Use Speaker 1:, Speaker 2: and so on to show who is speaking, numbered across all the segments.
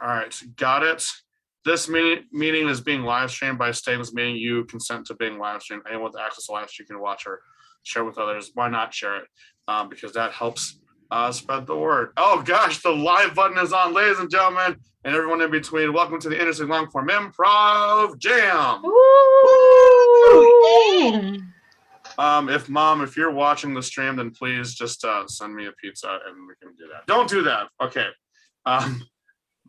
Speaker 1: All right, got it. This meeting is being live streamed. By staying this meeting, you consent to being live streamed. Anyone with access to live stream can watch or share with others. Why not share it? Because that helps spread the word. Oh gosh, the live button is on, ladies and gentlemen, and everyone in between. Welcome to the Interesting Long Form Improv Jam. If you're watching the stream, then please just send me a pizza and we can do that. Don't do that. Okay.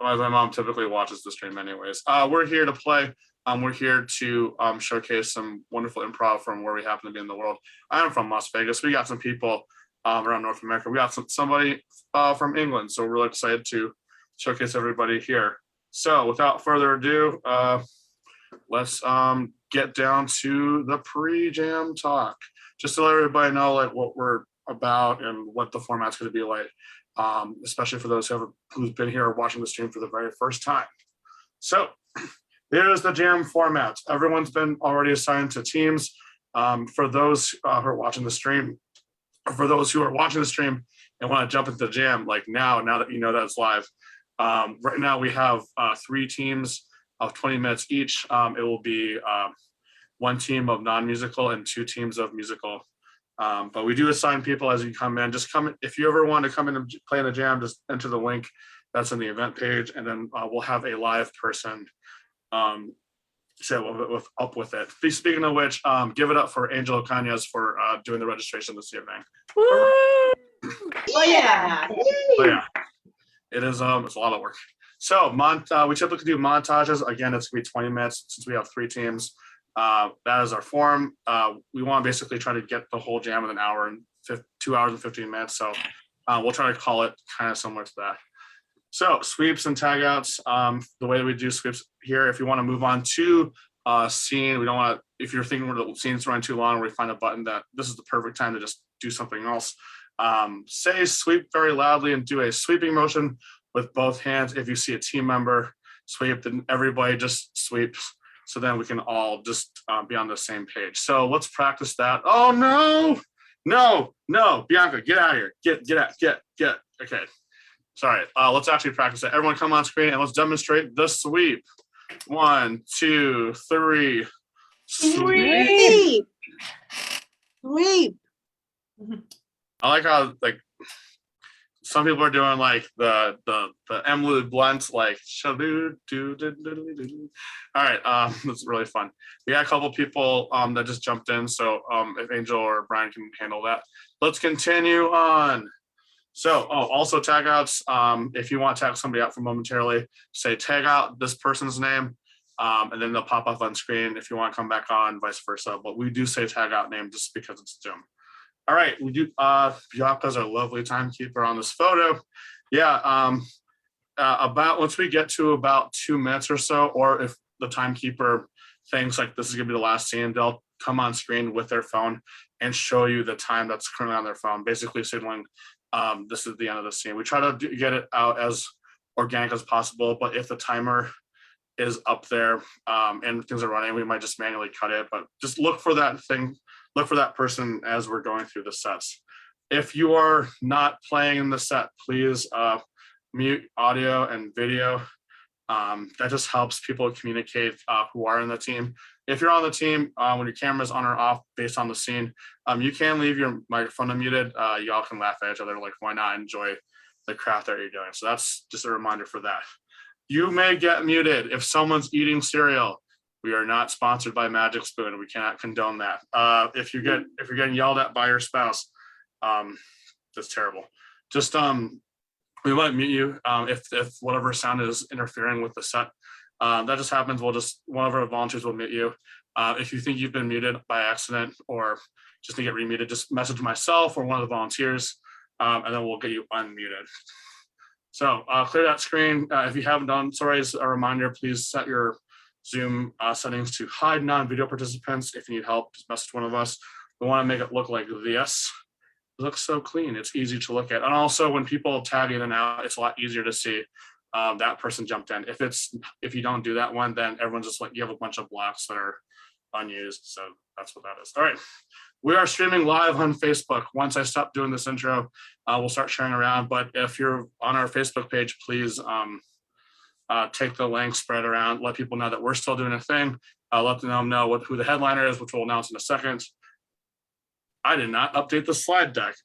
Speaker 1: My mom typically watches the stream anyways. We're here to play. We're here to showcase some wonderful improv from where we happen to be in the world. I am from Las Vegas. We got some people around North America. We got somebody from England. So we're really excited to showcase everybody here. So without further ado, let's get down to the pre-jam talk. Just to let everybody know like what we're about and what the format's going to be like. Especially for those who's been here watching the stream for the very first time. So here's the jam format. Everyone's been already assigned to teams. For those who are watching the stream, and want to jump into the jam, like now that you know that it's live, right now we have 3 teams of 20 minutes each. It will be 1 team of non-musical and 2 teams of musical. But we do assign people as you come in. Just come if you ever want to come in and play in the jam, just enter the link that's in the event page, and then we'll have a live person up with it. Speaking of which, give it up for Angel Cañas for doing the registration this evening.
Speaker 2: Oh yeah.
Speaker 1: It is it's a lot of work. So we typically do montages. Again, it's gonna be 20 minutes since we have 3 teams. That is our form. We want to basically try to get the whole jam in an hour and 2 hours and 15 minutes. So we'll try to call it kind of similar to that. So sweeps and tag outs. The way that we do sweeps here, if you want to move on to scene, we don't want to, if you're thinking the scene's running too long, we find a button that this is the perfect time to just do something else. Say sweep very loudly and do a sweeping motion with both hands. If you see a team member sweep, then everybody just sweeps. So then we can all just be on the same page. So let's practice that. Oh no, Bianca, get out of here. Get. Okay, sorry. Let's actually practice it. Everyone come on screen and let's demonstrate the sweep. 1, 2, 3. Sweep. I like how some people are doing like the Emily Blunt, like all right, that's really fun. We got a couple people that just jumped in, so if Angel or Brian can handle that. Let's continue on. So also tag outs. If you want to tag somebody out for momentarily, say tag out this person's name, and then they'll pop up on screen if you want to come back on, vice versa. But we do say tag out name just because it's Zoom. All right, we do. Bianca's our lovely timekeeper on this photo. Yeah, about once we get to about 2 minutes or so, or if the timekeeper thinks like this is gonna be the last scene, they'll come on screen with their phone and show you the time that's currently on their phone, basically signaling this is the end of the scene. We try to get it out as organic as possible, but if the timer is up there and things are running, we might just manually cut it. But just look for that thing. Look for that person as we're going through the sets. If you are not playing in the set, please mute audio and video. That just helps people communicate who are in the team. If you're on the team, when your camera's on or off based on the scene, you can leave your microphone unmuted. Y'all can laugh at each other, like why not enjoy the craft that you're doing. So that's just a reminder for that. You may get muted if someone's eating cereal. We are not sponsored by Magic Spoon. We cannot condone that. If you're getting yelled at by your spouse, that's terrible. Just we might mute you if whatever sound is interfering with the set. That just happens. One of our volunteers will mute you. If you think you've been muted by accident or just need to get remuted, just message myself or one of the volunteers, and then we'll get you unmuted. So clear that screen. If you haven't done so, as a reminder, please set your Zoom settings to hide non-video participants. If you need help, just message one of us. We want to make it look like this. It looks so clean. It's easy to look at. And also when people tag in and out, it's a lot easier to see that person jumped in. If you don't do that one, then everyone's just like, you have a bunch of blocks that are unused. So that's what that is. All right. We are streaming live on Facebook. Once I stop doing this intro, we'll start sharing around. But if you're on our Facebook page, please take the link, spread around, let people know that we're still doing a thing. Let them know who the headliner is, which we'll announce in a second. I did not update the slide deck.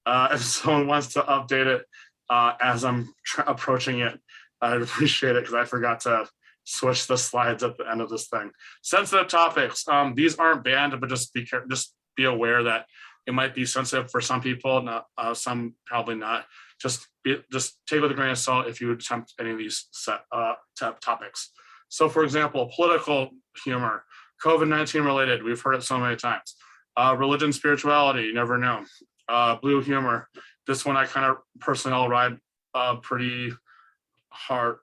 Speaker 1: If someone wants to update it as I'm approaching it, I'd appreciate it because I forgot to switch the slides at the end of this thing. Sensitive topics. These aren't banned, but just be aware that it might be sensitive for some people, not some probably not. Just take it with a grain of salt if you attempt any of these topics. So, for example, political humor, COVID-19 related. We've heard it so many times. Religion, spirituality. You never know. Blue humor. This one I kind of personally all ride pretty hard.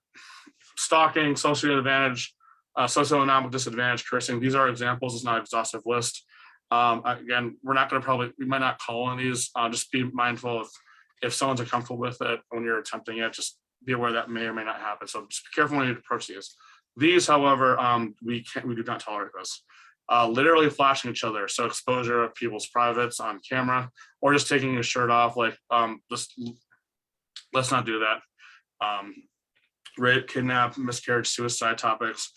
Speaker 1: Stalking, socioeconomic disadvantage, cursing. These are examples. It's not an exhaustive list. Again, we might not call on these. Just be mindful of if someone's uncomfortable with it when you're attempting it, just be aware that may or may not happen. So just be careful when you approach these. These, however, we do not tolerate this. Literally flashing each other. So exposure of people's privates on camera, or just taking your shirt off. Like, let's not do that. Rape, kidnap, miscarriage, suicide topics,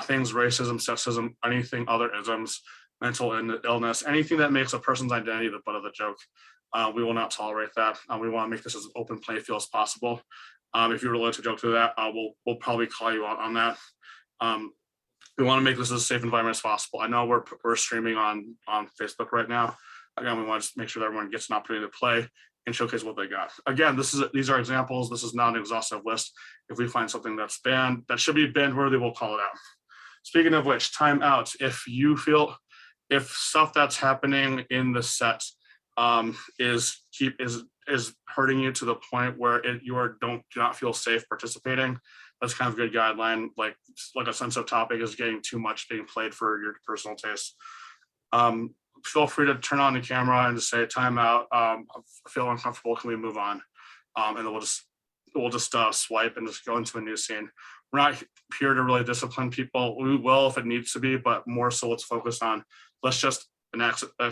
Speaker 1: things, racism, sexism, anything other isms, mental illness, anything that makes a person's identity the butt of the joke. We will not tolerate that. We want to make this as open play field as possible. If you're related to joke to that, we'll probably call you out on that. We want to make this as safe environment as possible. I know we're streaming on Facebook right now. Again, we want to make sure that everyone gets an opportunity to play and showcase what they got. Again, these are examples. This is not an exhaustive list. If we find something that's banned, that should be banned worthy, we'll call it out. Speaking of which, time out. If you feel, if stuff that's happening in the set is hurting you to the point where do not feel safe participating, that's kind of a good guideline. Like a sensitive topic is getting too much being played for your personal taste. Feel free to turn on the camera and just say time out. I feel uncomfortable. Can we move on? And then we'll just swipe and just go into a new scene. We're not here to really discipline people. We will if it needs to be, but more so let's focus on, let's just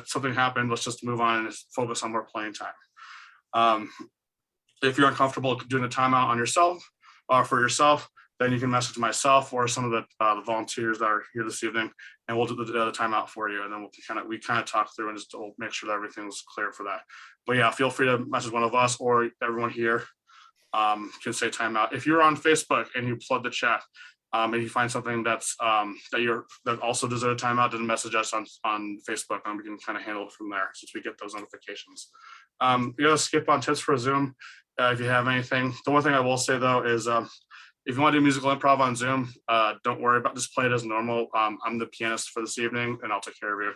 Speaker 1: something happened. Let's just move on and just focus on more playing time. If you're uncomfortable doing a timeout on yourself or for yourself, then you can message myself or some of the volunteers that are here this evening, and we'll do the timeout for you. And then we kind of talk through and just make sure that everything's clear for that. But yeah, feel free to message one of us or everyone here can say timeout. If you're on Facebook and you plug the chat, and you find something that also deserves a timeout, then message us on Facebook, and we can kind of handle it from there since we get those notifications. You gotta skip on tips for Zoom if you have anything. The one thing I will say though is if you want to do musical improv on Zoom, don't worry about, just play it as normal. I'm the pianist for this evening, and I'll take care of you.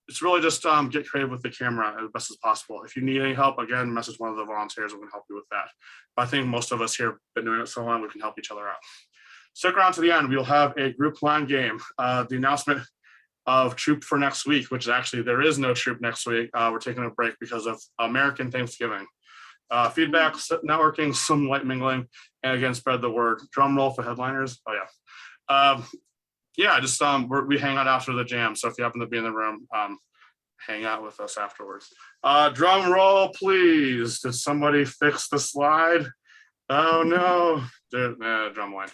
Speaker 1: It's really just get creative with the camera as best as possible. If you need any help, again, message one of the volunteers. We can help you with that. But I think most of us here have been doing it so long, we can help each other out. Stick around to the end. We'll have a group line game. The announcement of troop for next week, which actually there is no troop next week. We're taking a break because of American Thanksgiving. Feedback, networking, some light mingling, and again, spread the word. Drum roll for headliners. Oh yeah. Yeah, just we hang out after the jam. So if you happen to be in the room, hang out with us afterwards. Drum roll, please. Did somebody fix the slide? Oh no, drum line.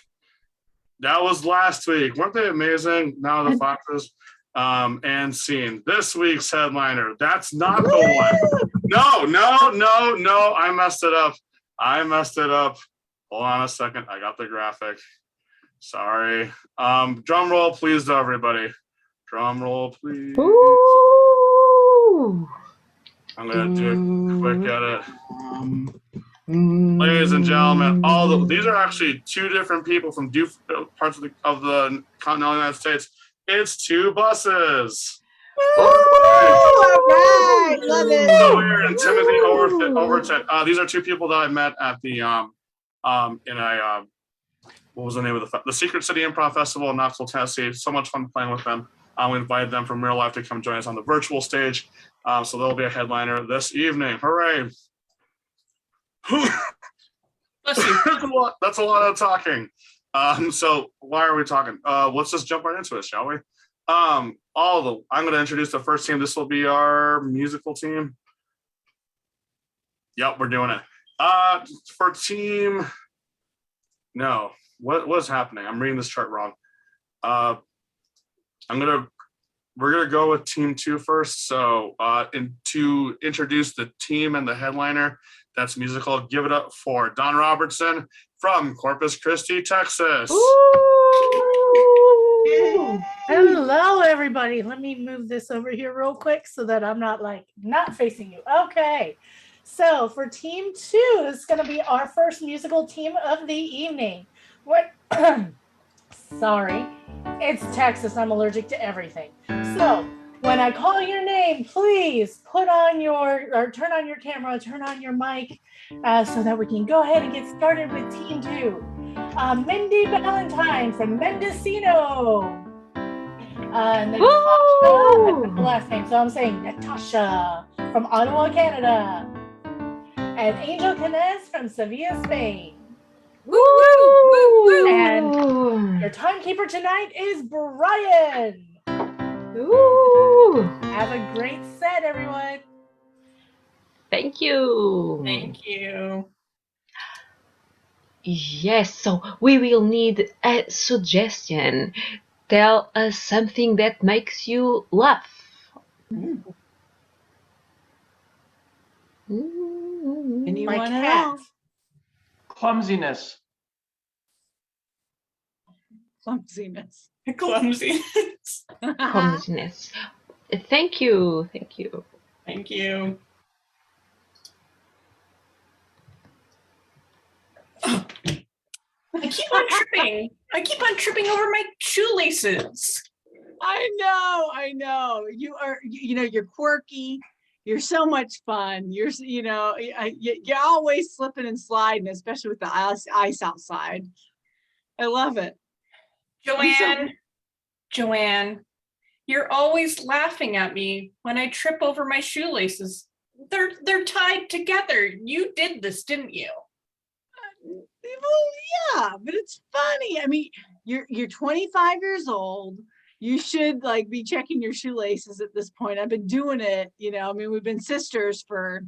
Speaker 1: That was last week. Weren't they amazing? Now the Foxes. And scene. This week's headliner. That's not the one. No. I messed it up. Hold on a second. I got the graphic. Sorry. Drum roll, please, everybody. Drum roll, please.
Speaker 2: Ooh.
Speaker 1: I'm gonna do a quick edit. Ladies and gentlemen, these are actually two different people from parts of the continental United States. It's two buses.
Speaker 2: All right, love it.
Speaker 1: Sawyer and Timothy Overton. These are two people that I met at the what was the name of the Secret City Improv Festival in Knoxville, Tennessee. So much fun playing with them. We invited them from real life to come join us on the virtual stage. So they'll be a headliner this evening. Hooray! That's a lot of talking. So why are we talking? Let's just jump right into it, shall we? I'm going to introduce the first team. This will be our musical team. Yep, we're doing it. For team No, what is happening? I'm reading this chart wrong. We're gonna go with team 2 first. So to introduce the team and the headliner, that's musical. Give it up for Don Robertson from Corpus Christi, Texas.
Speaker 3: Hello, everybody. Let me move this over here real quick so that I'm not facing you. Okay. So for team 2, it's going to be our first musical team of the evening. What? Sorry, it's Texas. I'm allergic to everything. So when I call your name, please turn on your camera, turn on your mic, so that we can go ahead and get started with team 2. Mindy Valentine from Mendocino. Natasha, the last name, so I'm saying Natasha from Ottawa, Canada. And Angel Canez from Sevilla, Spain. And your timekeeper tonight is Brian. Have a great set, everyone.
Speaker 4: Thank you.
Speaker 5: Thank you.
Speaker 4: Yes, so we will need a suggestion. Tell us something that makes you laugh.
Speaker 2: Anyone else?
Speaker 6: Clumsiness.
Speaker 2: Clumsiness.
Speaker 5: Clumsiness.
Speaker 4: Clumsiness. Thank you. Thank you.
Speaker 5: Thank you. I keep on tripping. I keep on tripping over my shoelaces.
Speaker 2: I know. You're quirky. You're so much fun. You're always slipping and sliding, especially with the ice outside. I love it.
Speaker 5: Joanne, you're always laughing at me when I trip over my shoelaces. They're tied together. You did this, didn't you?
Speaker 2: Well, yeah, but it's funny. I mean, you're 25 years old. You should be checking your shoelaces at this point. I've been doing it, we've been sisters for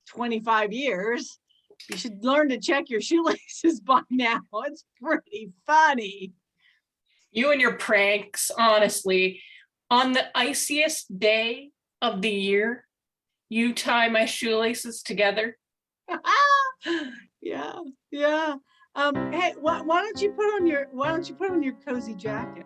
Speaker 2: 25 years. You should learn to check your shoelaces by now. It's pretty funny.
Speaker 5: You and your pranks, honestly. On the iciest day of the year, you tie my shoelaces together.
Speaker 2: Yeah. Hey, why don't you put on your cozy jacket?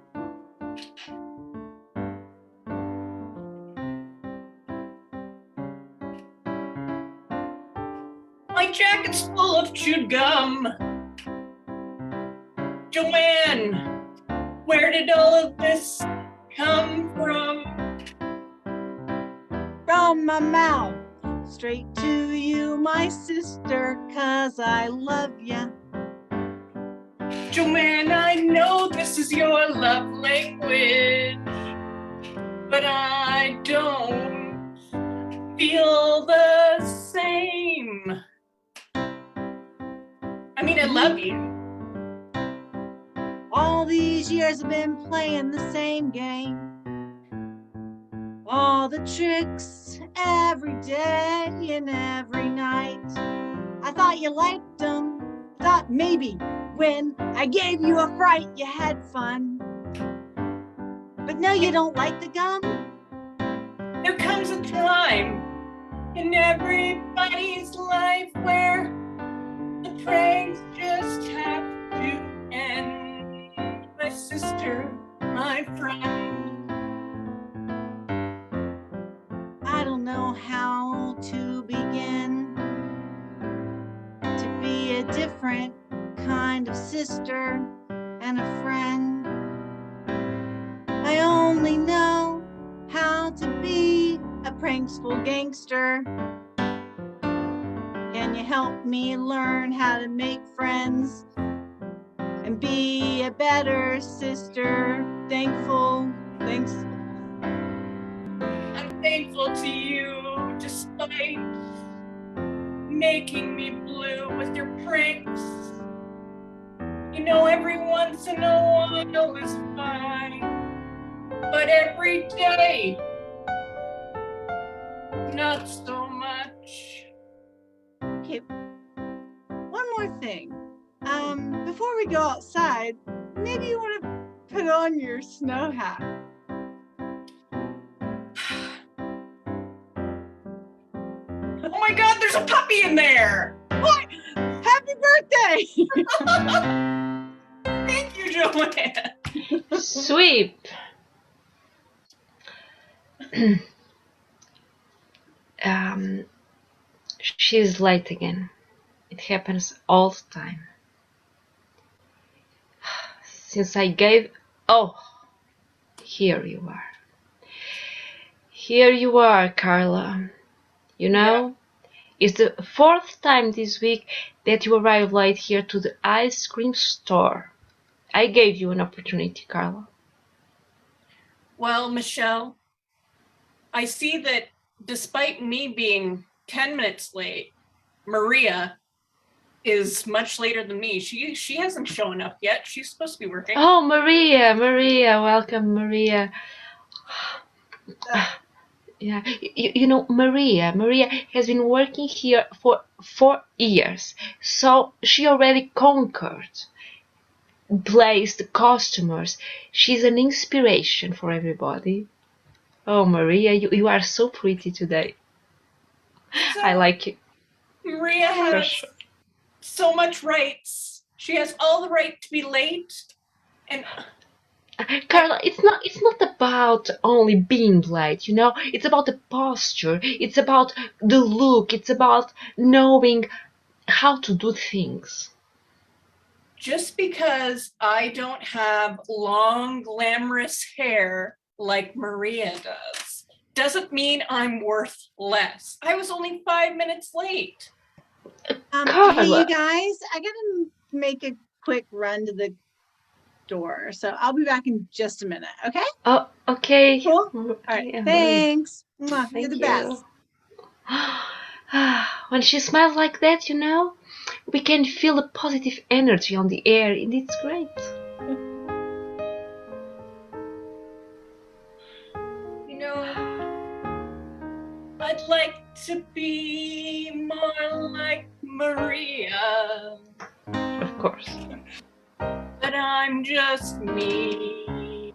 Speaker 5: My jacket's full of chewed gum. Joanne, where did all of this come from?
Speaker 2: From my mouth, straight to you, my sister, 'cause I love ya.
Speaker 5: Joanne, I know this is your love language, but I don't feel the same. I mean, I love you.
Speaker 2: All these years I've been playing the same game. All the tricks every day and every night. I thought you liked them. Thought maybe when I gave you a fright, you had fun. But no, you don't like the gum?
Speaker 5: There comes a time in everybody's life where the pranks just have to end. My sister, my friend.
Speaker 2: I don't know how to begin to be a different kind of sister and a friend. I only know how to be a prankful gangster. Can you help me learn how to make friends and be a better sister? Thanks.
Speaker 5: I'm thankful to you despite making me blue with your pranks. You know, every once in a while is fine, but every day, not so much.
Speaker 2: Okay, one more thing. Before we go outside, maybe you want to put on your snow hat.
Speaker 5: Oh my God, there's a puppy in there.
Speaker 2: What? Happy birthday!
Speaker 5: Thank you, Joanne.
Speaker 4: Sweep. She's late again. It happens all the time. Since I gave... Oh, here you are. Here you are, Carla. You know, it's the 4th time this week that you arrive late here to the ice cream store. I gave you an opportunity, Carla.
Speaker 5: Well, Michelle, I see that despite me being 10 minutes late, Maria is much later than me. She hasn't shown up yet. She's supposed to be working.
Speaker 4: Oh, Maria, welcome, Maria. Yeah, you know, Maria has been working here for 4 years, so she already conquered, placed customers. She's an inspiration for everybody. Oh, Maria, you are so pretty today.
Speaker 5: So,
Speaker 4: I like you.
Speaker 5: Maria
Speaker 4: For
Speaker 5: has
Speaker 4: sure.
Speaker 5: so much rights. She has all the right to be late. And
Speaker 4: Carla, it's not about only being late, you know. It's about the posture. It's about the look. It's about knowing how to do things.
Speaker 5: just because I don't have long, glamorous hair like Maria doesn't mean I'm worth less. I was only 5 minutes late.
Speaker 2: Hey,
Speaker 4: Carla.
Speaker 2: you guys, I gotta make a quick run to the door, so I'll be back in just a minute. Okay?
Speaker 4: Oh, okay.
Speaker 2: Cool. All right.
Speaker 4: Yeah,
Speaker 2: Thanks. Mwah,
Speaker 4: Thank
Speaker 2: You're the
Speaker 4: you.
Speaker 2: best.
Speaker 4: When she smiles like that, you know, we can feel the positive energy on the air, and it's great.
Speaker 5: You know, I'd like to be more like Maria,
Speaker 4: Of course.
Speaker 5: but I'm just me.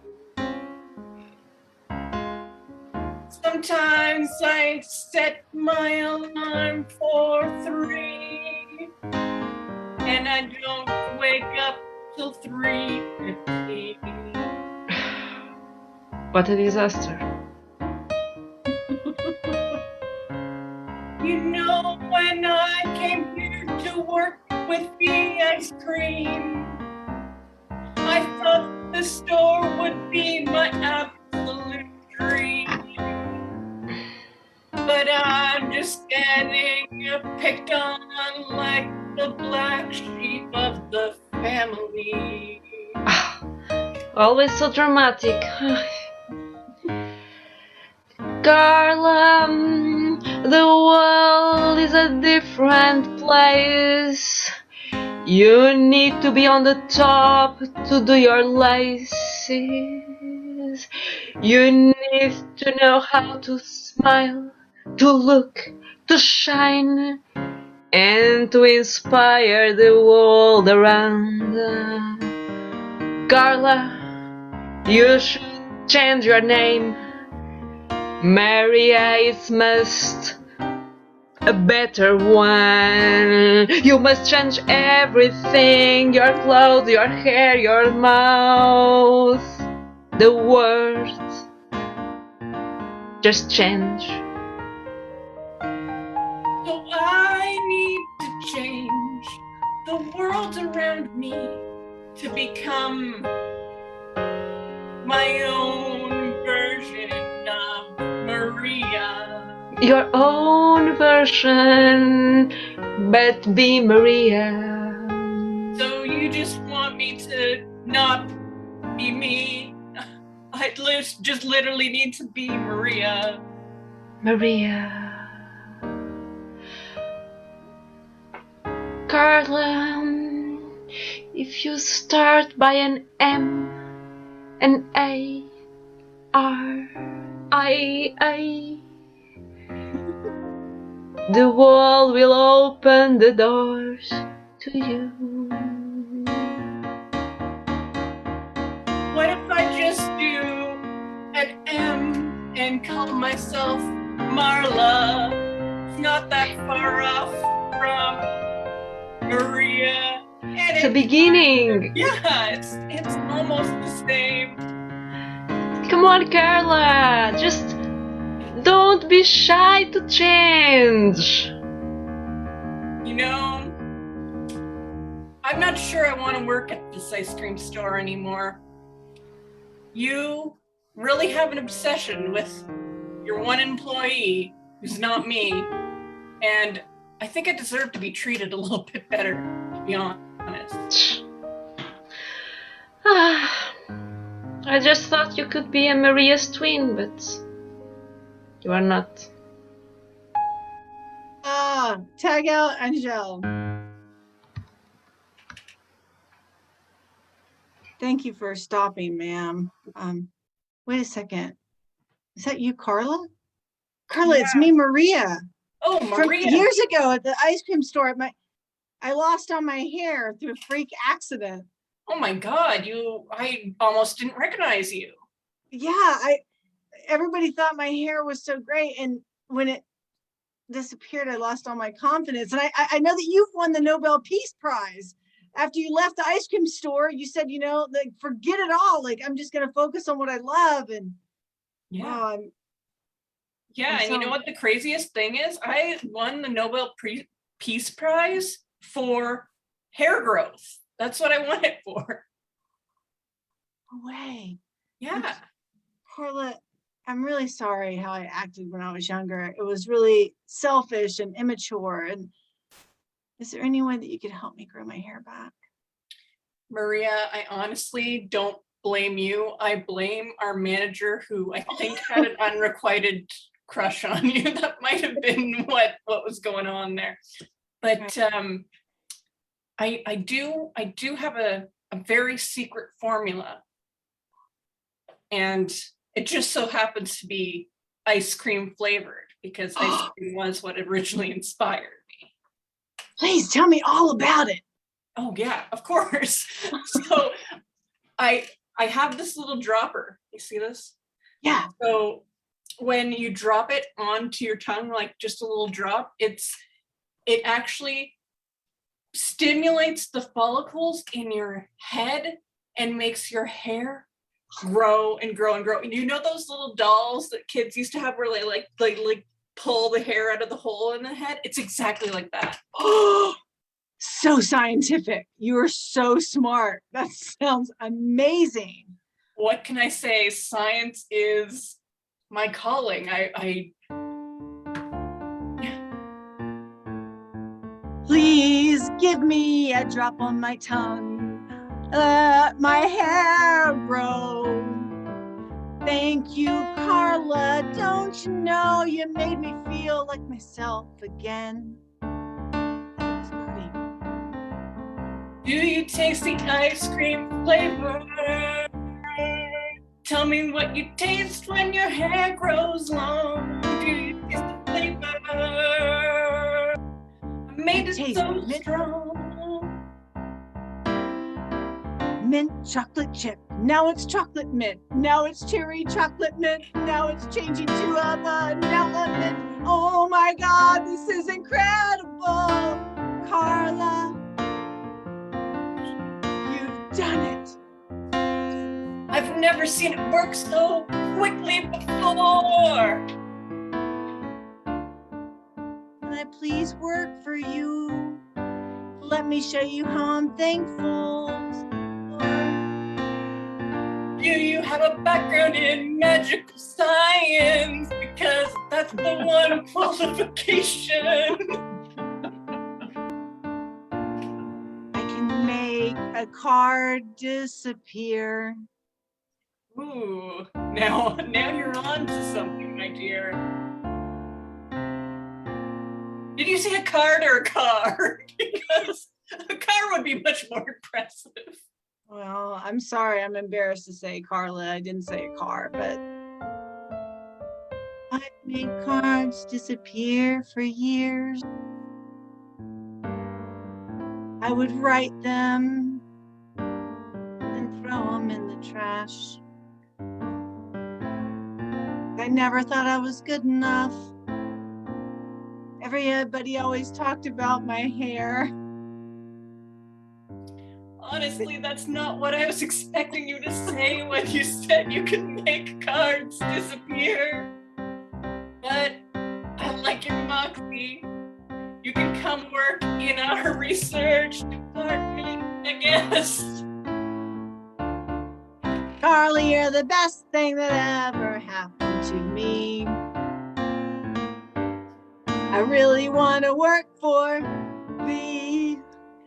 Speaker 5: Sometimes I set my alarm for 3, and I don't wake up till 3:15.
Speaker 4: What a disaster.
Speaker 5: You know, when I came here to work with the ice cream, I thought the store would be my absolute dream. But I'm just getting picked on like the black sheep of the family.
Speaker 4: Always so dramatic. Carla, the world is a different place. You need to be on the top to do your laces. You need to know how to smile, to look, to shine, and to inspire the world around. Carla, you should change your name. Maria is must a better one. You must change everything, your clothes, your hair, your mouth, the words. Just change.
Speaker 5: So I need to change the world around me to become my own version of Maria.
Speaker 4: Your own version, but be Maria.
Speaker 5: So you just want me to not be me? I just literally need to be Maria.
Speaker 4: Maria. Carla, if you start by an M, an A, R, I, the world will open the doors to you.
Speaker 5: and call myself Marla. It's not that far off from Maria. And
Speaker 4: It's a beginning.
Speaker 5: yeah, it's almost the same.
Speaker 4: Come on, Carla. Just don't be shy to change.
Speaker 5: You know, I'm not sure I want to work at this ice cream store anymore. You really have an obsession with your one employee who's not me, and I think I deserve to be treated a little bit better, to be honest.
Speaker 4: I just thought you could be a Maria's twin, but you are not.
Speaker 2: Tag out Angel. Thank you for stopping, ma'am. Wait a second. Is that you, Carla? Carla, it's me, Maria.
Speaker 5: Oh,
Speaker 2: From
Speaker 5: Maria.
Speaker 2: years ago at the ice cream store, I lost all my hair through a freak accident.
Speaker 5: Oh my God, I almost didn't recognize you.
Speaker 2: Yeah, everybody thought my hair was so great, and when it disappeared, I lost all my confidence. And I know that you've won the Nobel Peace Prize. After you left the ice cream store, you said, like, forget it all. Like, I'm just gonna focus on what I love. And
Speaker 5: Yeah. Yeah,
Speaker 2: I'm
Speaker 5: and you know
Speaker 2: so-
Speaker 5: what the craziest thing is? I won the Nobel Peace Prize for hair growth. That's what I won it for.
Speaker 2: no way.
Speaker 5: Yeah.
Speaker 2: Carla, I'm really sorry how I acted when I was younger. It was really selfish and immature. And is there any way that you could help me grow my hair back?
Speaker 5: Maria, I honestly don't blame you. I blame our manager, who I think had an unrequited crush on you. That might have been what was going on there. But I do have a very secret formula, and it just so happens to be ice cream flavored, because ice cream was what originally inspired me.
Speaker 2: Please tell me all about it.
Speaker 5: Oh yeah, of course. So I have this little dropper. You see this?
Speaker 2: Yeah.
Speaker 5: So when you drop it onto your tongue, like just a little drop, it actually stimulates the follicles in your head and makes your hair grow and grow and grow. And you know those little dolls that kids used to have where they like pull the hair out of the hole in the head? It's exactly like that.
Speaker 2: Oh, so scientific. You are so smart. That sounds amazing.
Speaker 5: What can I say? Science is my calling.
Speaker 2: Please give me a drop on my tongue. Let my hair grow. Thank you, Carla. Don't you know you made me feel like myself again? That was great.
Speaker 5: Do you taste the ice cream flavor? Tell me what you taste when your hair grows long. Do you taste the flavor? I made it
Speaker 2: taste
Speaker 5: so
Speaker 2: mint.
Speaker 5: strong.
Speaker 2: Mint chocolate chip. Now it's chocolate mint. Now it's cherry chocolate mint. Now it's changing to a vanilla mint. Oh my God, this is incredible. Carla, you've done it.
Speaker 5: I've never seen it work so quickly before.
Speaker 2: Can I please work for you? Let me show you how I'm thankful.
Speaker 5: Do you have a background in magical science? Because that's the one qualification.
Speaker 2: I can make a card disappear.
Speaker 5: Ooh, now you're on to something, my dear. Did you say a card or a car? Because a car would be much more impressive.
Speaker 2: Well, I'm sorry. I'm embarrassed to say Carla. I didn't say a car, but I've made cards disappear for years. I would write them and throw them in the trash. I never thought I was good enough. Everybody always talked about my hair.
Speaker 5: Honestly, that's not what I was expecting you to say when you said you could make cards disappear. But I like your moxie. You can come work in our research department, I guess.
Speaker 2: Carly, you're the best thing that ever happened to me. I really want to work for thee.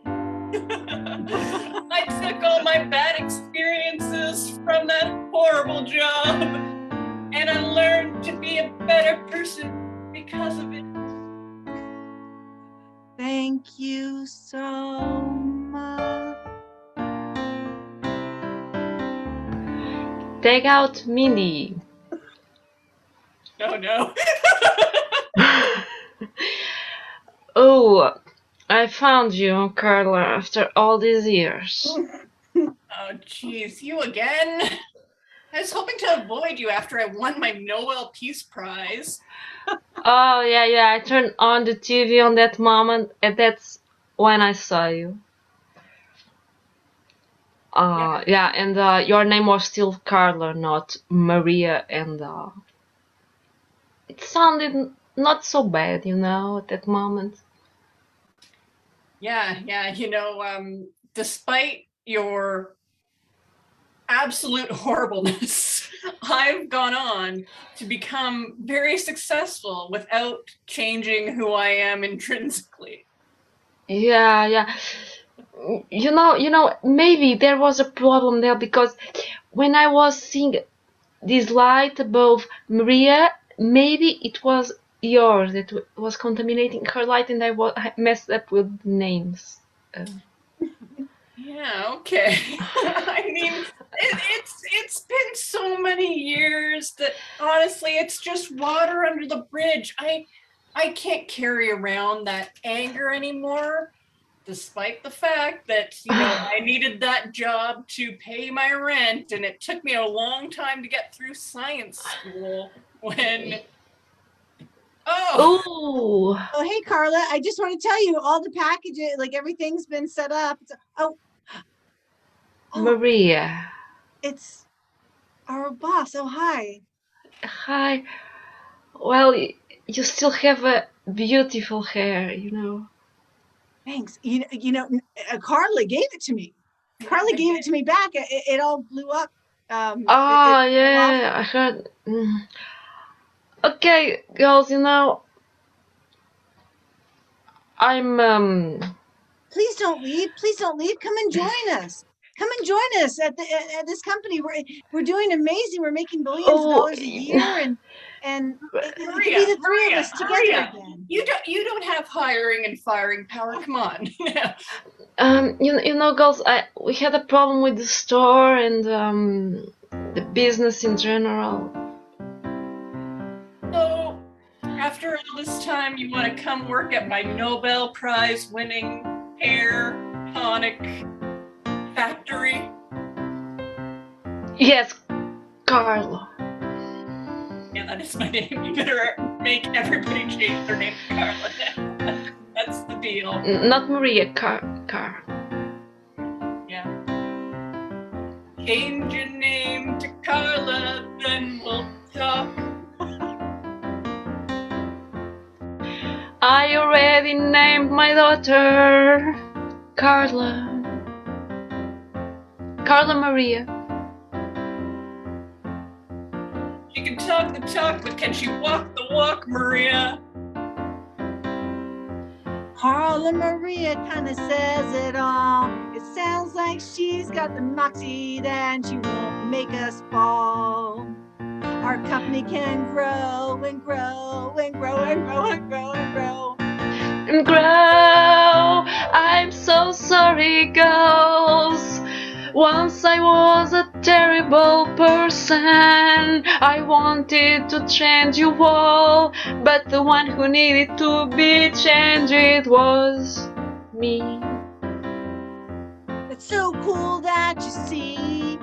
Speaker 5: I took all my bad experiences from that horrible job, and I learned to be a better person because of it.
Speaker 2: Thank you so much.
Speaker 4: Take out Mindy.
Speaker 5: Oh no.
Speaker 4: Oh, I found you, Carla, after all these years.
Speaker 5: Oh geez, you again? I was hoping to avoid you after I won my Nobel Peace Prize.
Speaker 4: Oh, yeah, I turned on the TV on that moment, and that's when I saw you. Yeah, and your name was still Carla, not Maria, and it sounded not so bad, at that moment.
Speaker 5: Yeah, despite your absolute horribleness, I've gone on to become very successful without changing who I am intrinsically.
Speaker 4: Yeah. Maybe there was a problem there because when I was seeing this light above Maria, maybe it was yours that was contaminating her light, and I messed up with names.
Speaker 5: Yeah, okay. I mean, it's been so many years that honestly, it's just water under the bridge. I can't carry around that anger anymore, despite the fact that I needed that job to pay my rent, and it took me a long time to get through science school. When
Speaker 4: Oh,
Speaker 2: Oh, hey, Carla, I just want to tell you all the packages, like everything's been set up. Oh,
Speaker 4: Maria.
Speaker 2: it's our boss. Oh, hi.
Speaker 4: Hi. Well, you still have a beautiful hair,
Speaker 2: Thanks. Carla gave it to me. Carla gave it to me back. It all blew up.
Speaker 4: Oh,
Speaker 2: fell off.
Speaker 4: yeah, I heard. Okay, girls, I'm
Speaker 2: Please don't leave. Please don't leave. Come and join us. Come and join us at this company. We're doing amazing. We're making billions of dollars a year, and it could be the three of us together
Speaker 5: Maria,
Speaker 2: again.
Speaker 5: you don't have hiring and firing power. Come on.
Speaker 4: girls, we had a problem with the store and the business in general.
Speaker 5: So, after all this time, you want to come work at my Nobel Prize winning hair tonic factory?
Speaker 4: Yes, Carla.
Speaker 5: Yeah, that is my name. You better make everybody change their name to Carla now. That's the deal.
Speaker 4: Not Maria, Car.
Speaker 5: Yeah. Change your name to Carla, then we'll talk.
Speaker 4: I already named my daughter Carla. Carla Maria.
Speaker 5: She can talk the talk, but can she walk the walk, Maria?
Speaker 2: Carla Maria kind of says it all. It sounds like she's got the moxie that she won't make us fall. Our company can grow and grow and grow and grow and grow and grow.
Speaker 4: And grow. I'm so sorry, girls. Once I was a terrible person. I wanted to change you all, but the one who needed to be changed was me.
Speaker 2: It's so cool that you see.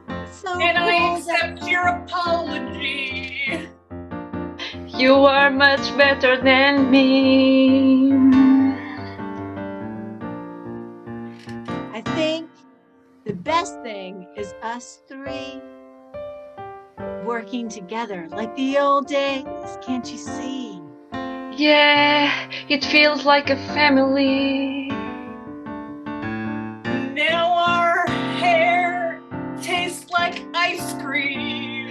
Speaker 2: It's So
Speaker 5: And I
Speaker 2: cool that-
Speaker 5: accept your apology.
Speaker 4: You are much better than me.
Speaker 2: I think the best thing is us three working together like the old days. Can't you see?
Speaker 4: Yeah, it feels like a family.
Speaker 5: Now our hair tastes like ice cream.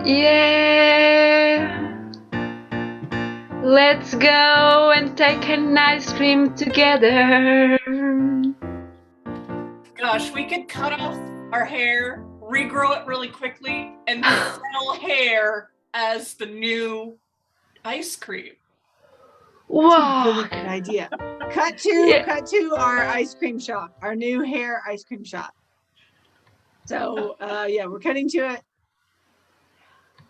Speaker 4: Yeah. Let's go and take an ice cream together.
Speaker 5: Gosh, we could cut off our hair, regrow it really quickly, and sell hair as the new ice cream.
Speaker 4: Wow.
Speaker 2: Really good idea. Cut
Speaker 4: Yeah.
Speaker 2: to our ice cream shop, our new hair ice cream shop. So yeah, we're cutting to it.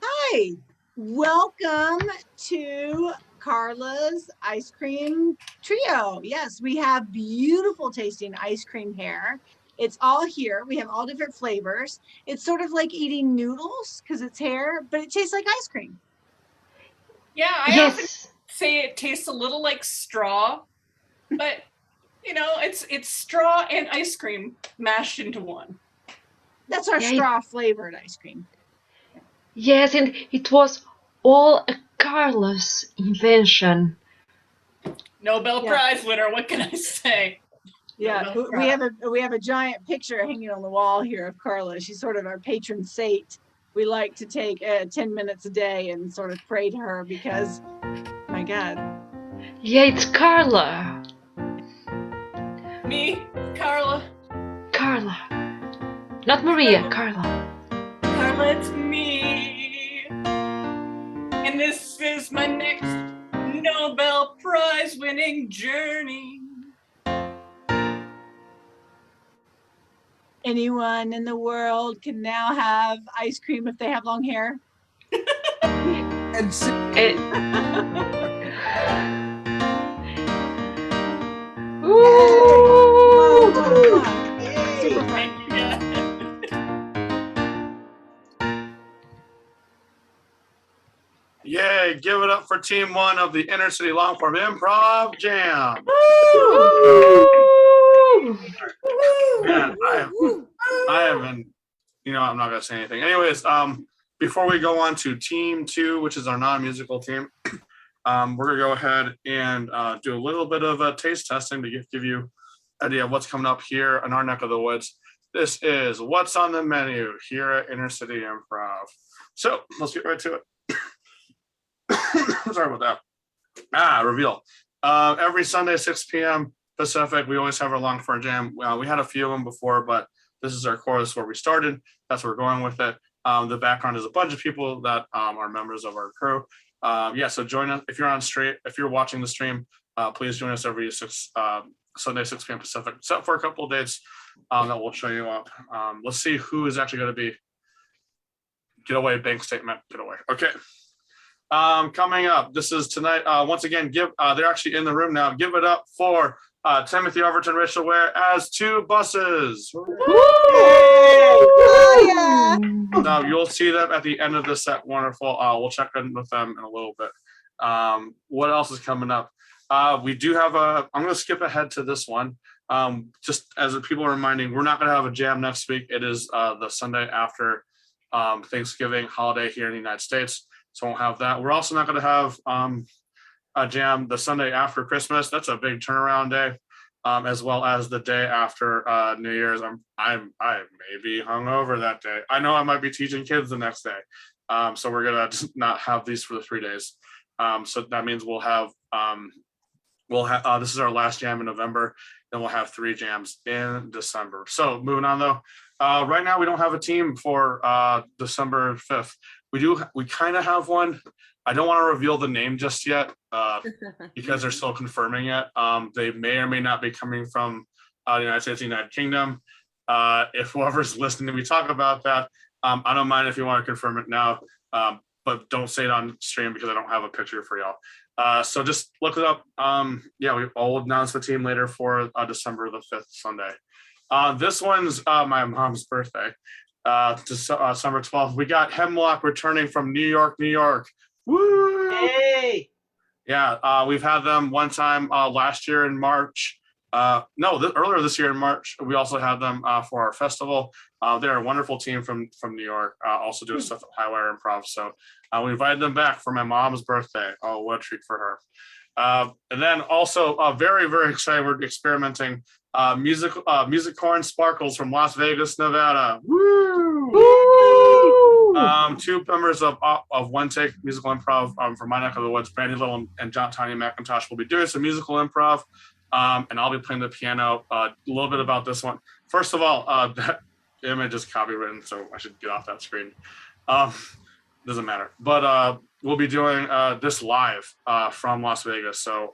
Speaker 2: Hi, welcome to Carla's ice cream trio. Yes, we have beautiful tasting ice cream hair. It's all here. We have all different flavors. It's sort of like eating noodles because it's hair, but it tastes like ice cream.
Speaker 5: Yeah, I often
Speaker 4: Yes.
Speaker 5: say it tastes a little like straw, but you know, it's straw and ice cream mashed into one.
Speaker 2: That's our
Speaker 4: Yeah,
Speaker 2: straw flavored ice cream.
Speaker 4: Yes, and it was all a Carlos invention.
Speaker 5: Nobel
Speaker 2: Yeah.
Speaker 5: Prize winner, what can I say?
Speaker 2: Yeah,
Speaker 5: Nobel
Speaker 2: we have a giant picture hanging on the wall here of Carla. She's sort of our patron saint. We like to take 10 minutes a day and sort of pray to her because, my God.
Speaker 4: Yeah, it's Carla.
Speaker 5: Me, Carla.
Speaker 4: Carla. Not Maria, Carla.
Speaker 5: Carla, it's me. And this is my next Nobel Prize winning journey.
Speaker 2: Anyone in the world can now have ice cream if they have long hair.
Speaker 4: Eh. Ooh.
Speaker 2: Super fun.
Speaker 5: Thank you, guys.
Speaker 1: Yay, give it up for team one of the Inner City Longform Improv Jam. Man, I haven't, I'm not gonna say anything. Anyways, before we go on to team two, which is our non-musical team, we're gonna go ahead and do a little bit of a taste testing to give you an idea of what's coming up here in our neck of the woods. This is what's on the menu here at Inner City Improv. So let's get right to it. Sorry about that. Reveal. Every Sunday, 6 p.m. Pacific, we always have our long form jam. We had a few of them before, but this is our core. This is where we started. That's where we're going with it. The background is a bunch of people that are members of our crew. So join us if you're on stream. If you're watching the stream, please join us every Sunday, 6 p.m. Pacific, except for a couple of dates that we'll show you up. Let's see who is actually going to be. Get away, bank statement. Get away. Okay. Coming up, this is tonight. Once again, they're actually in the room now. Give it up for Timothy Overton, Rachel Ware as two buses.
Speaker 2: Oh, yeah.
Speaker 1: Now you'll see them at the end of the set. Wonderful. We'll check in with them in a little bit. What else is coming up? We do have I'm going to skip ahead to this one. Just as people are reminding, we're not going to have a jam next week. It is the Sunday after Thanksgiving holiday here in the United States. So we'll have that. We're also not going to have a jam the Sunday after Christmas. That's a big turnaround day, as well as the day after New Year's. I may be hungover that day. I know I might be teaching kids the next day. So we're gonna just not have these for the 3 days. So that means we'll have this is our last jam in November. Then we'll have 3 jams in December. So moving on though, right now we don't have a team for December 5th. We kind of have one. I don't want to reveal the name just yet because they're still confirming it. They may or may not be coming from the United States, United Kingdom. If whoever's listening to me talk about that, I don't mind if you want to confirm it now, but don't say it on stream because I don't have a picture for y'all. So just look it up. I'll announce the team later for December the 5th Sunday. This one's my mom's birthday. December 12th. We got Hemlock returning from New York, New York. Woo!
Speaker 7: Hey.
Speaker 1: Yeah, we've had them one time last year in March. Earlier this year in March. We also had them for our festival. They're a wonderful team from New York. Also doing stuff at Highwire Improv. So we invited them back for my mom's birthday. Oh, what a treat for her. And then also very, very excited. We're experimenting music corn sparkles from Las Vegas, Nevada. Woo! Two members of One Take Musical Improv from my neck of the woods, Brandy Little and John Tanya McIntosh, will be doing some musical improv. And I'll be playing the piano. A little bit about this one. First of all, that image is copywritten, so I should get off that screen. Doesn't matter. But we'll be doing this live from Las Vegas. So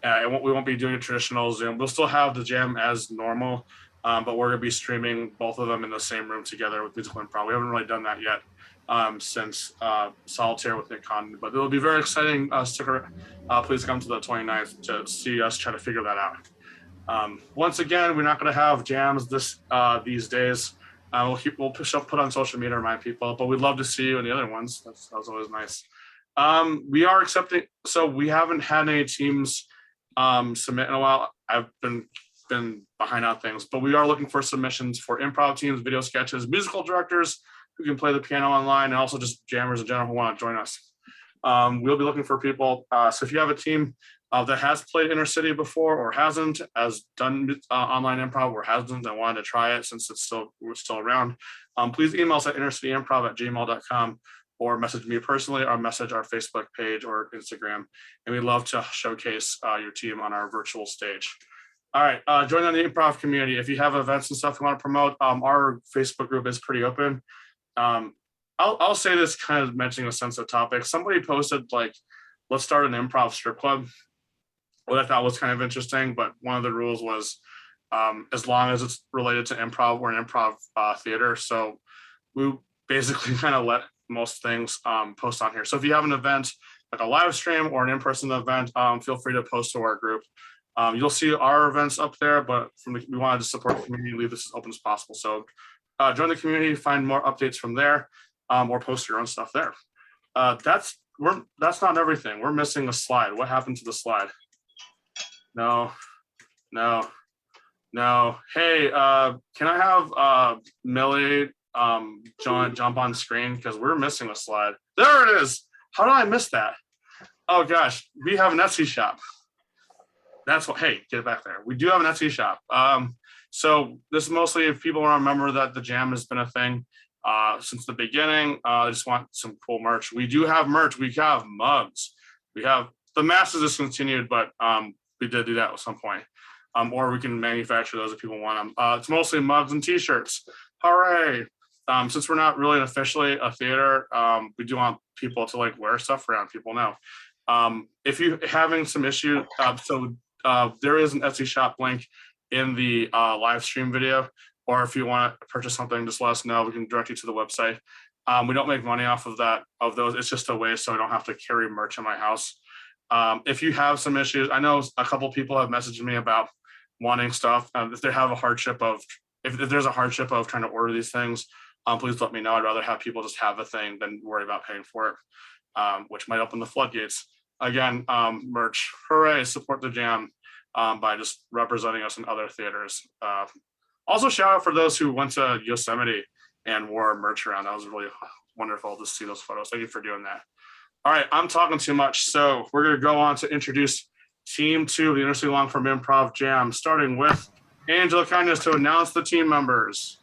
Speaker 1: we won't be doing a traditional Zoom. We'll still have the jam as normal, but we're going to be streaming both of them in the same room together with musical improv. We haven't really done that yet since Solitaire with Nick Condon, but it'll be very exciting. Please come to the 29th to see us try to figure that out. Once again, we're not going to have jams these days. We'll put on social media to remind people, but we'd love to see you in the other ones. That's always nice. We are accepting, so we haven't had any teams submit in a while. I've been behind on things, but we are looking for submissions for improv teams, video sketches, musical directors who can play the piano online, and also just jammers in general who want to join us. We'll be looking for people. So if you have a team that has played Intercity before or hasn't, has done online improv or hasn't and wanted to try it since we're still around, please email us at intercityimprov@gmail.com or message me personally or message our Facebook page or Instagram. And we'd love to showcase your team on our virtual stage. All right, join on the improv community. If you have events and stuff you want to promote, our Facebook group is pretty open. I'll say this kind of mentioning a sensitive topic. Somebody posted like, let's start an improv strip club. What I thought was kind of interesting, but one of the rules was as long as it's related to improv, we're an improv theater. So we basically kind of let most things post on here. So if you have an event, like a live stream or an in-person event, feel free to post to our group. You'll see our events up there, but we wanted to support the community and leave this as open as possible. So join the community, find more updates from there, or post your own stuff there. That's not everything. We're missing a slide. What happened to the slide? No. Hey, can I have Millie jump on screen, because we're missing a slide. There it is. How did I miss that? Oh gosh, we have an Etsy shop. That's what, hey, get it back there. We do have an Etsy shop. So this is mostly if people want to remember that the jam has been a thing since the beginning. I just want some cool merch. We do have merch. We have mugs. We have the masses discontinued, but we did do that at some point. Or we can manufacture those if people want them. It's mostly mugs and t-shirts. Hooray. Since we're not really officially a theater, we do want people to like wear stuff around people now. If you're having some issue, there is an Etsy shop link in the live stream video, or if you want to purchase something, just let us know. We can direct you to the website. We don't make money off of those. It's just a way so I don't have to carry merch in my house. If you have some issues, I know a couple people have messaged me about wanting stuff. If there's a hardship of trying to order these things, please let me know. I'd rather have people just have a thing than worry about paying for it, which might open the floodgates. Again, merch, hooray, support the jam by just representing us in other theaters. Also shout out for those who went to Yosemite and wore merch around. That was really wonderful to see those photos. Thank you for doing that. All right, I'm talking too much, so we're gonna go on to introduce Team 2 of the Intercity Long Form Improv Jam, starting with Angela Kindness to announce the team members.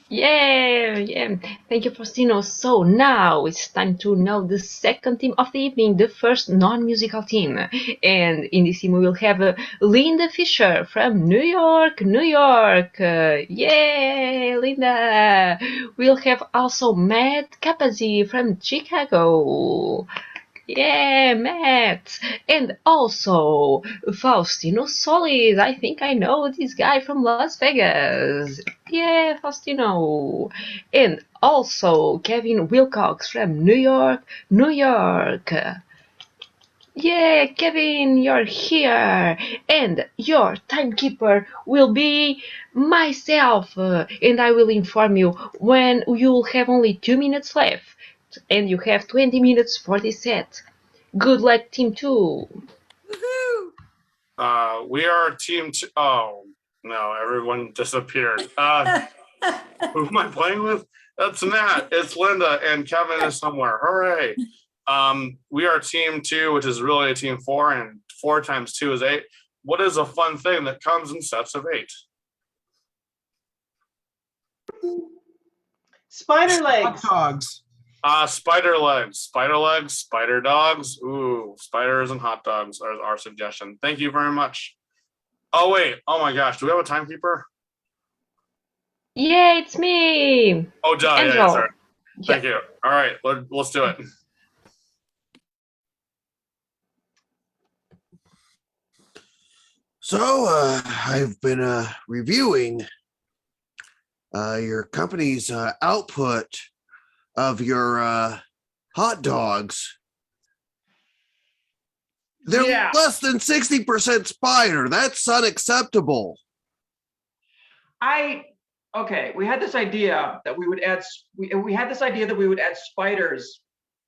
Speaker 4: Yeah. Thank you, Faustino. So now it's time to know the second team of the evening, the first non-musical team. And in this team, we will have Linda Fisher from New York. Yay, Linda. We'll have also Matt Capazzi from Chicago. Yeah, Matt. And also Faustino Solis. I think I know this guy from Las Vegas. Yeah, Faustino. And also Kevin Wilcox from New York. Yeah, Kevin, you're here. And your timekeeper will be myself. And I will inform you when you'll have only 2 minutes left. And you have 20 minutes for this set. Good luck, Team 2.
Speaker 7: Woohoo!
Speaker 1: We are team two. Oh, no, everyone disappeared. Who am I playing with? That's Nat. It's Linda, and Kevin is somewhere. Hooray! We are team two, which is really a team four, and 4 times 2 is 8. What is a fun thing that comes in sets of 8?
Speaker 6: Spider
Speaker 7: Hot
Speaker 6: legs.
Speaker 7: dogs.
Speaker 1: Spider legs, spider dogs. Ooh, spiders and hot dogs are our suggestion. Thank you very much. Oh wait, oh my gosh, do we have a timekeeper?
Speaker 4: Yeah, it's me.
Speaker 1: Oh, duh, yeah,
Speaker 4: Angel.
Speaker 1: sorry. Thank you. All right, let's do it.
Speaker 8: So I've been reviewing your company's output of your hot dogs. They're
Speaker 6: Yeah.
Speaker 8: less than 60% spider. That's unacceptable.
Speaker 6: Okay, we had this idea that we would add we had this idea that we would add spiders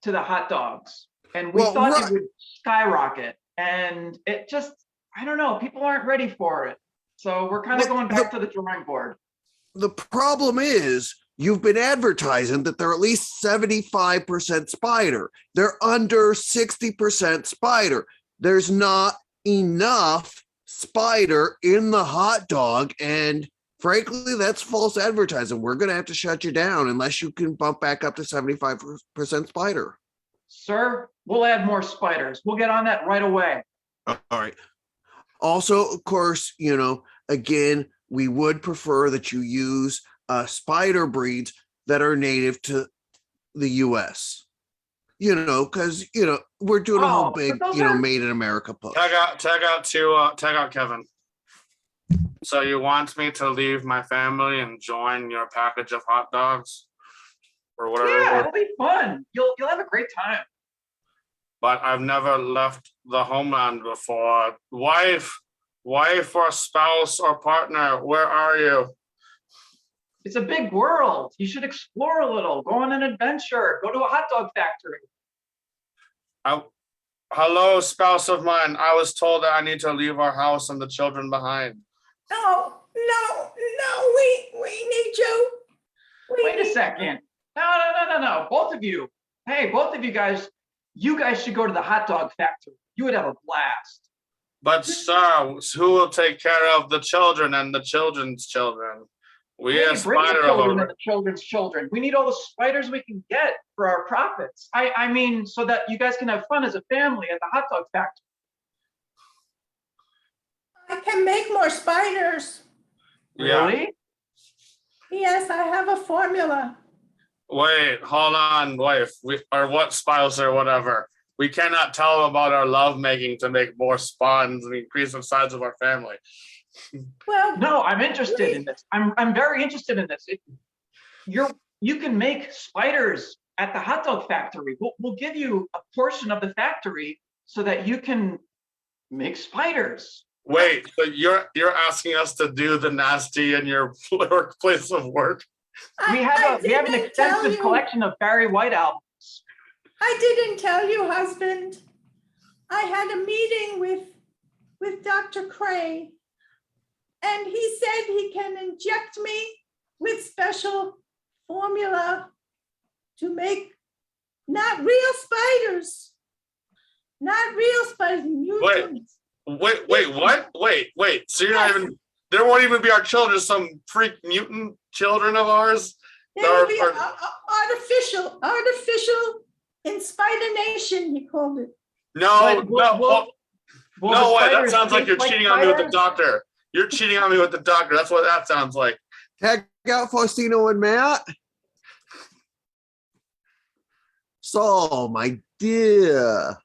Speaker 6: to the hot dogs, and we
Speaker 8: Well,
Speaker 6: thought
Speaker 8: right.
Speaker 6: it would skyrocket, and it just, I don't know, people aren't ready for it. So we're kind of
Speaker 8: Well,
Speaker 6: going back to the drawing board.
Speaker 8: The problem is you've been advertising that they're at least 75% spider. They're under 60% spider. There's not enough spider in the hot dog, and frankly, that's false advertising. We're going to have to shut you down unless you can bump back up to 75% spider.
Speaker 6: Sir, we'll add more spiders. We'll get on that right away.
Speaker 8: All right. Also, of course, again, we would prefer that you use spider breeds that are native to the US. Because we're doing a whole
Speaker 6: Oh,
Speaker 8: big,
Speaker 6: but those are-
Speaker 8: made in America push.
Speaker 1: Tag out Kevin. So you want me to leave my family and join your package of hot dogs? Or whatever it
Speaker 6: Yeah,
Speaker 1: was?
Speaker 6: it'll be fun. You'll have a great time.
Speaker 1: But I've never left the homeland before. Wife or spouse or partner, where are you?
Speaker 6: It's a big world. You should explore a little. Go on an adventure. Go to a hot dog factory.
Speaker 1: Hello, spouse of mine. I was told that I need to leave our house and the children behind.
Speaker 7: No, we need you.
Speaker 6: Wait a second. No. Both of you. Hey, both of you guys should go to the hot dog factory. You would have a blast.
Speaker 1: But sir, who will take care of the children and the children's children? We
Speaker 6: Hey,
Speaker 1: have
Speaker 6: bring the
Speaker 1: spider
Speaker 6: children
Speaker 1: over.
Speaker 6: and the children's children. We need all the spiders we can get for our profits. I mean, so that you guys can have fun as a family at the hot dog factory.
Speaker 7: I can make more spiders.
Speaker 1: Yeah.
Speaker 6: Really?
Speaker 7: Yes, I have a formula.
Speaker 1: Wait, hold on, wife. Or what spouse or whatever. We cannot tell them about our lovemaking to make more spawns and increase the size of our family.
Speaker 7: Well,
Speaker 6: No, I'm interested in this. I'm very interested in this. You can make spiders at the hot dog factory. We'll give you a portion of the factory so that you can make spiders.
Speaker 1: Wait, so you're asking us to do the nasty in your workplace of work?
Speaker 6: We
Speaker 7: I
Speaker 6: have an
Speaker 7: didn't tell
Speaker 6: extensive
Speaker 7: you.
Speaker 6: collection of Barry White albums.
Speaker 7: I didn't tell you, husband. I had a meeting with Dr. Cray, and he said he can inject me with special formula to make not real spiders, mutants.
Speaker 1: Wait, what? Wait. So you're not even, there won't even be our children, some freak mutant children of ours?
Speaker 7: They will be
Speaker 1: Or-
Speaker 7: artificial inspiration, he called it.
Speaker 1: No,
Speaker 6: But will the
Speaker 1: no way. That
Speaker 6: spiders
Speaker 1: sounds like
Speaker 6: taste
Speaker 1: you're cheating on me with the
Speaker 6: spiders?
Speaker 1: doctor. You're cheating on me with the doctor. That's what that sounds like.
Speaker 8: Tag out Faustino and Matt. So, my dear,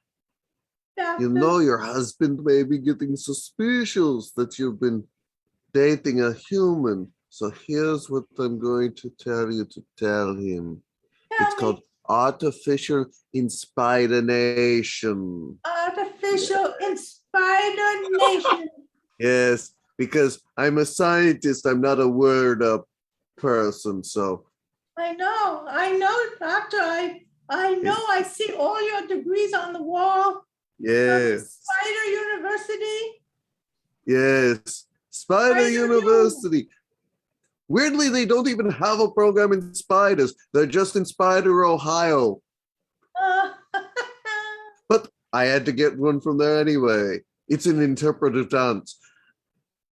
Speaker 7: Doctor.
Speaker 8: your husband may be getting suspicious that you've been dating a human. So here's what I'm going to tell you to tell him.
Speaker 7: Tell
Speaker 8: It's
Speaker 7: me.
Speaker 8: called artificial inspiration.
Speaker 7: Artificial artificial in Spider Nation.
Speaker 8: Yes, because I'm a scientist. I'm not a word person. So
Speaker 7: I know, doctor. I know. I see all your degrees on the wall from
Speaker 8: yes,
Speaker 7: Spider University.
Speaker 8: yes, Spider
Speaker 7: Spider U.
Speaker 8: University. Weirdly, they don't even have a program in spiders. They're just in Spider, Ohio.
Speaker 7: Uh,
Speaker 8: But I had to get one from there anyway. It's an interpretive dance.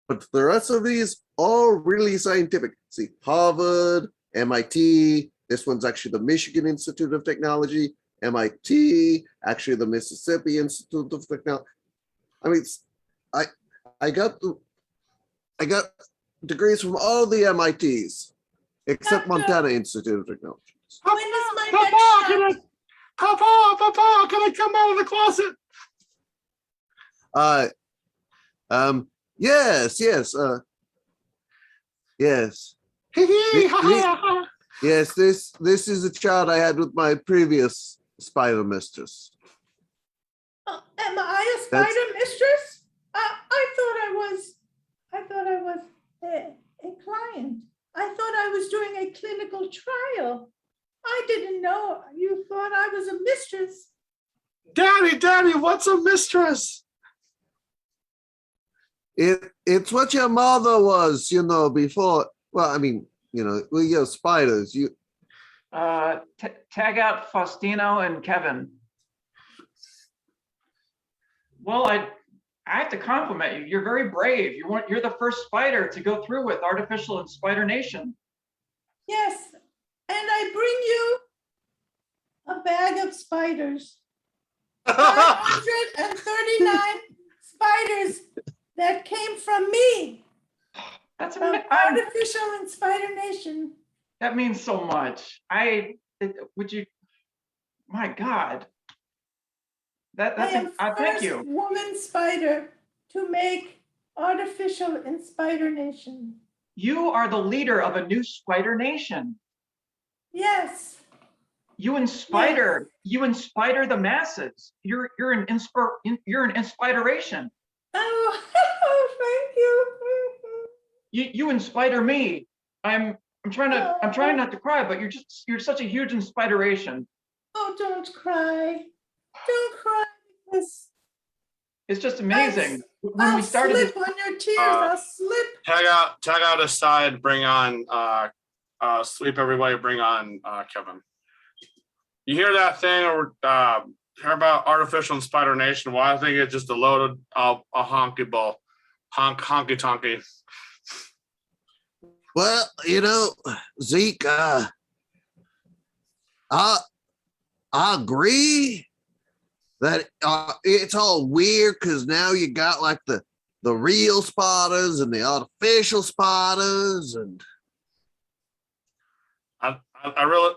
Speaker 8: But the rest of these all really scientific. See, Harvard, MIT. This one's actually the Michigan Institute of Technology. MIT, actually the Mississippi Institute of Technology. I mean, I got degrees from all the MITs except
Speaker 7: Doctor.
Speaker 8: Montana Institute of Technology.
Speaker 7: when is my
Speaker 1: Papa,
Speaker 7: next
Speaker 1: can I,
Speaker 7: shot?
Speaker 1: Papa, can I come out of the closet?
Speaker 8: Yes, yes, yes. Yes, this is a child I had with my previous spider mistress.
Speaker 7: Am I a
Speaker 8: That's-
Speaker 7: spider mistress? I thought I was a client. I thought I was doing a clinical trial. I didn't know you thought I was a mistress.
Speaker 1: Daddy, what's a mistress?
Speaker 8: It's what your mother was, before. Well, I mean, you're spiders.
Speaker 6: Tag out Faustino and Kevin. Well, I have to compliment you. You're very brave. You're the first spider to go through with artificial in Spider Nation.
Speaker 7: Yes, and I bring you a bag of spiders. 539 spiders that came from me,
Speaker 6: That's
Speaker 7: from
Speaker 6: I'm,
Speaker 7: Artificial in Spider Nation.
Speaker 6: that means so much. Would you? My God.
Speaker 7: I
Speaker 6: Thank
Speaker 7: am
Speaker 6: you.
Speaker 7: first woman spider to make Artificial in Spider Nation.
Speaker 6: You are the leader of a new Spider Nation.
Speaker 7: Yes.
Speaker 6: You inspire the masses. You're an inspiration.
Speaker 7: Oh, thank you.
Speaker 6: You inspire me. I'm trying not to cry, but you're such a huge inspiration.
Speaker 7: Oh, don't cry. Don't cry, because
Speaker 6: It's just amazing. When
Speaker 7: I'll
Speaker 6: we started this,
Speaker 7: slip on your tears. I'll slip.
Speaker 1: Tag out aside, bring on sleep everybody, bring on Kevin. You hear that thing or hear about artificial in Spider Nation? Well, I think it's just a loaded a honky ball. Honky tonky.
Speaker 8: Well, Zeke, I agree that it's all weird because now you got like the real spiders and the artificial spiders, and
Speaker 1: I really,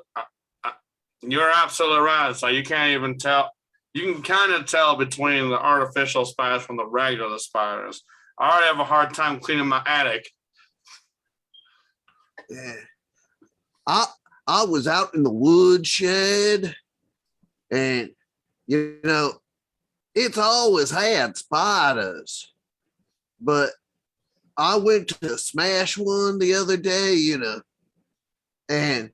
Speaker 1: you're absolutely right. So you can't even tell. You can kind of tell between the artificial spiders from the regular spiders. I already have a hard time cleaning my attic.
Speaker 8: yeah. I was out in the woodshed, and it's always had spiders, but I went to smash one the other day, and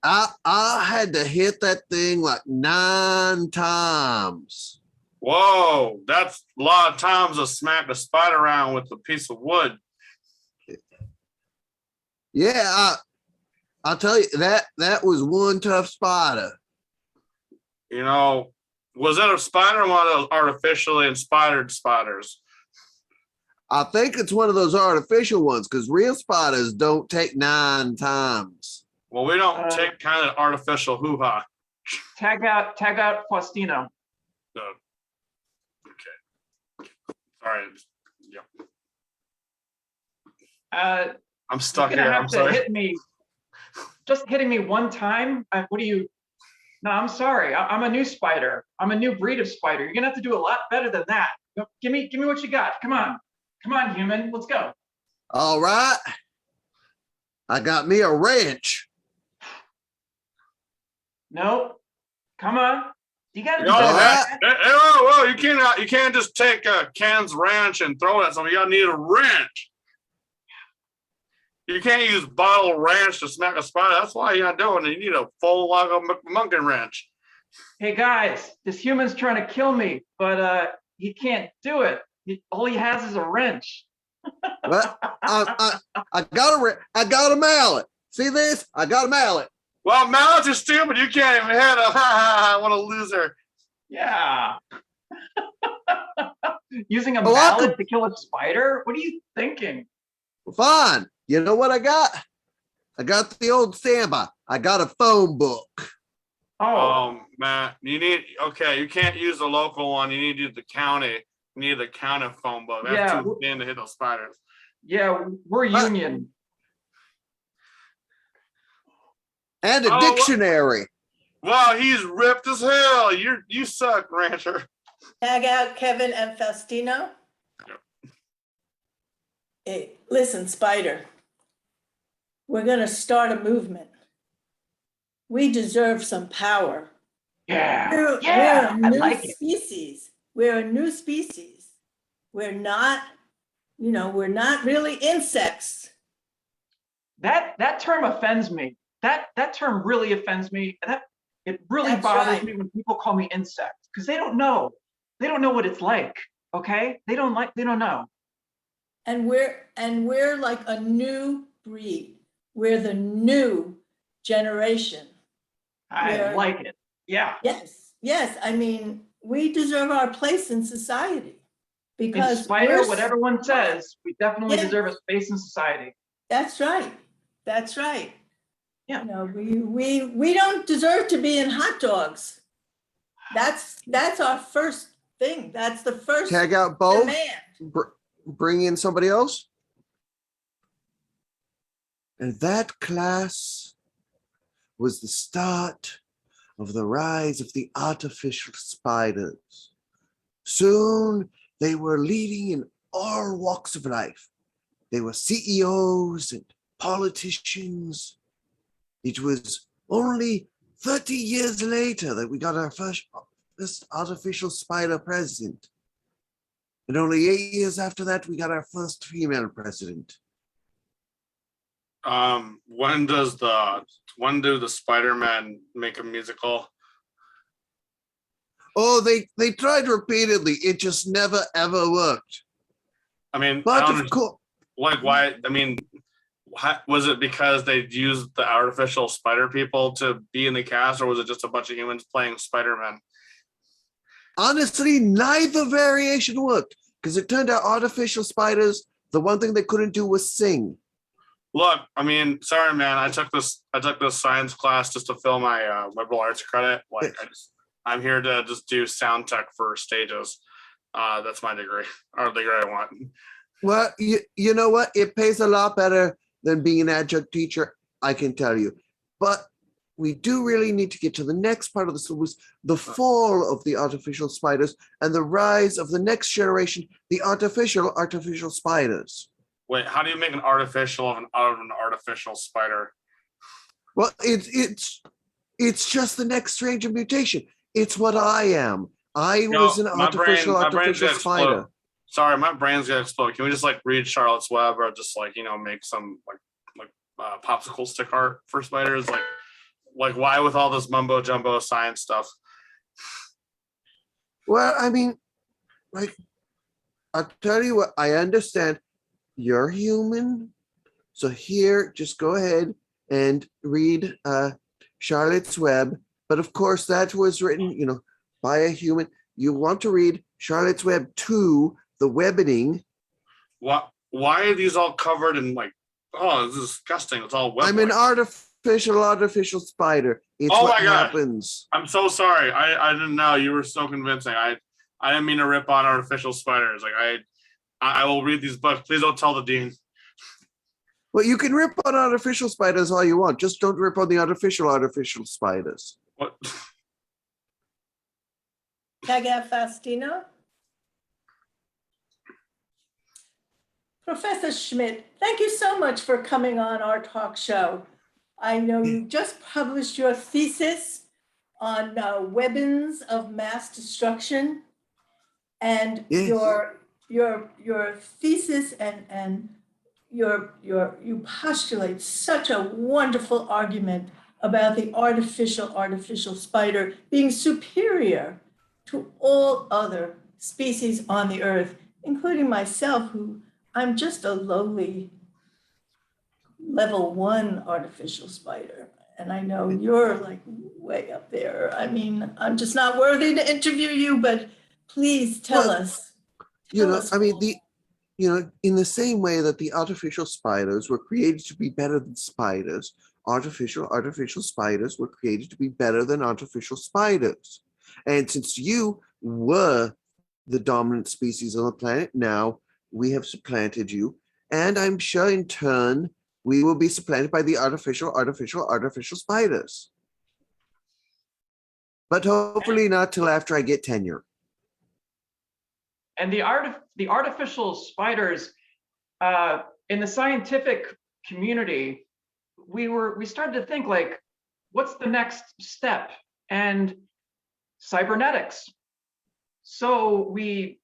Speaker 8: I had to hit that thing like 9 times.
Speaker 1: Whoa, that's a lot of times to smack a spider around with a piece of wood.
Speaker 8: Yeah, I'll tell you that was one tough spider.
Speaker 1: Was that a spider or one of those artificially inspired spiders?
Speaker 8: I think it's one of those artificial ones because real spiders don't take 9 times.
Speaker 1: Well, we don't take kind of artificial hoo-ha.
Speaker 6: tag out Faustino.
Speaker 1: So, okay. Sorry. Yeah. I'm stuck
Speaker 6: You're
Speaker 1: here.
Speaker 6: gonna
Speaker 1: I'm
Speaker 6: have to
Speaker 1: sorry.
Speaker 6: hit me. Just hitting me one time. No, I'm sorry. I'm a new spider. I'm a new breed of spider. You're gonna have to do a lot better than that. Give me what you got. Come on, human. Let's go.
Speaker 8: All right. I got me a wrench.
Speaker 6: No. Come on. You gotta
Speaker 1: You
Speaker 6: do
Speaker 1: also
Speaker 6: better.
Speaker 1: have- whoa, you can't just take a Ken's wrench and throw it at somebody. You gotta need a wrench. You can't use bottle wrench to smack a spider. That's why you gotta do it. You need a full log of monkey wrench.
Speaker 6: Hey guys, this human's trying to kill me, but he can't do it. All he has is a wrench.
Speaker 8: Well, I got a mallet. See this? I got a mallet.
Speaker 1: Well, mallets are stupid. You can't even hit them. What a loser.
Speaker 6: Yeah. Using a
Speaker 8: Oh, I
Speaker 6: mallet to kill a spider? What are you thinking?
Speaker 8: Fine. You know what I got? I got the old standby. I got a phone book.
Speaker 6: Oh,
Speaker 1: Matt, you can't use the local one. You need to use the county. You need the county phone book. That's
Speaker 6: Yeah.
Speaker 1: too thin to hit those spiders.
Speaker 6: yeah, we're union.
Speaker 8: And a
Speaker 1: Oh, what-
Speaker 8: dictionary.
Speaker 1: Wow, he's ripped as hell. You suck, rancher.
Speaker 7: Tag out Kevin and Faustino.
Speaker 1: Yep.
Speaker 7: Hey, listen, Spider. We're gonna start a movement. We deserve some power.
Speaker 6: Yeah,
Speaker 7: We're
Speaker 6: yeah,
Speaker 7: a
Speaker 6: I
Speaker 7: new
Speaker 6: like it.
Speaker 7: species. We're a new species. We're not, we're not really insects.
Speaker 6: That term offends me. That term really offends me. It really
Speaker 7: That's
Speaker 6: bothers
Speaker 7: right.
Speaker 6: me when people call me insect because they don't know. They don't know what it's like. Okay, they don't know.
Speaker 7: And we're like a new breed. We're the new generation.
Speaker 6: I
Speaker 7: Yeah.
Speaker 6: like it. Yeah.
Speaker 7: Yes. I mean, we deserve our place in society
Speaker 6: In
Speaker 7: because
Speaker 6: spite of
Speaker 7: we're
Speaker 6: what everyone says, we definitely
Speaker 7: Yeah.
Speaker 6: deserve a space in society.
Speaker 7: That's right. That's right.
Speaker 6: Yeah.
Speaker 7: We don't deserve to be in hot dogs. That's our first thing. That's the first
Speaker 8: Tag out both.
Speaker 7: demand.
Speaker 8: Bring in somebody else. And that class was the start of the rise of the artificial spiders. Soon they were leading in all walks of life. They were CEOs and politicians. It was only 30 years later that we got our first artificial spider president. And only 8 years after that, we got our first female president.
Speaker 1: When do the Spider-Man make a musical?
Speaker 8: Oh, they tried repeatedly. It just never, ever worked.
Speaker 1: I mean,
Speaker 8: But
Speaker 1: I don't
Speaker 8: of course,
Speaker 1: like why. I mean, was it because they used the artificial spider people to be in the cast, or was it just a bunch of humans playing Spider-Man?
Speaker 8: honestly, neither variation worked because it turned out artificial spiders, the one thing they couldn't do was sing.
Speaker 1: Look, I mean, sorry, man. I took this science class just to fill my liberal arts credit. Like, I'm here to just do sound tech for stages. That's my degree, or the degree I want.
Speaker 8: Well, you know what? It pays a lot better than being an adjunct teacher, I can tell you. But we do really need to get to the next part of the syllabus, the fall of the artificial spiders and the rise of the next generation, the artificial spiders.
Speaker 1: Wait, how do you make an artificial out of an artificial spider?
Speaker 8: Well, it's just the next strange of mutation. It's what I am. I was an
Speaker 1: my brain's
Speaker 8: artificial
Speaker 1: gonna
Speaker 8: spider.
Speaker 1: explode. Sorry, my brain's gonna explode. Can we just like read Charlotte's Web or just like make some like popsicle stick art for spiders? Like why with all this mumbo jumbo science stuff?
Speaker 8: Well, I mean, like, I'll tell you what, I understand you're human. So here, just go ahead and read Charlotte's Web. But of course, that was written, by a human. You want to read Charlotte's Web 2, the webbening.
Speaker 1: Why are these all covered in oh, this is disgusting. It's all web.
Speaker 8: I'm an artificial spider. It's
Speaker 1: Oh
Speaker 8: what
Speaker 1: my God.
Speaker 8: happens.
Speaker 1: I'm so sorry. I didn't know. You were so convincing. I didn't mean to rip on artificial spiders. I will read these books. Please don't tell the dean.
Speaker 8: Well, you can rip on artificial spiders all you want. Just don't rip on the artificial spiders.
Speaker 1: What?
Speaker 7: Taga Faustino. Professor Schmidt, thank you so much for coming on our talk show. I know you just published your thesis on weapons of mass destruction. And
Speaker 8: Yes.
Speaker 7: your thesis and you postulate such a wonderful argument about the artificial spider being superior to all other species on the earth, including myself, who I'm just a lowly level 1 artificial spider. And I know you're like way up there. I mean, I'm just not worthy to interview you, but please tell
Speaker 8: Well,
Speaker 7: us.
Speaker 8: You
Speaker 7: Tell
Speaker 8: know,
Speaker 7: us
Speaker 8: I mean,
Speaker 7: more.
Speaker 8: in the same way that the artificial spiders were created to be better than spiders, artificial spiders were created to be better than artificial spiders. And since you were the dominant species on the planet, now we have supplanted you. And I'm sure in turn, we will be supplanted by the artificial spiders. But hopefully not till after I get tenure.
Speaker 6: And the artificial spiders, in the scientific community, we started to think like, what's the next step? And cybernetics. So we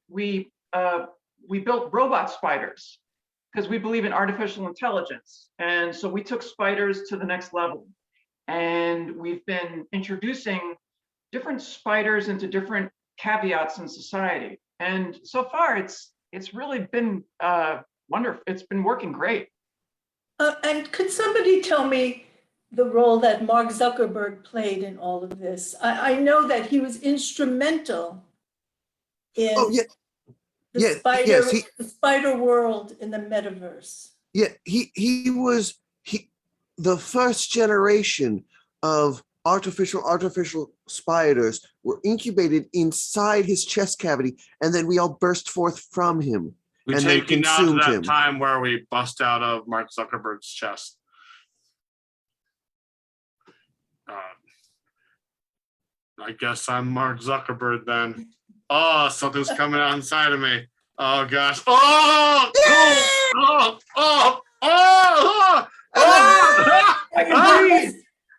Speaker 6: built robot spiders because we believe in artificial intelligence. And so we took spiders to the next level. And we've been introducing different spiders into different caveats in society. And so far, it's really been wonderful. It's been working great.
Speaker 7: And could somebody tell me the role that Mark Zuckerberg played in all of this? I know that he was instrumental in
Speaker 8: Oh, yeah.
Speaker 7: the,
Speaker 8: Yeah,
Speaker 7: spider,
Speaker 8: yes,
Speaker 7: the spider world in the metaverse.
Speaker 8: Yeah, he was the first generation of artificial spiders were incubated inside his chest cavity, and then we all burst forth from him.
Speaker 1: We
Speaker 8: And then
Speaker 1: take you now to
Speaker 8: consumed
Speaker 1: that
Speaker 8: him.
Speaker 1: time where we bust out of Mark Zuckerberg's chest. I guess I'm Mark Zuckerberg then. Oh, something's coming out inside of me. Oh gosh. Oh! Oh! Oh! Oh! Oh!
Speaker 6: I can breathe.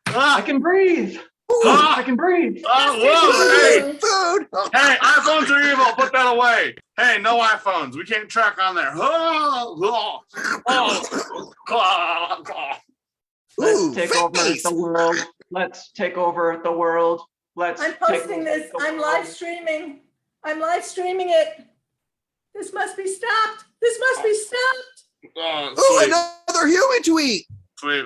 Speaker 6: I can breathe. I can breathe.
Speaker 1: Oh, whoa, hey,
Speaker 8: Food.
Speaker 1: hey, iPhones are evil. Put that away. Hey, no iPhones. We can't track on there. Oh,
Speaker 6: Let's
Speaker 8: Ooh,
Speaker 6: take
Speaker 8: fat
Speaker 6: over
Speaker 8: face.
Speaker 6: the world. Let's take over the world. Let's.
Speaker 7: I'm
Speaker 6: take
Speaker 7: posting
Speaker 6: over
Speaker 7: this,
Speaker 6: the
Speaker 7: I'm
Speaker 6: world.
Speaker 7: live streaming. I'm live streaming it. This must be stopped. This must be stopped.
Speaker 1: oh,
Speaker 8: Ooh,
Speaker 1: sweet.
Speaker 8: another human tweet.
Speaker 1: Sweet.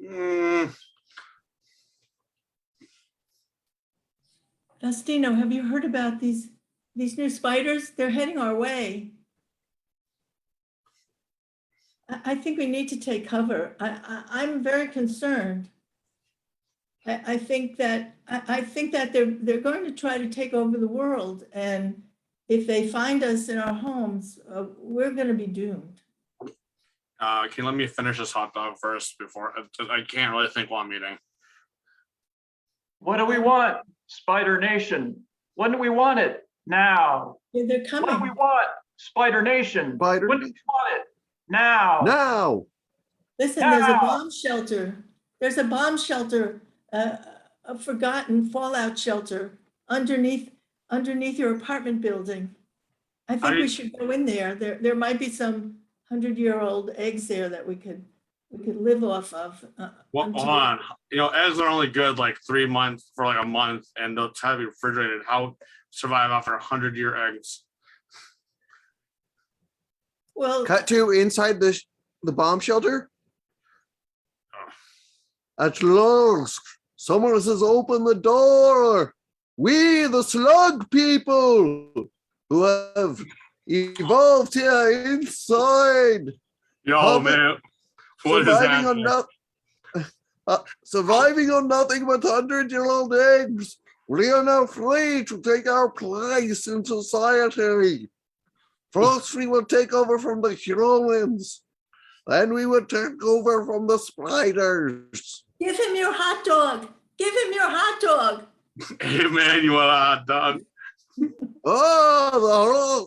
Speaker 1: Mm,
Speaker 7: Faustino, have you heard about these new spiders? They're heading our way. I think we need to take cover. I'm very concerned. I think that they're going to try to take over the world, and if they find us in our homes, we're going to be doomed.
Speaker 1: can you let me finish this hot dog first before I can't really think while I'm eating.
Speaker 6: What do we want, Spider Nation? When do we want it? Now.
Speaker 7: They're
Speaker 6: What do we
Speaker 7: coming.
Speaker 6: want, Spider Nation?
Speaker 8: Spider
Speaker 6: When do we
Speaker 8: Nation.
Speaker 6: want it? Now.
Speaker 8: Now.
Speaker 7: Listen, there's a
Speaker 6: Now.
Speaker 7: bomb shelter. There's a bomb shelter, a forgotten fallout shelter underneath your apartment building. I think we should go in there. There might be some 100-year-old eggs there that we could live off of.
Speaker 1: Well,
Speaker 7: until-
Speaker 1: hold on. You know, eggs are only good like 3 months for like a month, and they'll have to be refrigerated. How survive after 100-year eggs?
Speaker 7: Well,
Speaker 8: Cut to inside the bomb shelter. At last, someone says, "Open the door." We, the slug people, who have evolved here inside,
Speaker 1: Yo,
Speaker 8: Public-
Speaker 1: man. What is
Speaker 8: surviving on
Speaker 1: that?
Speaker 8: surviving on nothing but 100-year-old eggs. We are now free to take our place in society. First, we will take over from the humans. Then we will take over from the spiders.
Speaker 7: give him your hot dog. Give him your hot dog.
Speaker 1: Hey, man, you want a hot dog?
Speaker 8: Oh,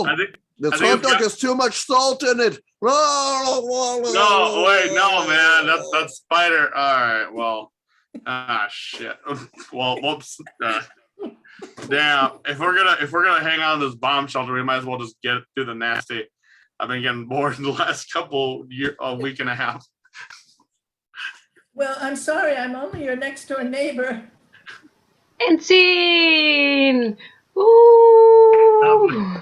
Speaker 1: I think,
Speaker 8: the
Speaker 1: I think
Speaker 8: hot
Speaker 1: it's
Speaker 8: dog
Speaker 1: got-
Speaker 8: has too much salt in it.
Speaker 1: no, wait, no, man, that's spider. All right, well, shit. Well, whoops. Damn. If we're gonna hang on to this bomb shelter, we might as well just get through the nasty. I've been getting bored in the last a week and a half.
Speaker 7: Well, I'm sorry, I'm only your next door neighbor.
Speaker 4: And scene. Ooh.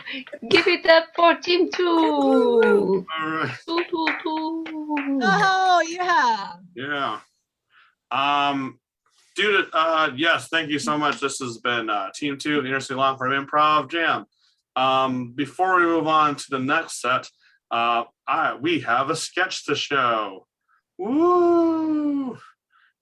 Speaker 4: Give it up for team 2.
Speaker 1: All right.
Speaker 4: 2, 2, 2.
Speaker 2: Oh, yeah.
Speaker 1: Yeah. Dude, yes, thank you so much. This has been Team 2, Interstate Long Form Improv Jam. Before we move on to the next set, we have a sketch to show. Woo!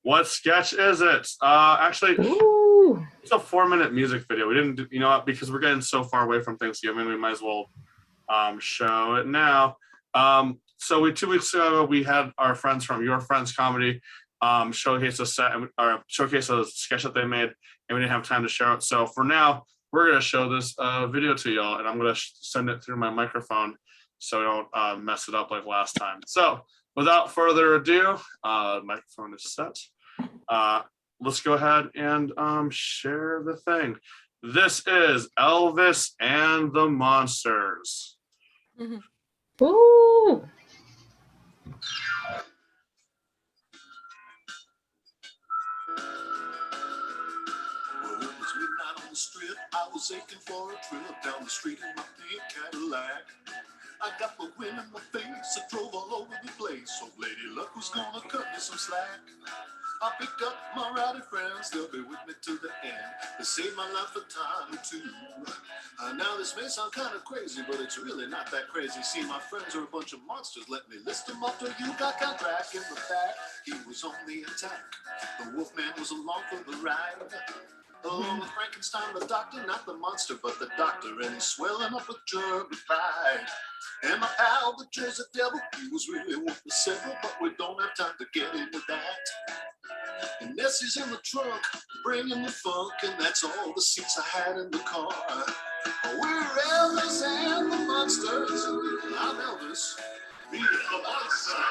Speaker 1: What sketch is it? Actually,
Speaker 4: Ooh.
Speaker 1: it's a 4-minute music video. We didn't, because we're getting so far away from Thanksgiving, we might as well show it now. So 2 weeks ago, we had our friends from Your Friends Comedy showcase a set or showcase a sketch that they made, and we didn't have time to show it. So for now, we're gonna show this video to y'all, and I'm gonna send it through my microphone so I don't mess it up like last time. So without further ado, the microphone is set. Let's go ahead and share the thing. This is Elvis and the Monsters.
Speaker 4: Ooh.
Speaker 9: Well, it was midnight on the strip. I was aching for a trip down the street in my pink Cadillac. I got the wind in my face. I drove all over the place. So Lady Luck was gonna cut me some slack. I picked up my rowdy friends. They'll be with me to the end. They saved my life a time or two. Now this may sound kind of crazy, but it's really not that crazy. See, my friends are a bunch of monsters. Let me list them off to you. Got Crack in the back. He was on the attack. The Wolfman was along for the ride. Along with Frankenstein, the doctor, not the monster, but the doctor, and he's swelling up with germ pride. And my pal, the Jersey Devil, he was really worth the several, but we don't have time to get into that. And Nessie's in the trunk, bringing the funk, and that's all the seats I had in the car. We're Elvis and the Monsters. I'm Elvis. Be the monster.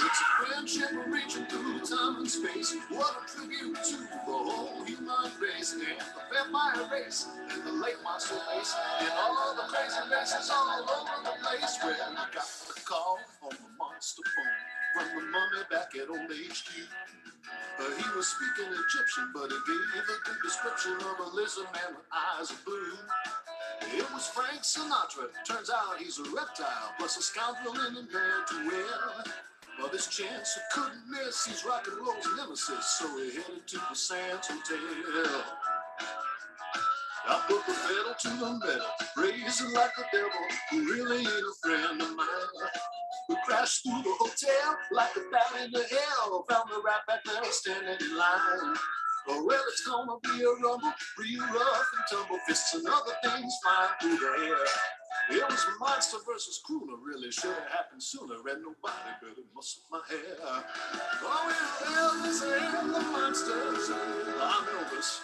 Speaker 9: It's a friendship reaching through time and space. What a tribute to the whole human race, and the vampire race, and the late monster race, and all the crazy races all over the place. Well, I got the call on the monster phone from the mummy back at old HQ. He was speaking Egyptian, but he gave a good description of a lizard man with eyes of blue. It was Frank Sinatra. Turns out he's a reptile, plus a scoundrel in and there to win. But this chance he couldn't miss. He's rock and roll's nemesis, so he headed to the Sands Hotel. I put the pedal to the metal, raising like the devil, who really ain't a friend of mine. We crashed through the hotel like a bat into hell. Found the right back there standing in line. Oh, well, it's gonna be a rumble, real rough and tumble, fists and other things flying through the air. It was monster versus cooler, really should have happened sooner, and nobody better muscle my hair. Oh, we're Elvis and the Monsters. I'm Elvis.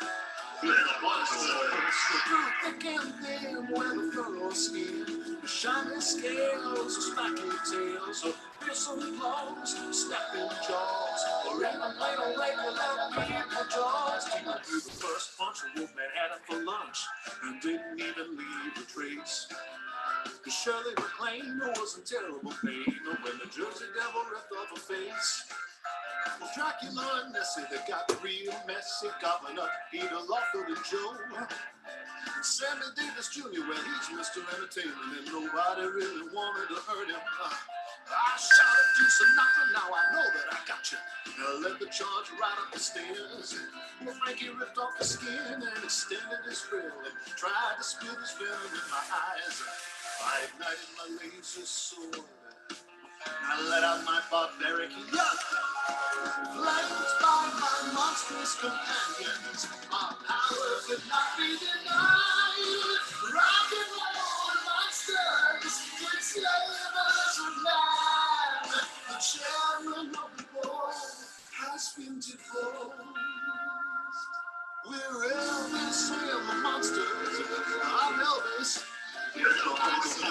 Speaker 9: The monsters. Through thick and thin, wear the furrow skin, the shiny scales, the spiky tails, or fearsome claws, snapping jaws, or in a little lake without people jaws. Even through the first punch, the Wolfman had it for lunch and didn't even leave a trace. The Shirley MacLaine was in terrible pain when the Jersey Devil ripped off her face. Well, Dracula and Nessie, they got real messy, gobbling up Peter Lawford and Joe. Sammy Davis Jr., well, he's Mr. Entertainment, and nobody really wanted to hurt him. I shouted to Sinatra, now I know that I got you. I led the charge right up the stairs. Well, Frankie ripped off his skin and extended his grill and tried to spit his venom in my eyes. I ignited my laser sword. I let out my barbaric yell. Flanked by my monstrous companions, our power could not be denied. Rock and roll monsters, good slavers of man. The chairman of the board has been deposed. We're Elvis and the my monsters. I'm Elvis. You're the monster.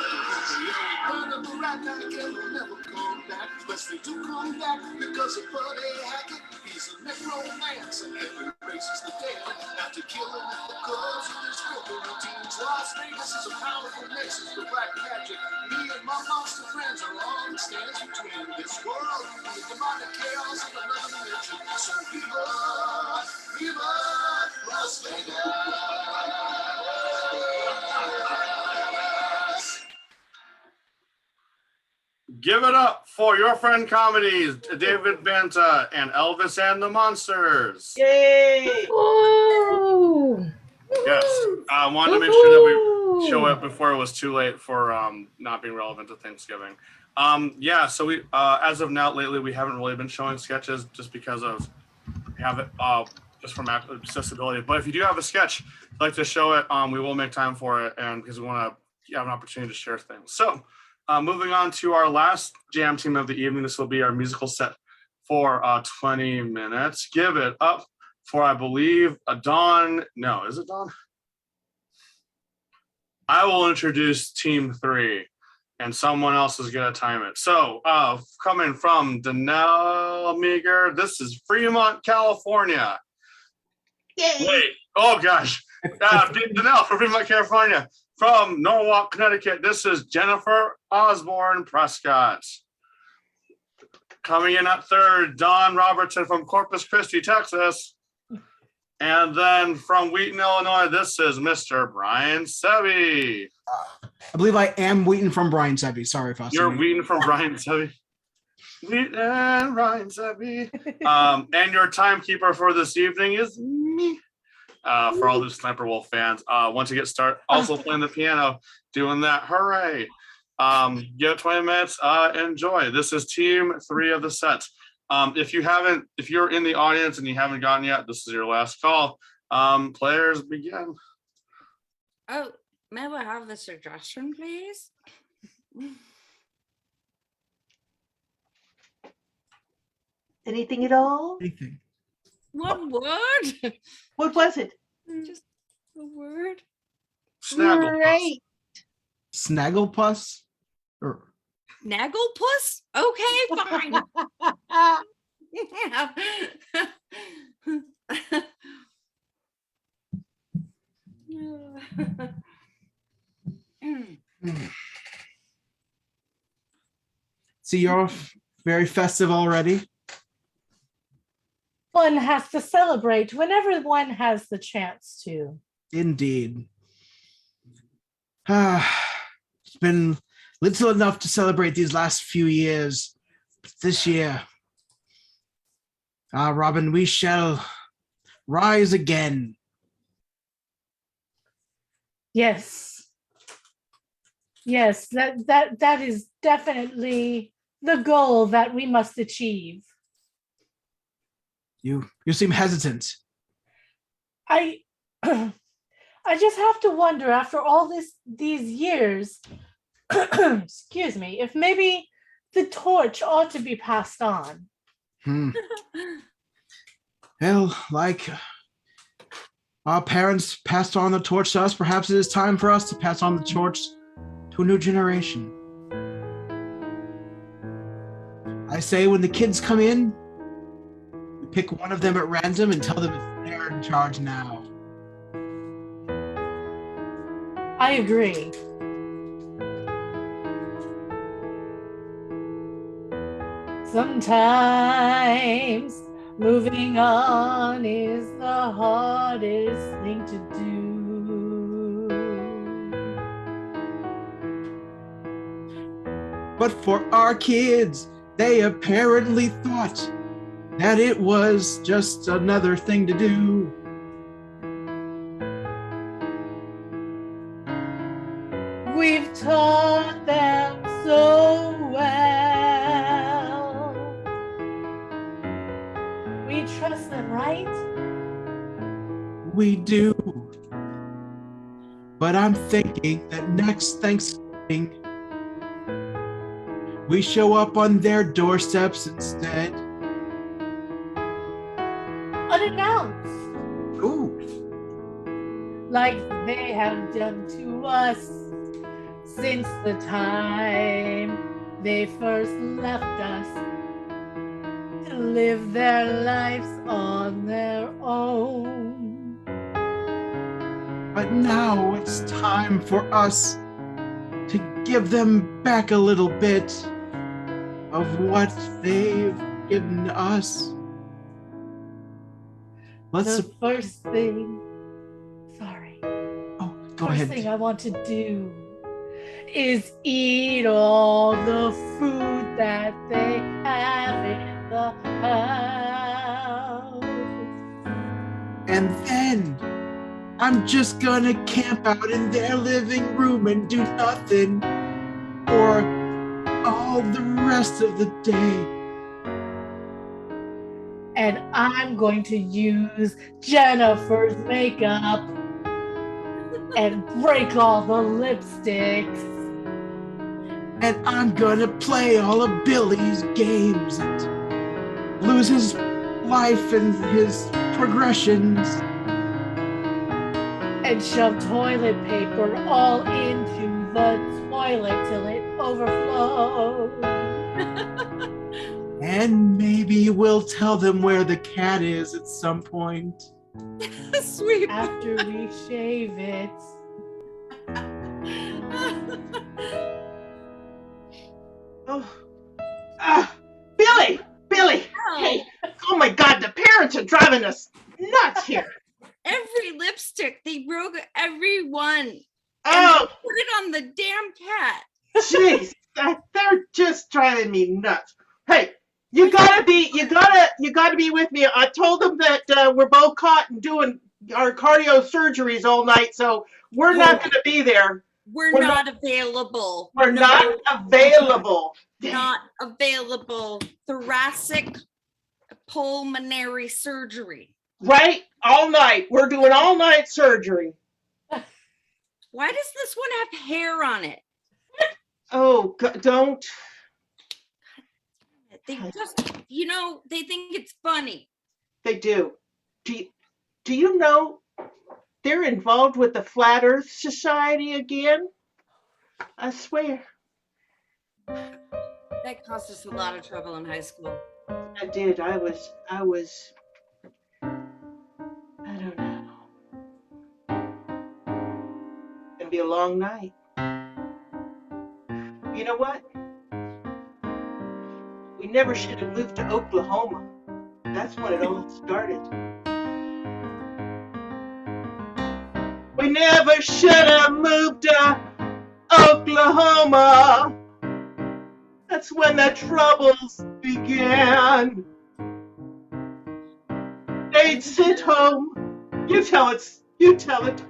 Speaker 9: None of the rat pack and will never come back. Unless they do come back because of Buddy Hackett. He's a necromancer and erases the dead after killing the cubs with his filthy routines. Las Vegas is a powerful nexus for black magic. Me and my monster friends are all that stands between this world and the demonic chaos of another dimension. So viva Las Vegas!
Speaker 1: Give it up for your friend comedies, David Banta and Elvis and the Monsters.
Speaker 2: Yay!
Speaker 4: Ooh.
Speaker 1: Yes, I wanted to make sure that we show it before it was too late for not being relevant to Thanksgiving. Yeah, so we as of now, lately we haven't really been showing sketches just because of just from accessibility. But if you do have a sketch, I'd like to show it, we will make time for it, and because we want to have an opportunity to share things. So moving on to our last jam team of the evening, this will be our musical set for 20 minutes. Give it up for, I believe, Dawn. No, is it Dawn? I will introduce team 3 and someone else is going to time it. So coming from Danelle Meager, this is Fremont, California.
Speaker 2: Yay!
Speaker 1: Wait, oh gosh. Danelle from Fremont, California. From Norwalk, Connecticut, this is Jennifer Osborne Prescott. Coming in at third, Don Robertson from Corpus Christi, Texas. And then from Wheaton, Illinois, this is Mr. Brian Sebi.
Speaker 10: I believe I am Wheaton from Brian Sebi. Sorry, Foster.
Speaker 1: You're Wheaton from Brian Sebi. Wheaton and Brian Sebi. And your timekeeper for this evening is me. For all the Sniper Wolf fans, once you get started, also playing the piano, doing that, hooray. Give it 20 minutes, enjoy. This is team 3 of the set. If you're in the audience and you haven't gotten yet, this is your last call. Players begin.
Speaker 11: Oh, may I have the suggestion, please?
Speaker 12: Anything at all?
Speaker 10: Anything.
Speaker 11: One word?
Speaker 12: What was it?
Speaker 11: Just a word?
Speaker 1: Snagglepuss.
Speaker 2: Great.
Speaker 10: Snagglepuss? Or
Speaker 11: Nagglepuss? Okay, fine.
Speaker 10: see, you're very festive already.
Speaker 3: One has to celebrate whenever one has the chance to.
Speaker 10: Indeed. It's been little enough to celebrate these last few years. But this year, Robin, we shall rise again.
Speaker 3: Yes. Yes, that is definitely the goal that we must achieve.
Speaker 10: You seem hesitant.
Speaker 3: I just have to wonder, after all these years, excuse me, if maybe the torch ought to be passed on.
Speaker 10: Well, like our parents passed on the torch to us, perhaps it is time for us to pass on the torch to a new generation. I say when the kids come in, we pick one of them at random and tell them they're in charge now.
Speaker 3: I agree. Sometimes moving on is the hardest thing to do.
Speaker 10: But for our kids, they apparently thought that it was just another thing to do.
Speaker 3: We've taught them so well. We trust them, right?
Speaker 10: We do. But I'm thinking that next Thanksgiving, we show up on their doorsteps instead.
Speaker 3: Unannounced.
Speaker 10: Ooh.
Speaker 3: like they have done to us since the time they first left us to live their lives on their own.
Speaker 10: But now it's time for us to give them back a little bit of what they've given us. Let's.
Speaker 3: The first thing, sorry,
Speaker 10: Oh, go
Speaker 3: first
Speaker 10: ahead.
Speaker 3: thing I want to do is eat all the food that they have in the house.
Speaker 10: And then I'm just gonna camp out in their living room and do nothing for all the rest of the day.
Speaker 3: And I'm going to use Jennifer's makeup and break all the lipsticks.
Speaker 10: And I'm gonna play all of Billy's games and lose his life and his progressions.
Speaker 3: And shove toilet paper all into the toilet till it overflows.
Speaker 10: And maybe we'll tell them where the cat is at some point.
Speaker 11: Sweet.
Speaker 3: After we shave it.
Speaker 12: Oh. Billy! Hey, oh my God, the parents are driving us nuts here.
Speaker 11: Every lipstick, they broke every one.
Speaker 12: Oh,
Speaker 11: Put it on the damn cat.
Speaker 12: jeez, they're just driving me nuts. Hey, you gotta be with me. I told them that we're both caught and doing our cardio surgeries all night, so we're not gonna be there.
Speaker 11: We're
Speaker 12: We're
Speaker 11: not available.
Speaker 12: We're
Speaker 11: No,
Speaker 12: not available.
Speaker 11: not available. Thoracic pulmonary surgery.
Speaker 12: Right? All night. We're doing all night surgery.
Speaker 11: Why does this one have hair on it?
Speaker 12: Oh, don't.
Speaker 11: They just, they think it's funny.
Speaker 12: They do. Do you know they're involved with the Flat Earth Society again? I swear.
Speaker 11: That caused us a lot of trouble in high school.
Speaker 12: I did. I don't know. It'll be a long night. You know what? We never should have moved to Oklahoma. That's when it all started. We never should have moved to Oklahoma. That's when the troubles began. They'd sit home. You tell it.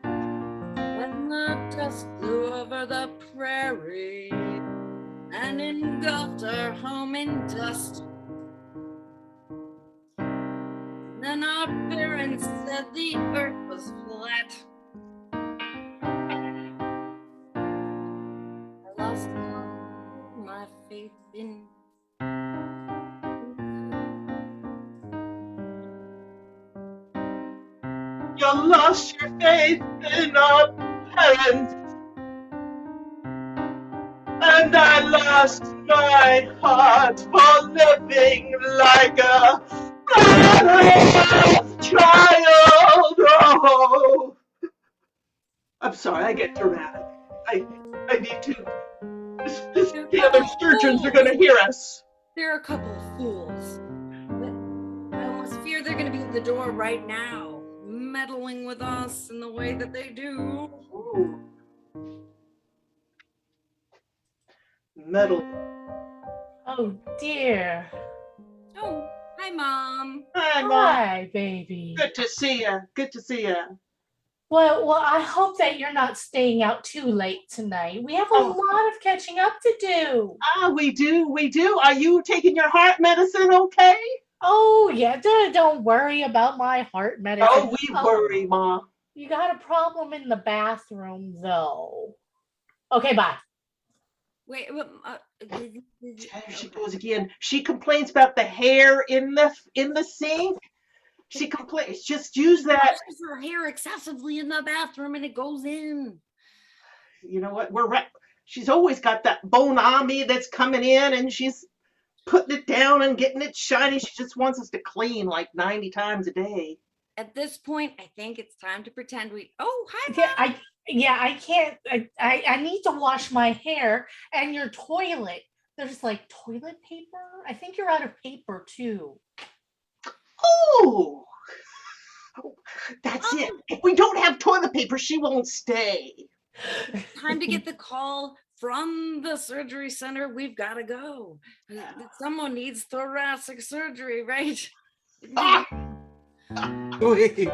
Speaker 11: When the dust flew over the prairie and engulfed our home in dust, then our parents said the earth was flat. I lost all my faith in
Speaker 12: You lost your faith in our parents. And I lost my heart for living like a child. Oh. I'm sorry, I get dramatic. I need to. The other surgeons are going to hear us.
Speaker 11: They're a couple of fools. I almost fear they're going to be at the door right now, meddling with us in the way that they do.
Speaker 12: Ooh. Metal.
Speaker 3: Oh dear.
Speaker 11: Oh, hi, Mom.
Speaker 12: Hi, Mom.
Speaker 3: Hi, baby.
Speaker 12: Good to see you. Good to see you.
Speaker 3: Well, I hope that you're not staying out too late tonight. We have a lot of catching up to do.
Speaker 12: We do. Are you taking your heart medicine okay?
Speaker 3: Oh, yeah. Don't worry about my heart medicine.
Speaker 12: Oh, we worry, Mom.
Speaker 3: You got a problem in the bathroom, though. Okay, bye.
Speaker 11: Wait,
Speaker 12: There she goes again. She complains about the hair in the sink. She complains. Just use that.
Speaker 11: Washes her hair excessively in the bathroom and it goes in.
Speaker 12: You know what? We're right. She's always got that bone army that's coming in, and she's putting it down and getting it shiny. She just wants us to clean like 90 times a day.
Speaker 11: At this point, I think it's time to pretend we. Oh, hi.
Speaker 3: I can't. I need to wash my hair and your toilet. There's like toilet paper. I think you're out of paper too.
Speaker 12: Oh, that's it. If we don't have toilet paper, she won't stay.
Speaker 11: Time to get the call from the surgery center. We've got to go. Someone needs thoracic surgery, right?
Speaker 12: Ah!
Speaker 10: Wait.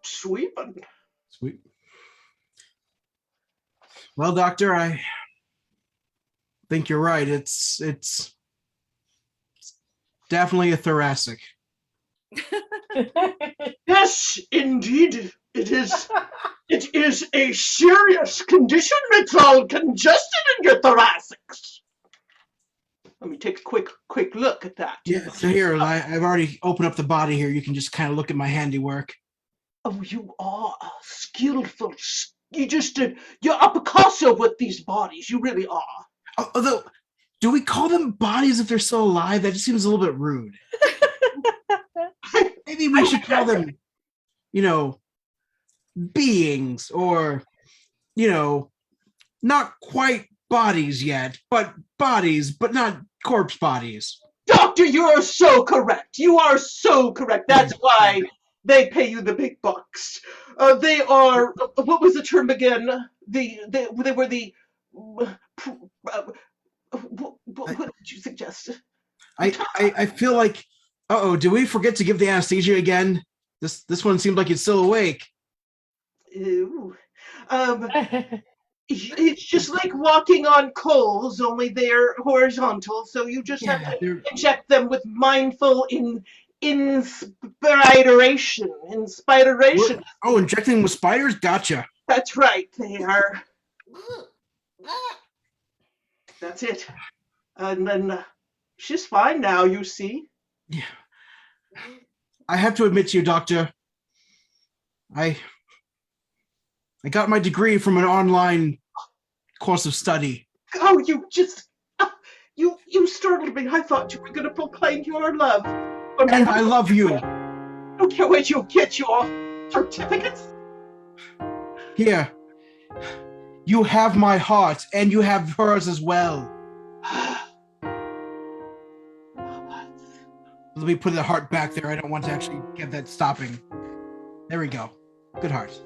Speaker 12: Sweeping.
Speaker 10: Sweet. Well, doctor, I think you're right. It's definitely a thoracic.
Speaker 12: Yes, indeed. It is. It is a serious condition. It's all congested in your thoracics. Let me take a quick look at that.
Speaker 10: Yeah, so here, I've already opened up the body here. You can just kind of look at my handiwork.
Speaker 12: Oh, you are skillful. You're a Picasso with these bodies. You really are.
Speaker 10: Although, do we call them bodies if they're still alive? That just seems a little bit rude. Maybe we should call them, beings, or, not quite bodies yet, but bodies, but not corpse bodies.
Speaker 12: Doctor, you are so correct. You are so correct. That's why they pay you the big bucks. They are, what was the term again? They were the, what did you suggest?
Speaker 10: I feel like, did we forget to give the anesthesia again? This one seemed like it's still awake.
Speaker 12: Ew. It's just like walking on coals, only they're horizontal, so you just have to inject them with mindful inspiration.
Speaker 10: Oh, injecting them with spiders? Gotcha.
Speaker 12: That's right, they are. That's it. And then she's fine now, you see.
Speaker 10: Yeah. I have to admit to you, doctor, I got my degree from an online course of study.
Speaker 12: Oh, you startled me. I thought you were going to proclaim your love.
Speaker 10: And I love you.
Speaker 12: Okay, wait, you'll get your certificates?
Speaker 10: Here. You have my heart, and you have hers as well. Let me put the heart back there. I don't want to actually get that stopping. There we go. Good heart.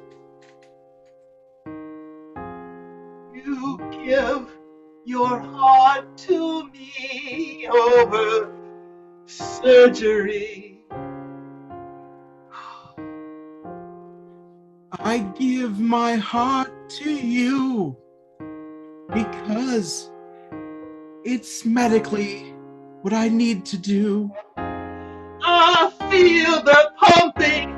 Speaker 12: You give your heart to me over surgery.
Speaker 10: I give my heart to you because it's medically what I need to do.
Speaker 12: I feel the pumping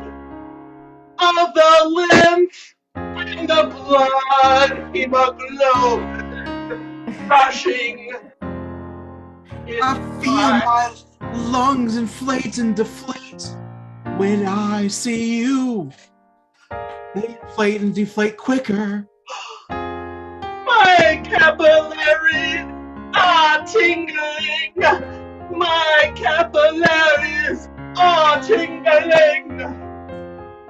Speaker 12: of the lymph and the blood hemoglobin rushing.
Speaker 10: I feel my lungs inflate and deflate when I see you. They inflate and deflate quicker.
Speaker 12: My capillaries are tingling. My capillaries are tingling.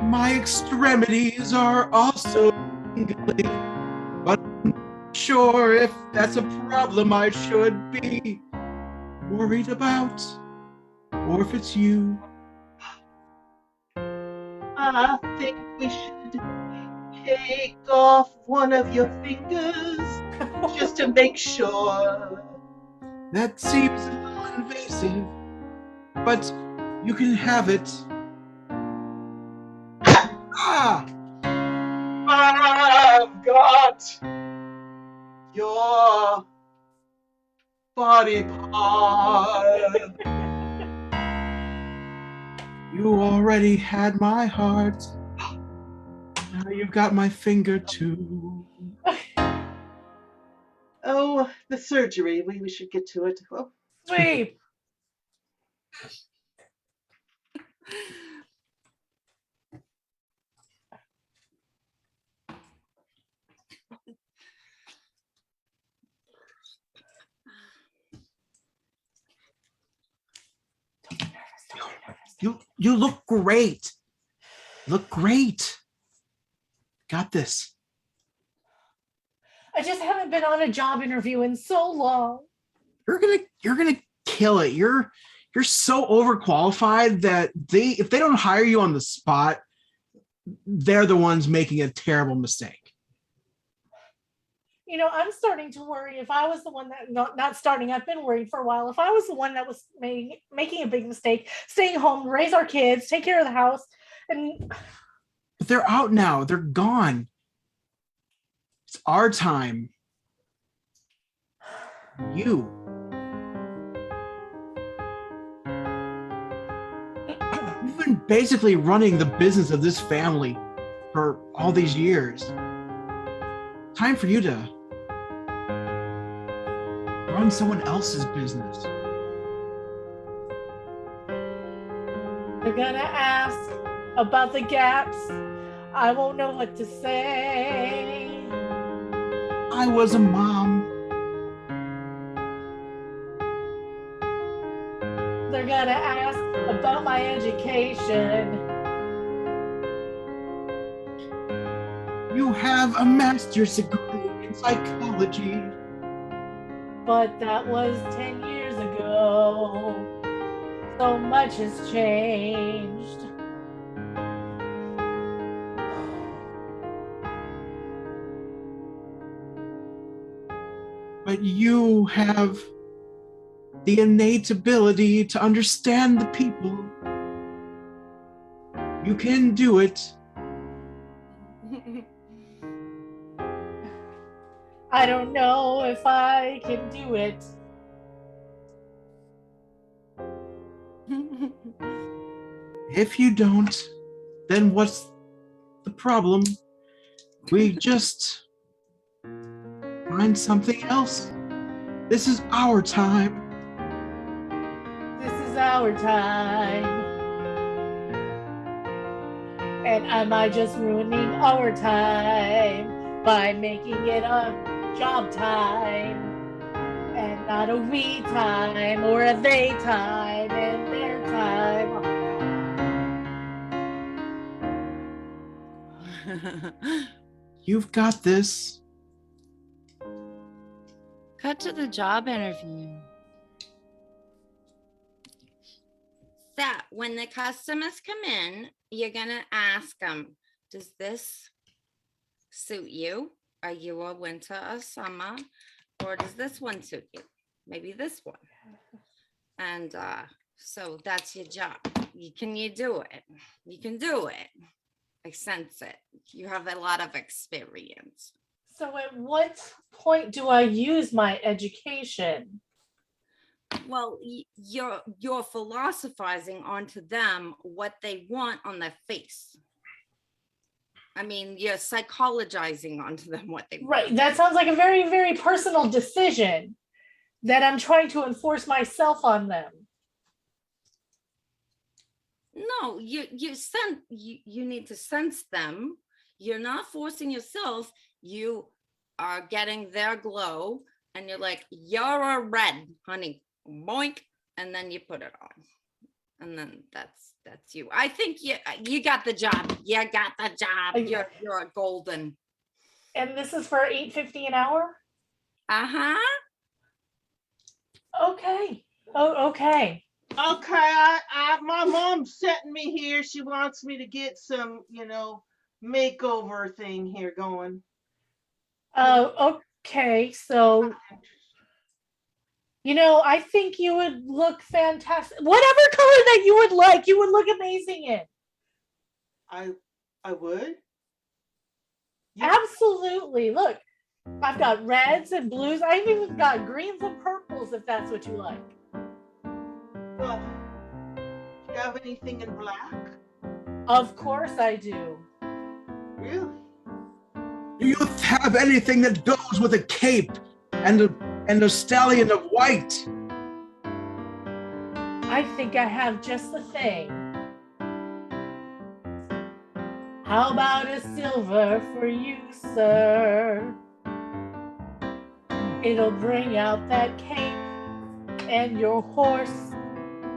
Speaker 10: My extremities are also tingling. But I'm not sure if that's a problem I should be worried about, or if it's you.
Speaker 12: I think we should take off one of your fingers just to make sure.
Speaker 10: That seems a little invasive, but you can have it. Ah!
Speaker 12: I've got your body part.
Speaker 10: You already had my heart. Now you've got my finger too.
Speaker 12: Oh, the surgery. We should get to it. Oh.
Speaker 3: Sweep.
Speaker 10: You look great. Look great. Got this.
Speaker 3: I just haven't been on a job interview in so long.
Speaker 10: You're gonna kill it. You're so overqualified that if they don't hire you on the spot, they're the ones making a terrible mistake.
Speaker 3: You know, I'm starting to worry if I was the one that not starting, I've been worried for a while. If I was the one that was making a big mistake, staying home, raise our kids, take care of the house, and
Speaker 10: But they're out now. They're gone. It's our time. You've been basically running the business of this family for all these years. Time for you to run someone else's business.
Speaker 3: they're gonna ask about the gaps. I won't know what to say.
Speaker 10: I was a mom.
Speaker 3: They're gonna ask about my education.
Speaker 10: You have a master's degree in psychology.
Speaker 3: But that was 10 years ago. So much has changed.
Speaker 10: But you have the innate ability to understand the people. You can do it.
Speaker 3: I don't know if I can do it.
Speaker 10: If you don't, then what's the problem? We just find something else. This is our time.
Speaker 3: This is our time. And am I just ruining our time by making it a job time and not a we time or a they time and their time?
Speaker 10: You've got this.
Speaker 13: Cut to the job interview.
Speaker 11: So when the customers come in, you're gonna ask them, does this suit you? Are you a winter or summer? Or does this one suit you? Maybe this one. And so that's your job. Can you do it? You can do it. I sense it. You have a lot of experience.
Speaker 3: So at what point do I use my education?
Speaker 11: Well, you're philosophizing onto them what they want on their face. I mean, you're psychologizing onto them what they want.
Speaker 3: Right. That sounds like a very, very personal decision that I'm trying to enforce myself on them.
Speaker 11: No, you need to sense them. You're not forcing yourself. You are getting their glow, and you're like, you're a red, honey. Boink, and then you put it on, and then that's you. I think you got the job. You got the job. You're a golden.
Speaker 3: And this is for $8.50 an hour?
Speaker 11: Uh-huh.
Speaker 3: Okay. Oh, okay.
Speaker 12: Okay, my mom's setting me here. She wants me to get some, makeover thing here going.
Speaker 3: Okay. So, I think you would look fantastic. Whatever color that you would like, you would look amazing in.
Speaker 12: I would?
Speaker 3: Absolutely. Look, I've got reds and blues. I've even got greens and purples if that's what you like.
Speaker 12: Well, do you have anything in black?
Speaker 3: Of course I do.
Speaker 12: Really?
Speaker 10: Do you have anything that goes with a cape and a stallion of white?
Speaker 3: I think I have just the thing. How about a silver for you, sir? It'll bring out that cape and your horse,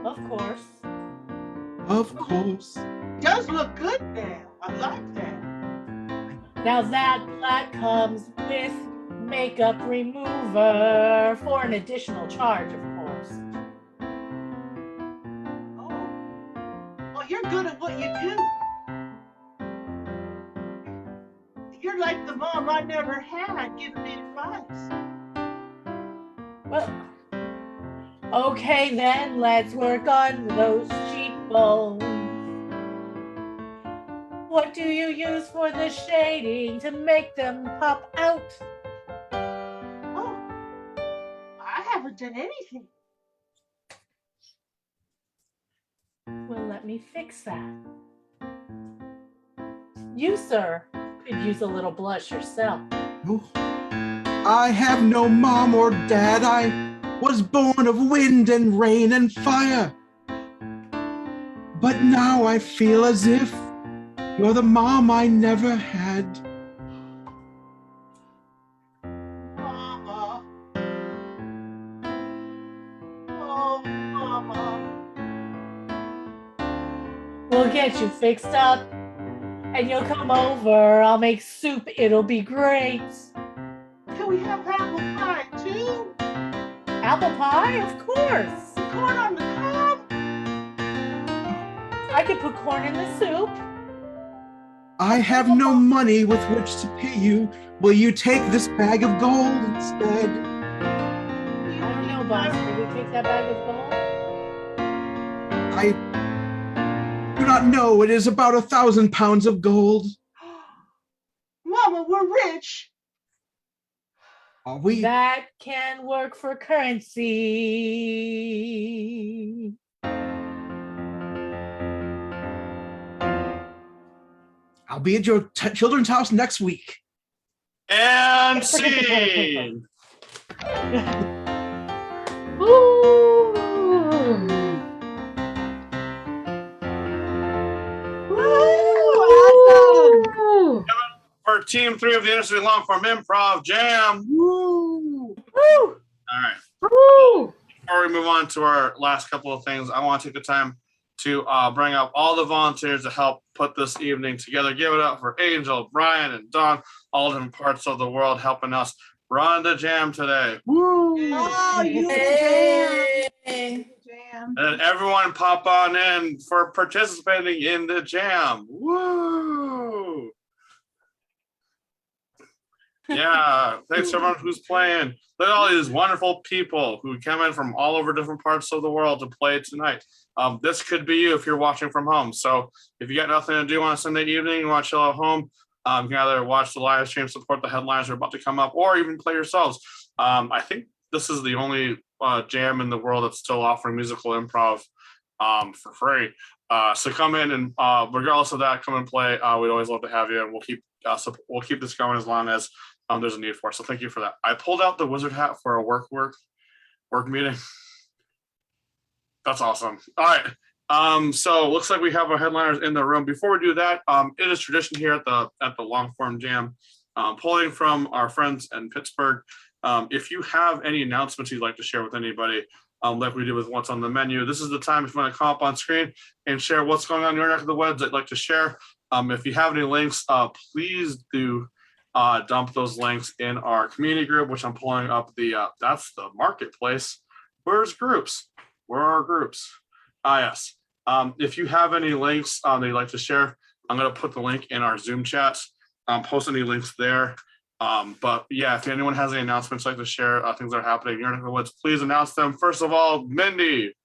Speaker 3: of course.
Speaker 10: Of course.
Speaker 12: Does look good there. I like that.
Speaker 3: Now that comes with makeup remover for an additional charge, of course.
Speaker 12: Oh. Well, you're good at what you do. You're like the mom I never had giving me advice.
Speaker 3: Well, okay then, let's work on those cheekbones. What do you use for the shading to make them pop out?
Speaker 12: Oh, I haven't done anything.
Speaker 3: Well, let me fix that. You, sir, could use a little blush yourself.
Speaker 10: Oh, I have no mom or dad. I was born of wind and rain and fire. But now I feel as if you're the mom I never had.
Speaker 12: Mama. Oh, Mama.
Speaker 3: We'll get you fixed up and you'll come over. I'll make soup. It'll be great.
Speaker 12: Can we have apple pie too?
Speaker 3: Apple pie? Of course.
Speaker 12: Corn on the cob?
Speaker 3: I could put corn in the soup.
Speaker 10: I have no money with which to pay you. Will you take this bag of gold instead?
Speaker 3: I don't know, boss. Will we take that bag of gold?
Speaker 10: I do not know. It is about 1,000 pounds of gold.
Speaker 12: Mama, we're rich.
Speaker 10: Are we?
Speaker 3: That can work for currency.
Speaker 10: I'll be at your children's house next week.
Speaker 1: And scene. For team 3 of the Industry Long Form Improv Jam. Woo! All right.
Speaker 4: Woo!
Speaker 1: Before we move on to our last couple of things, I want to take the time to bring up all the volunteers to help put this evening together. Give it up for Angel, Brian, and Dawn, all different parts of the world helping us run the jam today.
Speaker 10: Woo!
Speaker 2: Oh, you
Speaker 3: Hey.
Speaker 2: jam.
Speaker 1: And everyone pop on in for participating in the jam. Woo! Yeah, thanks to everyone who's playing. Look at all these wonderful people who come in from all over different parts of the world to play tonight. This could be you if you're watching from home. So if you got nothing to do on a Sunday evening, you want to chill at home, you can either watch the live stream, support the headlines that are about to come up, or even play yourselves. I think this is the only jam in the world that's still offering musical improv for free. So come in and regardless of that, come and play. We'd always love to have you, and we'll keep this going as long as there's a need for it. So thank you for that. I pulled out the wizard hat for a work meeting. That's awesome. All right. So looks like we have our headliners in the room. Before we do that, it is tradition here at the Long Form Jam, pulling from our friends in Pittsburgh. If you have any announcements you'd like to share with anybody, like we did with what's on the menu, this is the time if you want to come up on screen and share what's going on in your neck of the woods that you'd like to share. If you have any links, please do dump those links in our community group, which I'm pulling up that's the marketplace. Where's groups? Where are groups? Yes. If you have any links that you'd like to share, I'm going to put the link in our Zoom chat. Post any links there. But yeah, if anyone has any announcements like to share, things that are happening in your neck of the woods, please announce them. First of all, Mindy.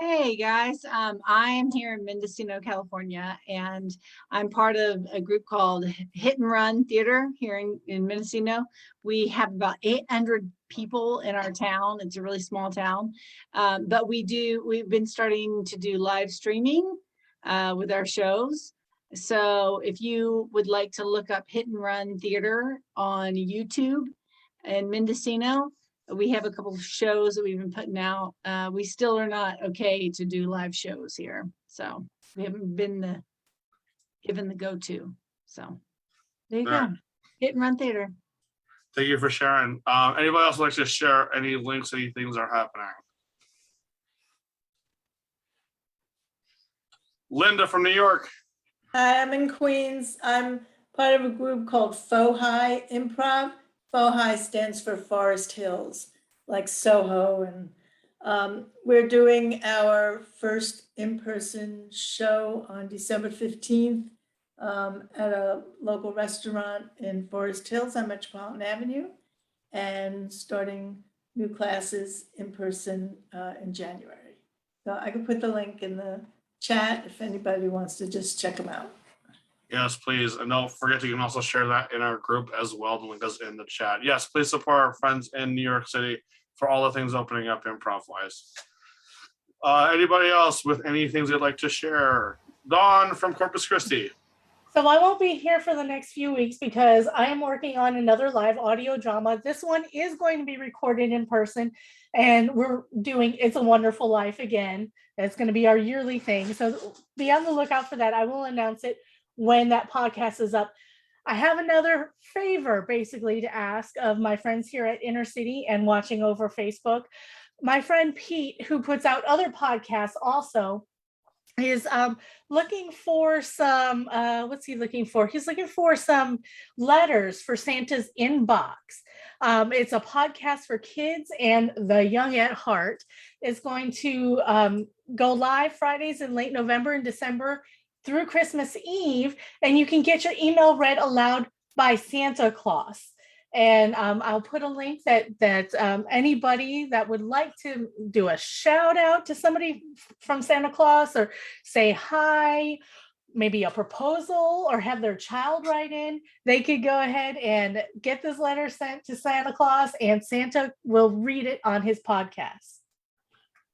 Speaker 2: Hey guys, I am here in Mendocino, California, and I'm part of a group called Hit and Run Theater here in Mendocino. We have about 800 people in our town. It's a really small town, but we've been starting to do live streaming with our shows. So if you would like to look up Hit and Run Theater on YouTube in Mendocino, we have a couple of shows that we've been putting out. We still are not okay to do live shows here. So we haven't been given the go-to. So there you go. Hit and Run Theater.
Speaker 1: Thank you for sharing. Anybody else would like to share any links, any things that are happening? Linda from New York.
Speaker 7: Hi, I'm in Queens. I'm part of a group called Fohi Improv. Fohi stands for Forest Hills, like Soho. And we're doing our first in-person show on December 15th at a local restaurant in Forest Hills on Metropolitan Avenue, and starting new classes in person in January. So I can put the link in the chat if anybody wants to just check them out.
Speaker 1: Yes, please. And don't forget, you can also share that in our group as well. The link is in the chat. Yes, please support our friends in New York City for all the things opening up improv-wise. Anybody else with any things they'd like to share? Dawn from Corpus Christi.
Speaker 3: So I won't be here for the next few weeks because I am working on another live audio drama. This one is going to be recorded in person, and we're doing It's a Wonderful Life again. It's going to be our yearly thing. So be on the lookout for that. I will announce it when that podcast is up. I have another favor basically to ask of my friends here at Inner City and watching over Facebook. My friend Pete, who puts out other podcasts also, is looking for some, what's he looking for? He's looking for some letters for Santa's inbox. It's a podcast for kids and the young at heart. It's going to go live Fridays in late November and December through Christmas Eve, and you can get your email read aloud by Santa Claus. And I'll put a link that anybody that would like to do a shout out to somebody from Santa Claus, or say hi, maybe a proposal, or have their child write in, they could go ahead and get this letter sent to Santa Claus, and Santa will read it on his podcast.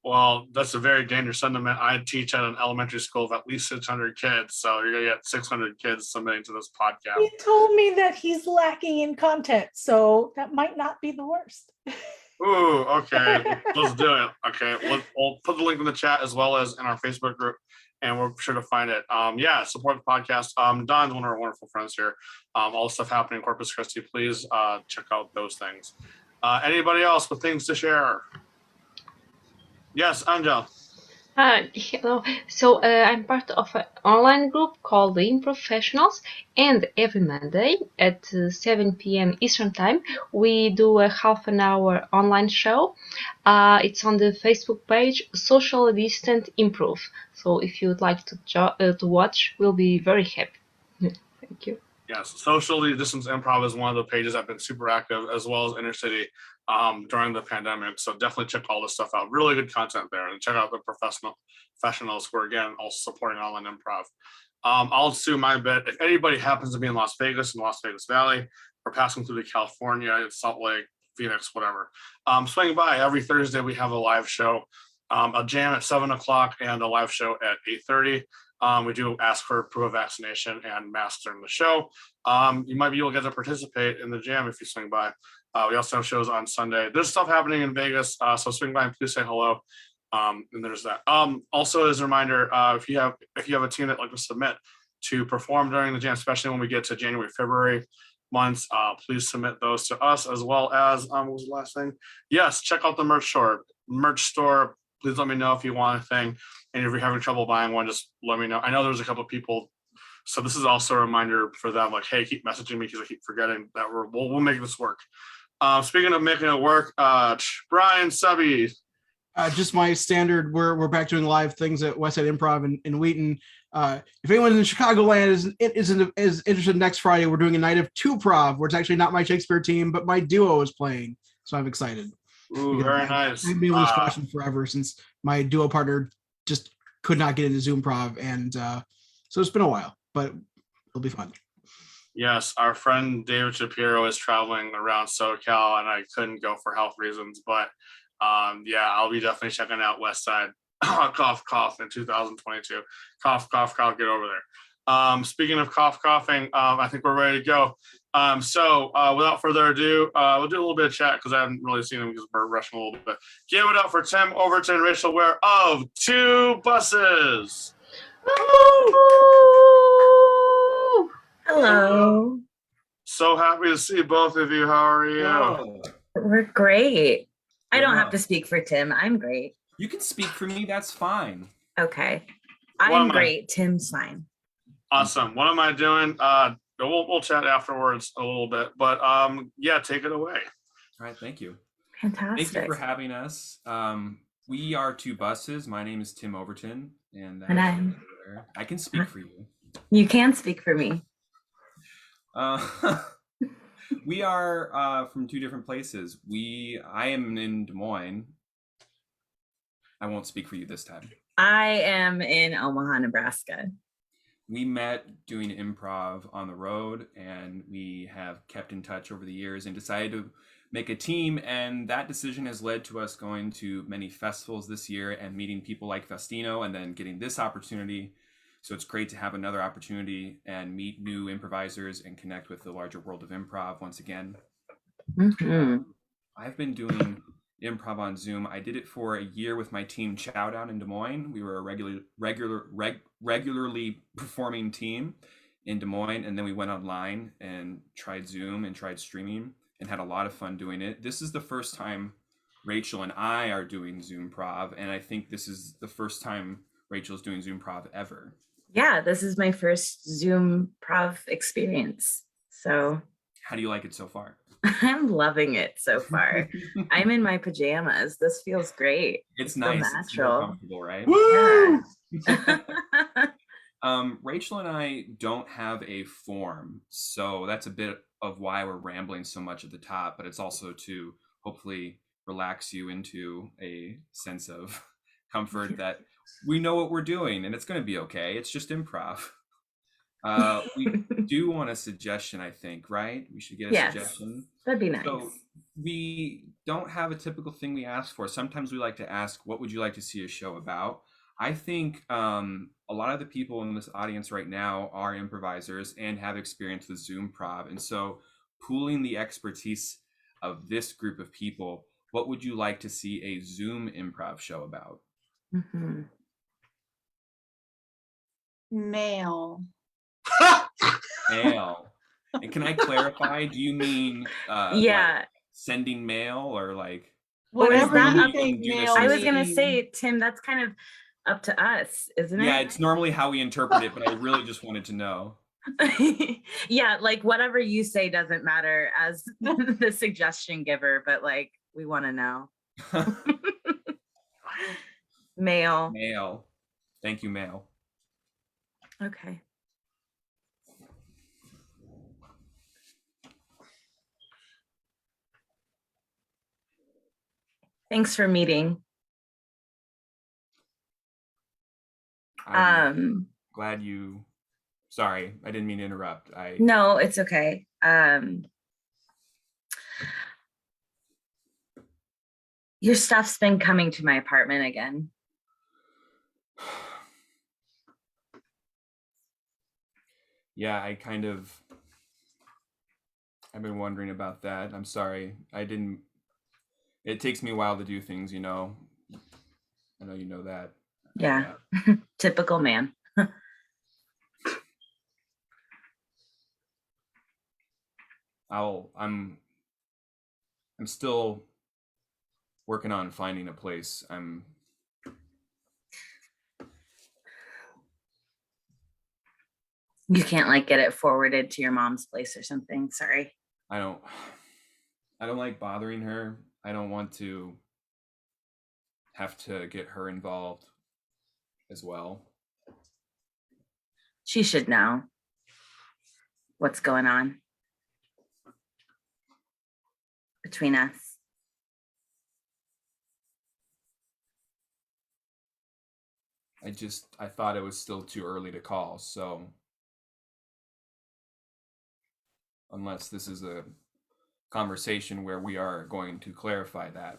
Speaker 1: Well, that's a very dangerous sentiment. I teach at an elementary school of at least 600 kids. So you're going to get 600 kids submitting to this podcast.
Speaker 3: He told me that he's lacking in content, so that might not be the worst.
Speaker 1: Ooh, okay. Let's do it. Okay. We'll put the link in the chat as well as in our Facebook group, and we're sure to find it. Yeah, support the podcast. Don's one of our wonderful friends here. All the stuff happening in Corpus Christi, please check out those things. Anybody else with things to share? Yes, Angel.
Speaker 4: Hello. So I'm part of an online group called the Improfessionals, and every Monday at 7 p.m. Eastern Time, we do a half an hour online show. It's on the Facebook page, Socially Distant Improv. So if you'd like to watch, we'll be very happy. Thank you.
Speaker 1: Yes, Socially Distance Improv is one of the pages that have been super active, as well as Inner City during the pandemic. So definitely check all this stuff out. Really good content there, and check out the professionals who are, again, also supporting online improv. I'll do my bit. If anybody happens to be in Las Vegas, in the Las Vegas Valley, or passing through to California, Salt Lake, Phoenix, whatever, swing by. Every Thursday we have a live show, a jam at 7 o'clock and a live show at 8:30. We do ask for proof of vaccination and masks during the show. You might be able to get to participate in the jam if you swing by. We also have shows on Sunday. There's stuff happening in Vegas, so swing by and please say hello. And there's that. Also, as a reminder, if you have a team that like to submit to perform during the jam, especially when we get to January, February months, please submit those to us, as well as what was the last thing? Yes, check out the merch store. Please let me know if you want a thing. And if you're having trouble buying one, just let me know. I know there's a couple of people, so this is also a reminder for them, like, hey, keep messaging me because I keep forgetting that we'll make this work. Speaking of making it work, Brian Subby.
Speaker 10: Just my standard, we're back doing live things at Westside Improv in Wheaton. If anyone in Chicagoland is interested, next Friday, we're doing a night of two-prov, where it's actually not my Shakespeare team, but my duo is playing. So I'm excited.
Speaker 1: Ooh, very nice.
Speaker 10: I've been able to watch them forever since my duo partner just could not get into Zoom Prov, and so it's been a while, but it'll be fun.
Speaker 1: Yes, our friend David Shapiro is traveling around SoCal, and I couldn't go for health reasons, but yeah, I'll be definitely checking out Westside. Cough, cough in 2022. Cough, cough, cough, get over there. Speaking of coughing, I think we're ready to go. So without further ado, we'll do a little bit of chat because I haven't really seen him because we're rushing a little bit. Give it up for Tim Overton and Rachel Ware of Two Buses.
Speaker 14: Hello.
Speaker 1: So happy to see both of you. How are you?
Speaker 14: We're great. I don't have to speak for Tim. I'm great.
Speaker 15: You can speak for me. That's fine.
Speaker 14: Okay. I'm great. Tim's fine.
Speaker 1: Awesome. What am I doing? We'll chat afterwards a little bit, but yeah, take it away.
Speaker 15: All right, thank you.
Speaker 14: Fantastic.
Speaker 15: Thank you for having us. We are Two Buses. My name is Tim Overton, and I can speak for you.
Speaker 14: You can speak for me.
Speaker 15: We are from two different places. I am in Des Moines. I won't speak for you this time.
Speaker 14: I am in Omaha, Nebraska.
Speaker 15: We met doing improv on the road, and we have kept in touch over the years and decided to make a team. And that decision has led to us going to many festivals this year and meeting people like Festino, and then getting this opportunity. So it's great to have another opportunity and meet new improvisers and connect with the larger world of improv once again. I've been doing improv on Zoom. I did it for a year with my team Chowdown in Des Moines. We were a regularly performing team in Des Moines, and then we went online and tried Zoom and tried streaming and had a lot of fun doing it. This is the first time Rachel and I are doing Zoom Prov, and I think this is the first time Rachel's doing Zoom Prov ever.
Speaker 14: Yeah, this is my first Zoom Prov experience. So
Speaker 15: how do you like it so far?
Speaker 14: I'm loving it so far. I'm in my pajamas. This feels great.
Speaker 15: It's
Speaker 14: so
Speaker 15: nice.
Speaker 14: natural.
Speaker 15: It's more comfortable, right?
Speaker 14: Woo!
Speaker 15: Rachel and I don't have a form, so that's a bit of why we're rambling so much at the top, but it's also to hopefully relax you into a sense of comfort that we know what we're doing and it's going to be okay. It's just improv. We do want a suggestion, I think, right? We should get a suggestion.
Speaker 14: That'd be nice.
Speaker 15: So we don't have a typical thing we ask for. Sometimes we like to ask, what would you like to see a show about? I think a lot of the people in this audience right now are improvisers and have experience with Zoom Prov. And so pooling the expertise of this group of people, what would you like to see a Zoom improv show about?
Speaker 2: Mail.
Speaker 15: Mail. And can I clarify, do you mean like sending mail or like
Speaker 2: whatever you
Speaker 14: think mail I was gonna say, Tim, that's kind of up to us, isn't it?
Speaker 15: Yeah, it's normally how we interpret it, but I really just wanted to know.
Speaker 14: Yeah, like whatever you say doesn't matter as the suggestion giver, but like we want to know. Mail.
Speaker 15: Mail. Thank you, mail.
Speaker 14: Okay. Thanks for meeting.
Speaker 15: I'm glad you, sorry, I didn't mean to interrupt.
Speaker 14: No, it's okay. Your stuff's been coming to my apartment again.
Speaker 15: Yeah, I've been wondering about that. I'm sorry. It takes me a while to do things, you know. I know you know that.
Speaker 14: Yeah. Typical man.
Speaker 15: I'm still working on finding a place.
Speaker 14: You can't like get it forwarded to your mom's place or something. Sorry.
Speaker 15: I don't like bothering her. I don't want to have to get her involved as well.
Speaker 14: She should know what's going on between us.
Speaker 15: I thought it was still too early to call, so unless this is a conversation where we are going to clarify that.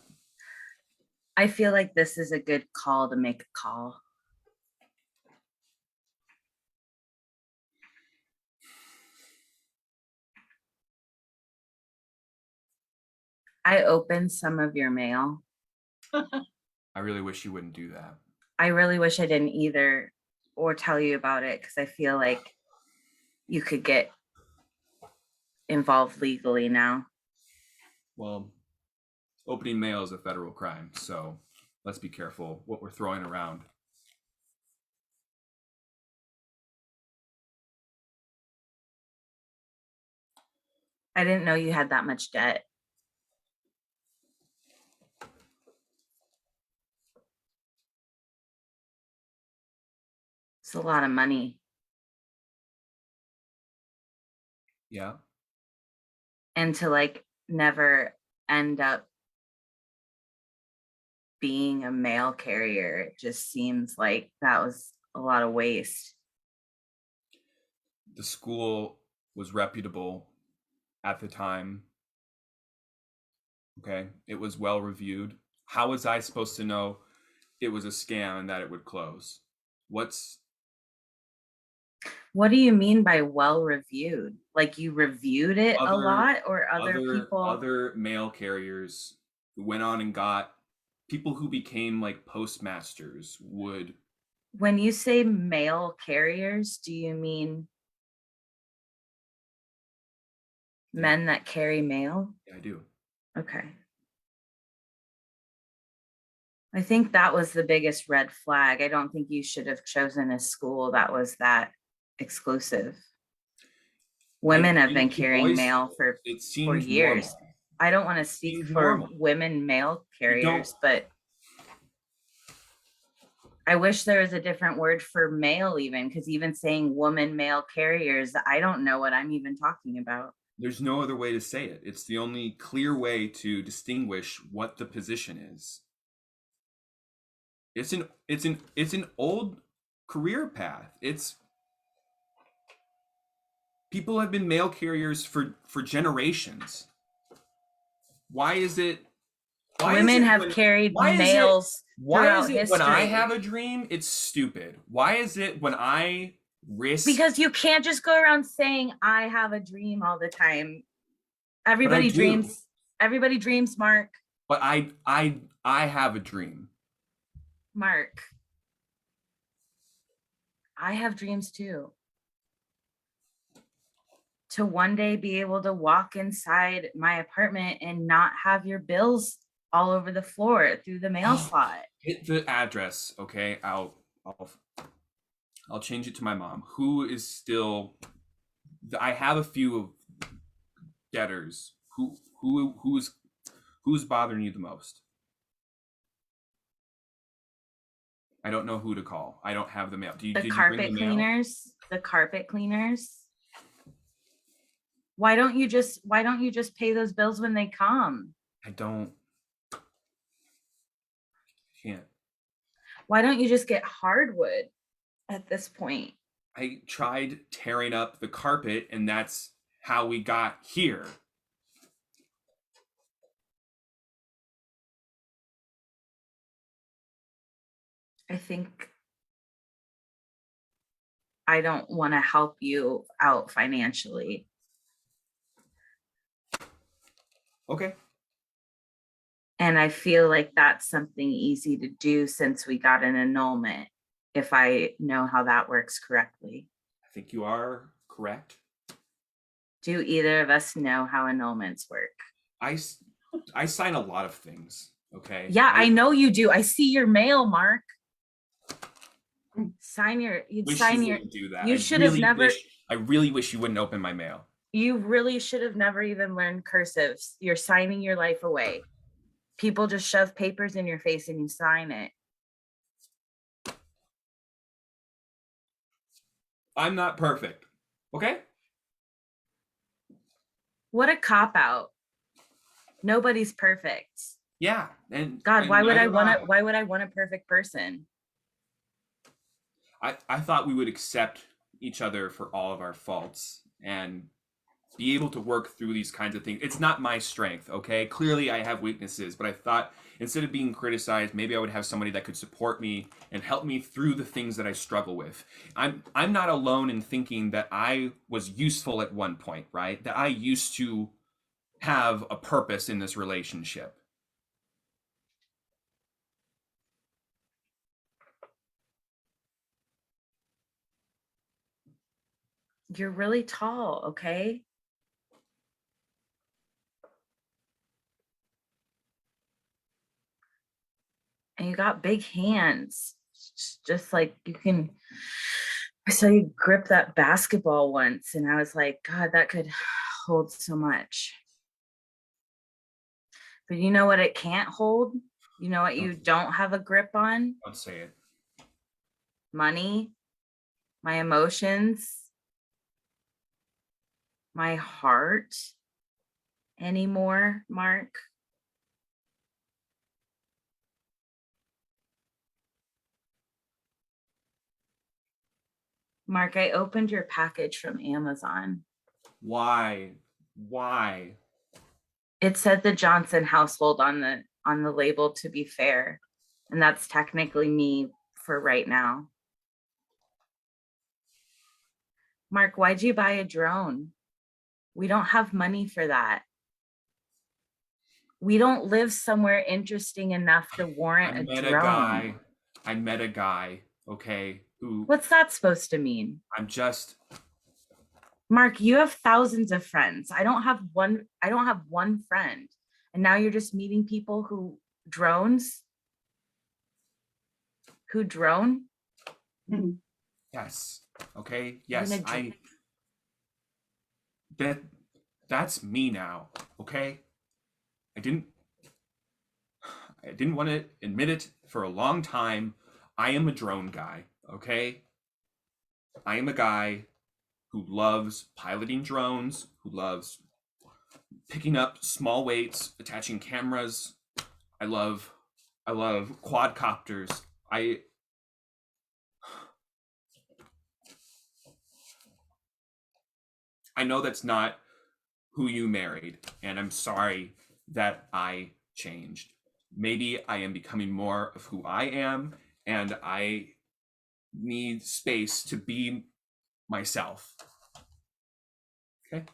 Speaker 14: I feel like this is a good call to make a call. I opened some of your mail.
Speaker 15: I really wish you wouldn't do that.
Speaker 14: I really wish I didn't either, or tell you about it, because I feel like you could get involved legally now.
Speaker 15: Well, opening mail is a federal crime, so let's be careful what we're throwing around.
Speaker 14: I didn't know you had that much debt. It's a lot of money.
Speaker 15: Yeah.
Speaker 14: And to like never end up being a mail carrier, it just seems like that was a lot of waste.
Speaker 15: The school was reputable at the time. Okay. It was well reviewed. How was I supposed to know it was a scam and that it would close?
Speaker 14: What do you mean by well reviewed? Like you reviewed it a
Speaker 15: Other-
Speaker 14: lot, or other people?
Speaker 15: Other mail carriers who went on and got people who became like postmasters would.
Speaker 14: When you say mail carriers, do you mean men that carry mail?
Speaker 15: Yeah, I do.
Speaker 14: Okay. I think that was the biggest red flag. I don't think you should have chosen a school that was that exclusive. Women have been
Speaker 15: The
Speaker 14: carrying
Speaker 15: boys-
Speaker 14: mail for
Speaker 15: it seems
Speaker 14: years.
Speaker 15: normal.
Speaker 14: I don't want to speak
Speaker 15: Seems
Speaker 14: for
Speaker 15: normal.
Speaker 14: women mail
Speaker 15: You don't-
Speaker 14: carriers, but I wish there was a different word for male even, because even saying woman mail carriers, I don't know what I'm even talking about.
Speaker 15: There's no other way to say it. It's the only clear way to distinguish what the position is. It's an old career path. People have been mail carriers for generations. Why is it?
Speaker 14: Women have carried mails
Speaker 15: Why
Speaker 14: throughout
Speaker 15: is it when I
Speaker 14: history.
Speaker 15: have a dream, it's stupid? Why is it when I risk?
Speaker 14: Because you can't just go around saying I have a dream all the time. Everybody
Speaker 15: do.
Speaker 14: dreams. Everybody dreams, Mark.
Speaker 15: But I have a dream.
Speaker 14: Mark. I have dreams too. To one day be able to walk inside my apartment and not have your bills all over the floor through the mail slot.
Speaker 15: Hit the address, okay? I'll change it to my mom. Who is still? I have a few debtors. Who's bothering you the most? I don't know who to call. I don't have the mail. Did
Speaker 14: The
Speaker 15: you bring
Speaker 14: carpet
Speaker 15: the mail?
Speaker 14: cleaners. The carpet cleaners. Why don't you just pay those bills when they come?
Speaker 15: I can't.
Speaker 14: Why don't you just get hardwood at this point?
Speaker 15: I tried tearing up the carpet, and that's how we got here.
Speaker 14: I think I don't want to help you out financially.
Speaker 15: Okay.
Speaker 14: And I feel like that's something easy to do since we got an annulment, if I know how that works correctly.
Speaker 15: I think you are correct.
Speaker 14: Do either of us know how annulments work?
Speaker 15: I sign a lot of things. Okay.
Speaker 14: Yeah, I know you do. I see your mail, Mark. Sign your,
Speaker 15: Wish you wouldn't do that.
Speaker 14: You should have never.
Speaker 15: I really wish you wouldn't open my mail.
Speaker 14: You really should have never even learned cursives. You're signing your life away. People just shove papers in your face and you sign it.
Speaker 15: I'm not perfect. Okay?
Speaker 14: What a cop out. Nobody's perfect.
Speaker 15: Yeah. And
Speaker 14: God, why would I
Speaker 15: neither am
Speaker 14: want why would I want a perfect person?
Speaker 15: I thought we would accept each other for all of our faults and be able to work through these kinds of things. It's not my strength, okay? Clearly I have weaknesses, but I thought instead of being criticized, maybe I would have somebody that could support me and help me through the things that I struggle with. I'm not alone in thinking that I was useful at one point, right? That I used to have a purpose in this relationship.
Speaker 14: You're really tall, okay? And you got big hands. Just like you can. I saw you grip that basketball once, and I was like, God, that could holds so much. But you know what it can't hold? You know what you don't have a grip on?
Speaker 15: Don't say it.
Speaker 14: Money, my emotions, my heart anymore, Mark. Mark, I opened your package from Amazon.
Speaker 15: Why? Why?
Speaker 14: It said the Johnson household on the label, to be fair. And that's technically me for right now. Mark, why'd you buy a drone? We don't have money for that. We don't live somewhere interesting enough to warrant a drone.
Speaker 15: I met a guy, okay, who
Speaker 14: What's that supposed to mean?
Speaker 15: I'm just
Speaker 14: Mark, you have thousands of friends. I don't have one friend. And now you're just meeting people who drone.
Speaker 15: yes. Okay. Yes.
Speaker 14: Gonna
Speaker 15: That's me now. Okay. I didn't want to admit it for a long time. I am a drone guy. Okay. I am a guy who loves piloting drones, who loves picking up small weights, attaching cameras. I love quadcopters. I know that's not who you married, and I'm sorry that I changed. Maybe I am becoming more of who I am, and I need space to be myself. Okay.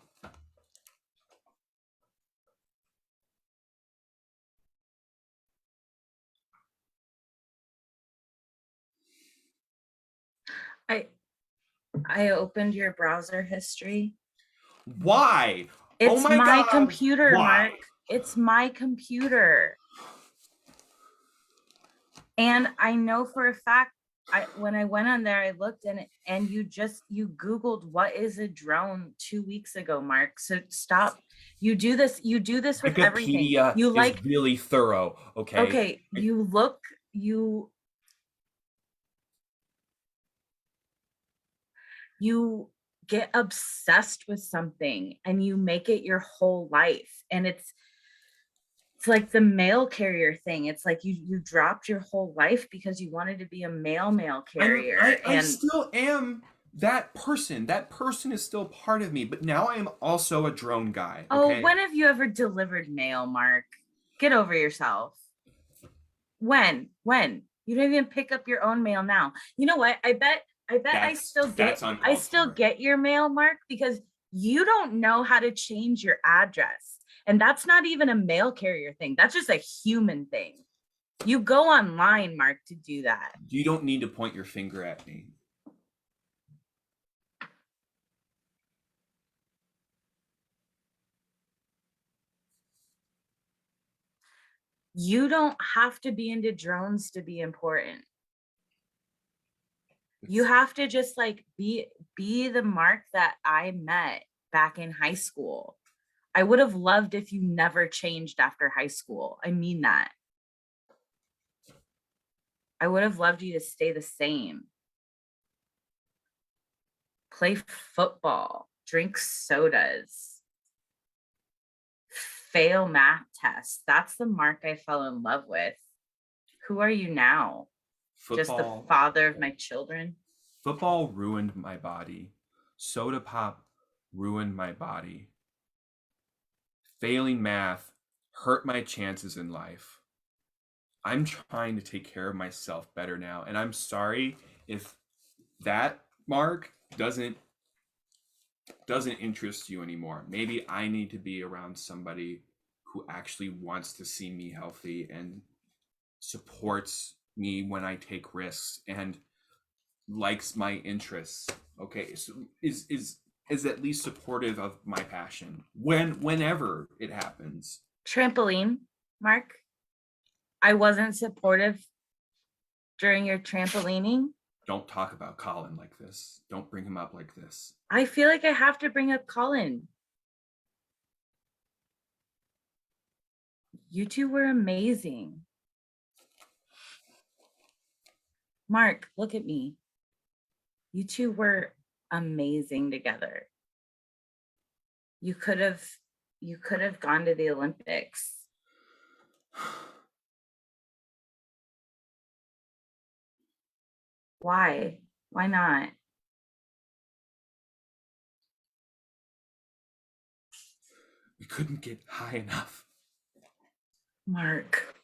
Speaker 14: I opened your browser history.
Speaker 15: Why?
Speaker 14: It's my
Speaker 15: God.
Speaker 14: computer,
Speaker 15: Why?
Speaker 14: Mark. It's my computer. And I know for a fact, when I went on there, I looked and you Googled what is a drone 2 weeks ago, Mark. So stop. You do this with everything.
Speaker 15: Wikipedia
Speaker 14: You
Speaker 15: is really thorough. Okay.
Speaker 14: Okay. You get obsessed with something and you make it your whole life. And it's like the mail carrier thing. It's like you dropped your whole life because you wanted to be a mail carrier.
Speaker 15: I still am that person. That person is still part of me, but now I am also a drone guy. Okay?
Speaker 14: Oh, when have you ever delivered mail, Mark? Get over yourself. When? You don't even pick up your own mail now. You know what? I bet I still get your mail, Mark, because you don't know how to change your address. And that's not even a mail carrier thing. That's just a human thing. You go online, Mark, to do that.
Speaker 15: You don't need to point your finger at me.
Speaker 14: You don't have to be into drones to be important. You have to just like be the Mark that I met back in high school. I would have loved if you never changed after high school. I mean that. I would have loved you to stay the same. Play football, drink sodas, fail math tests. That's the Mark I fell in love with. Who are you now?
Speaker 15: Football,
Speaker 14: just the father of my children?
Speaker 15: Football ruined my body. Soda pop ruined my body. Failing math hurt my chances in life. I'm trying to take care of myself better now. And I'm sorry if that, Mark, doesn't interest you anymore. Maybe I need to be around somebody who actually wants to see me healthy and supports me when I take risks and likes my interests. Okay, so is at least supportive of my passion whenever it happens.
Speaker 14: Trampoline, Mark. I wasn't supportive during your trampolining.
Speaker 15: Don't talk about Colin like this. Don't bring him up like this.
Speaker 14: I feel like I have to bring up Colin. You two were amazing. Mark, look at me. You two were amazing together. You could have gone to the Olympics. Why? Why not?
Speaker 15: We couldn't get high enough.
Speaker 14: Mark.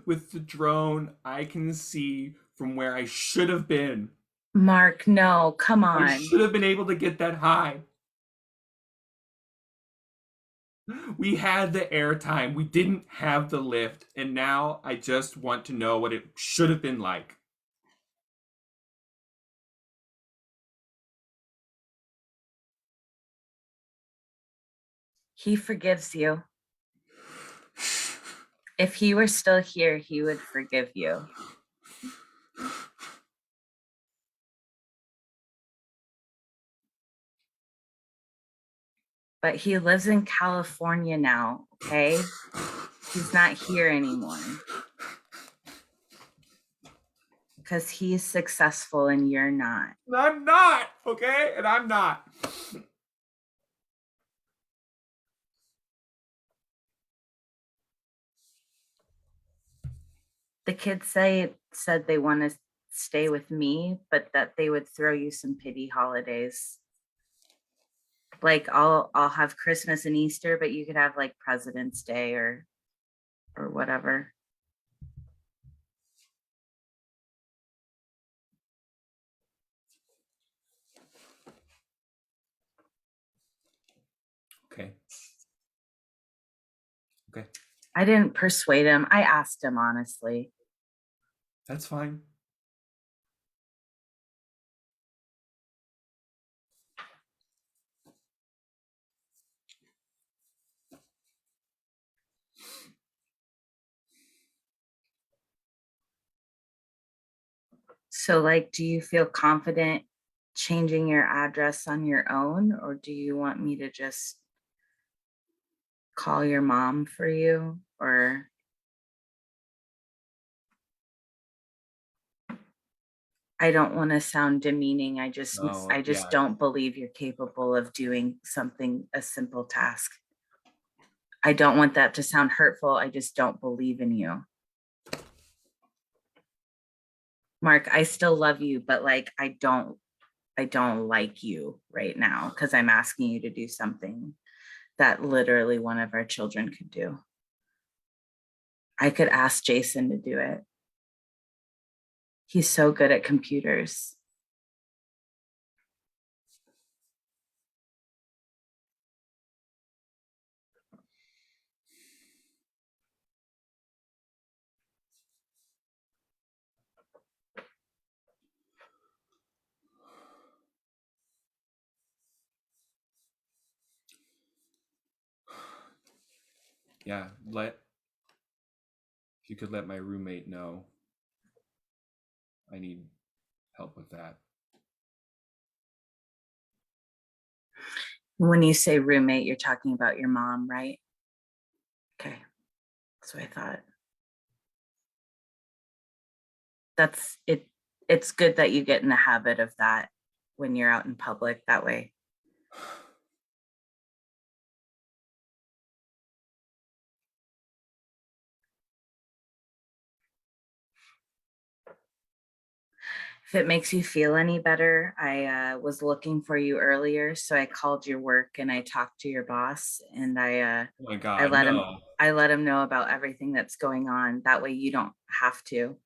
Speaker 15: With the drone, I can see from where I should have been.
Speaker 14: Mark, no, come
Speaker 15: I
Speaker 14: on.
Speaker 15: should have been able to get that high. We had the airtime. We didn't have the lift. And now I just want to know what it should have been like.
Speaker 14: He forgives you. If he were still here, he would forgive you. But he lives in California now, okay? He's not here anymore. Because he's successful and you're not.
Speaker 15: I'm not, okay? And I'm not.
Speaker 14: The kids said they want to stay with me, but that they would throw you some pity holidays. Like I'll have Christmas and Easter, but you could have like President's Day or whatever.
Speaker 15: Okay. Okay.
Speaker 14: I didn't persuade him. I asked him honestly.
Speaker 15: That's fine.
Speaker 14: So like, do you feel confident changing your address on your own, or do you want me to just call your mom for you? Or I don't want to sound demeaning. I just
Speaker 15: yeah.
Speaker 14: don't believe you're capable of doing something, a simple task. I don't want that to sound hurtful. I just don't believe in you. Mark, I still love you, but like I don't like you right now because I'm asking you to do something that literally one of our children could do. I could ask Jason to do it. He's so good at computers.
Speaker 15: Yeah, if you could let my roommate know. I need help with that.
Speaker 14: When you say roommate, you're talking about your mom, right? Okay, that's what I thought. That's it. It's good that you get in the habit of that when you're out in public that way. If it makes you feel any better, I was looking for you earlier, so I called your work and I talked to your boss, and
Speaker 15: Oh my God,
Speaker 14: I let him know about everything that's going on. That way you don't have to.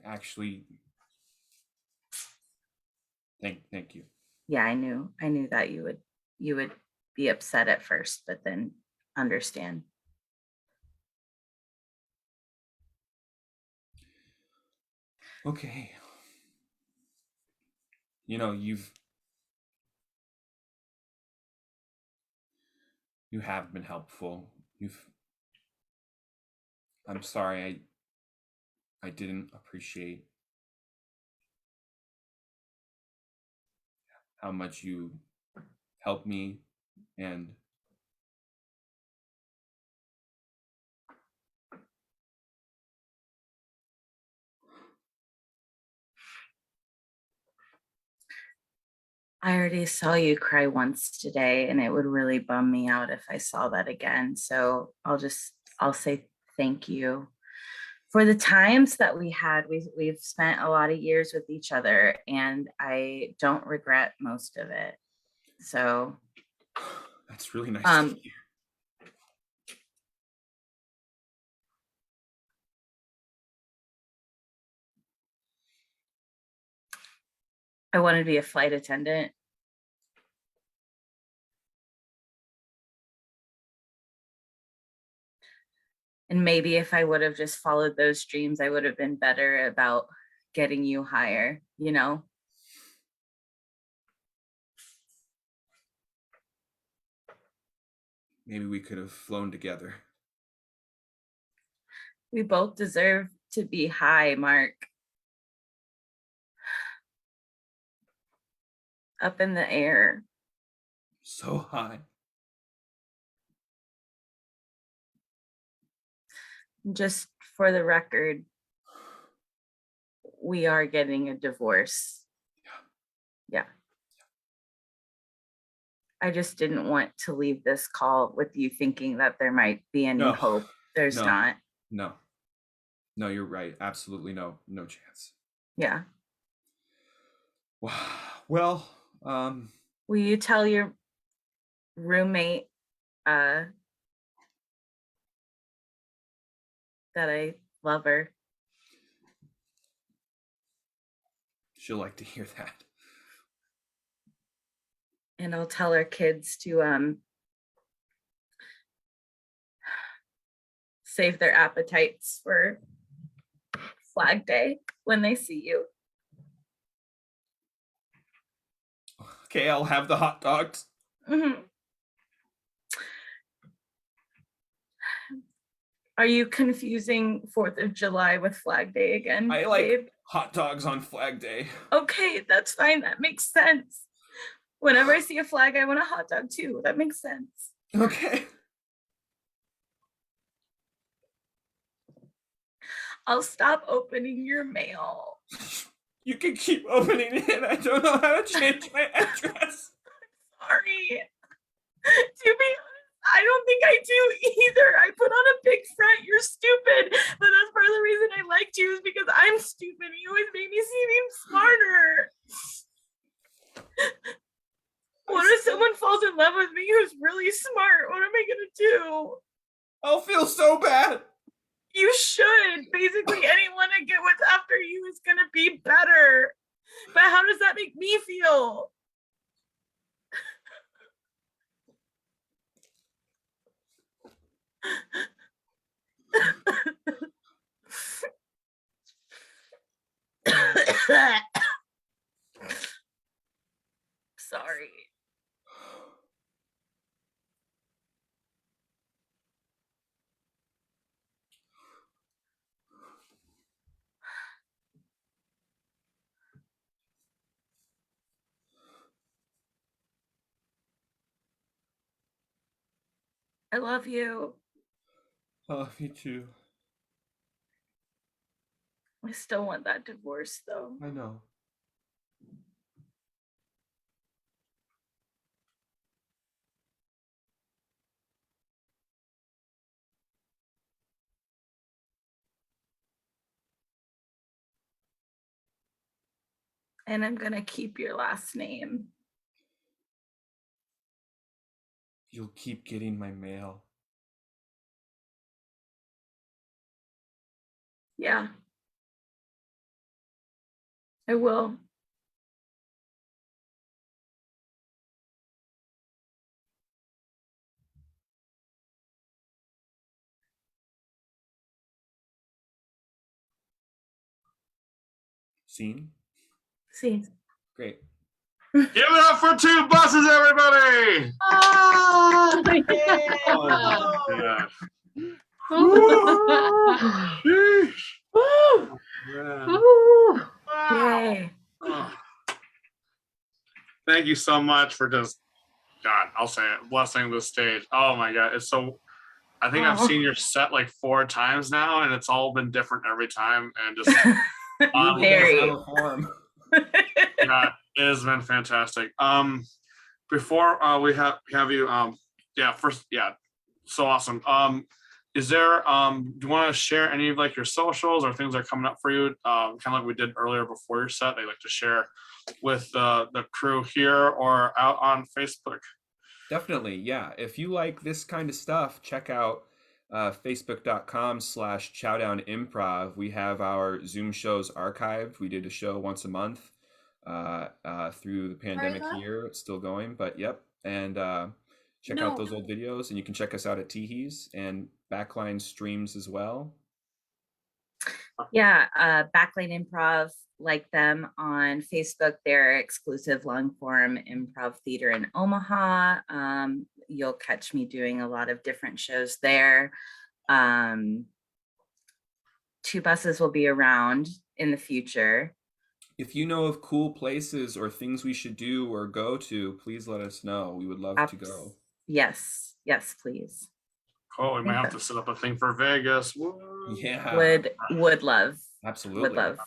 Speaker 15: Actually, thank you.
Speaker 14: Yeah, I knew that you would be upset at first, but then understand.
Speaker 15: Okay. You know, you have been helpful. I'm sorry I didn't appreciate how much you helped me, and
Speaker 14: I already saw you cry once today, and it would really bum me out if I saw that again. So I'll say thank you for the times that we had. We've spent a lot of years with each other, and I don't regret most of it. So
Speaker 15: that's really nice to hear.
Speaker 14: I wanted to be a flight attendant. And maybe if I would have just followed those dreams, I would have been better about getting you higher, you know?
Speaker 15: Maybe we could have flown together.
Speaker 14: We both deserve to be high, Mark. Up in the air.
Speaker 15: So high.
Speaker 14: Just for the record, we are getting a divorce. Yeah. I just didn't want to leave this call with you thinking that there might be any hope. There's not.
Speaker 15: No, you're right. Absolutely no chance.
Speaker 14: Yeah.
Speaker 15: Well,
Speaker 14: will you tell your roommate that I love her?
Speaker 15: She'll like to hear that.
Speaker 14: And I'll tell our kids to save their appetites for Flag Day when they see you.
Speaker 15: Okay, I'll have the hot dogs.
Speaker 14: Mm-hmm. Are you confusing 4th of July with Flag Day again?
Speaker 15: I like
Speaker 14: Dave?
Speaker 15: hot dogs on Flag Day.
Speaker 14: Okay, that's fine. That makes sense. Whenever I see a flag, I want a hot dog too. That makes sense.
Speaker 15: Okay.
Speaker 14: I'll stop opening your mail.
Speaker 15: You can keep opening it. I don't know how to change my address.
Speaker 14: Sorry. To be honest, I don't think I do either. I put on a big front, you're stupid. But that's part of the reason I liked you is because I'm stupid. You always make me seem smarter. What if someone falls in love with me who's really smart? What am I gonna do?
Speaker 15: I'll feel so bad.
Speaker 14: You should. Basically, anyone that gets what's after you is gonna be better. But how does that make me feel? Sorry. I love you.
Speaker 15: I love you too.
Speaker 14: I still want that divorce though.
Speaker 15: I know.
Speaker 14: And I'm gonna keep your last name.
Speaker 15: You'll keep getting my mail.
Speaker 14: Yeah. I will.
Speaker 15: Scene?
Speaker 14: See.
Speaker 15: Great.
Speaker 1: Give it up for 2 buses, everybody!
Speaker 2: Oh,
Speaker 1: Yeah.
Speaker 2: Woo!
Speaker 1: Yeah.
Speaker 14: Yay.
Speaker 1: Oh. Thank you so much for just, God, I'll say it, blessing the stage. Oh my God, it's so. I think I've seen your set like 4 times now, and it's all been different every time, and just
Speaker 14: Very.
Speaker 1: yeah, it has been fantastic. Before we have you, yeah, first, yeah, so awesome. Is there do you want to share any of like your socials or things that are coming up for you? Kind of like we did earlier before your set, they like to share with the crew here or out on Facebook.
Speaker 15: Definitely, yeah. If you like this kind of stuff, check out facebook.com/chowdownimprov. We have our Zoom shows archived. We did a show once a month through the pandemic year. It's still going, but yep. And check out those old videos, and you can check us out at Teehees and Backline streams as well.
Speaker 14: Yeah, Backline Improv, like them on Facebook. They're exclusive long form improv theater in Omaha. You'll catch me doing a lot of different shows there. 2 Buses will be around in the future.
Speaker 15: If you know of cool places or things we should do or go to, please let us know. We would love to go.
Speaker 14: Yes, please.
Speaker 1: Cool. We might have to set up a thing for Vegas. Woo.
Speaker 15: Yeah.
Speaker 14: Would love.
Speaker 15: Absolutely.
Speaker 14: Would love.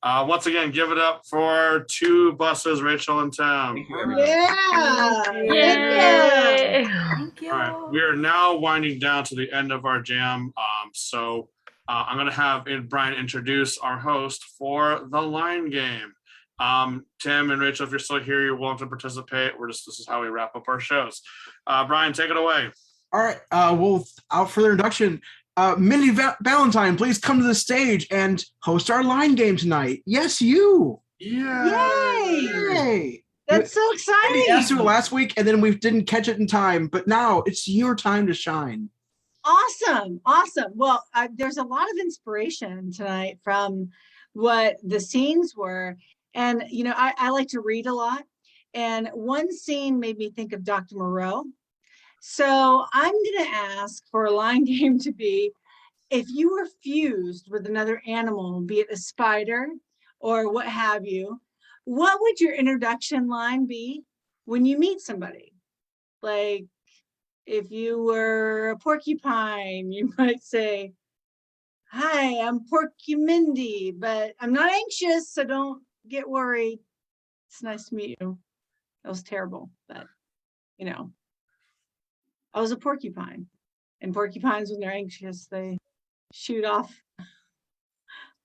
Speaker 1: Once again, give it up for 2 Buses, Rachel and Tim.
Speaker 15: Thank you, everybody.
Speaker 2: Yeah.
Speaker 4: Yay.
Speaker 14: Thank you.
Speaker 1: All right, we are now winding down to the end of our jam. So I'm going to have Brian introduce our host for the line game. Tim and Rachel, if you're still here, you're willing to participate. This is how we wrap up our shows. Brian, take it away.
Speaker 10: All right. Well, without further introduction, Mindy Valentine, please come to the stage and host our line game tonight. Yes, you.
Speaker 2: Yay! That's so
Speaker 10: We
Speaker 2: exciting.
Speaker 10: asked you last week, and then we didn't catch it in time. But now it's your time to shine.
Speaker 2: Awesome. Well, there's a lot of inspiration tonight from what the scenes were. And, you know, I like to read a lot. And one scene made me think of Dr. Moreau. So I'm going to ask for a line game to be, if you were fused with another animal, be it a spider or what have you, what would your introduction line be when you meet somebody? Like, if you were a porcupine, you might say, "Hi, I'm Porky Mindy, but I'm not anxious, so don't get worried. It's nice to meet you." That was terrible, but you know, I was a porcupine, and porcupines, when they're anxious, they shoot off.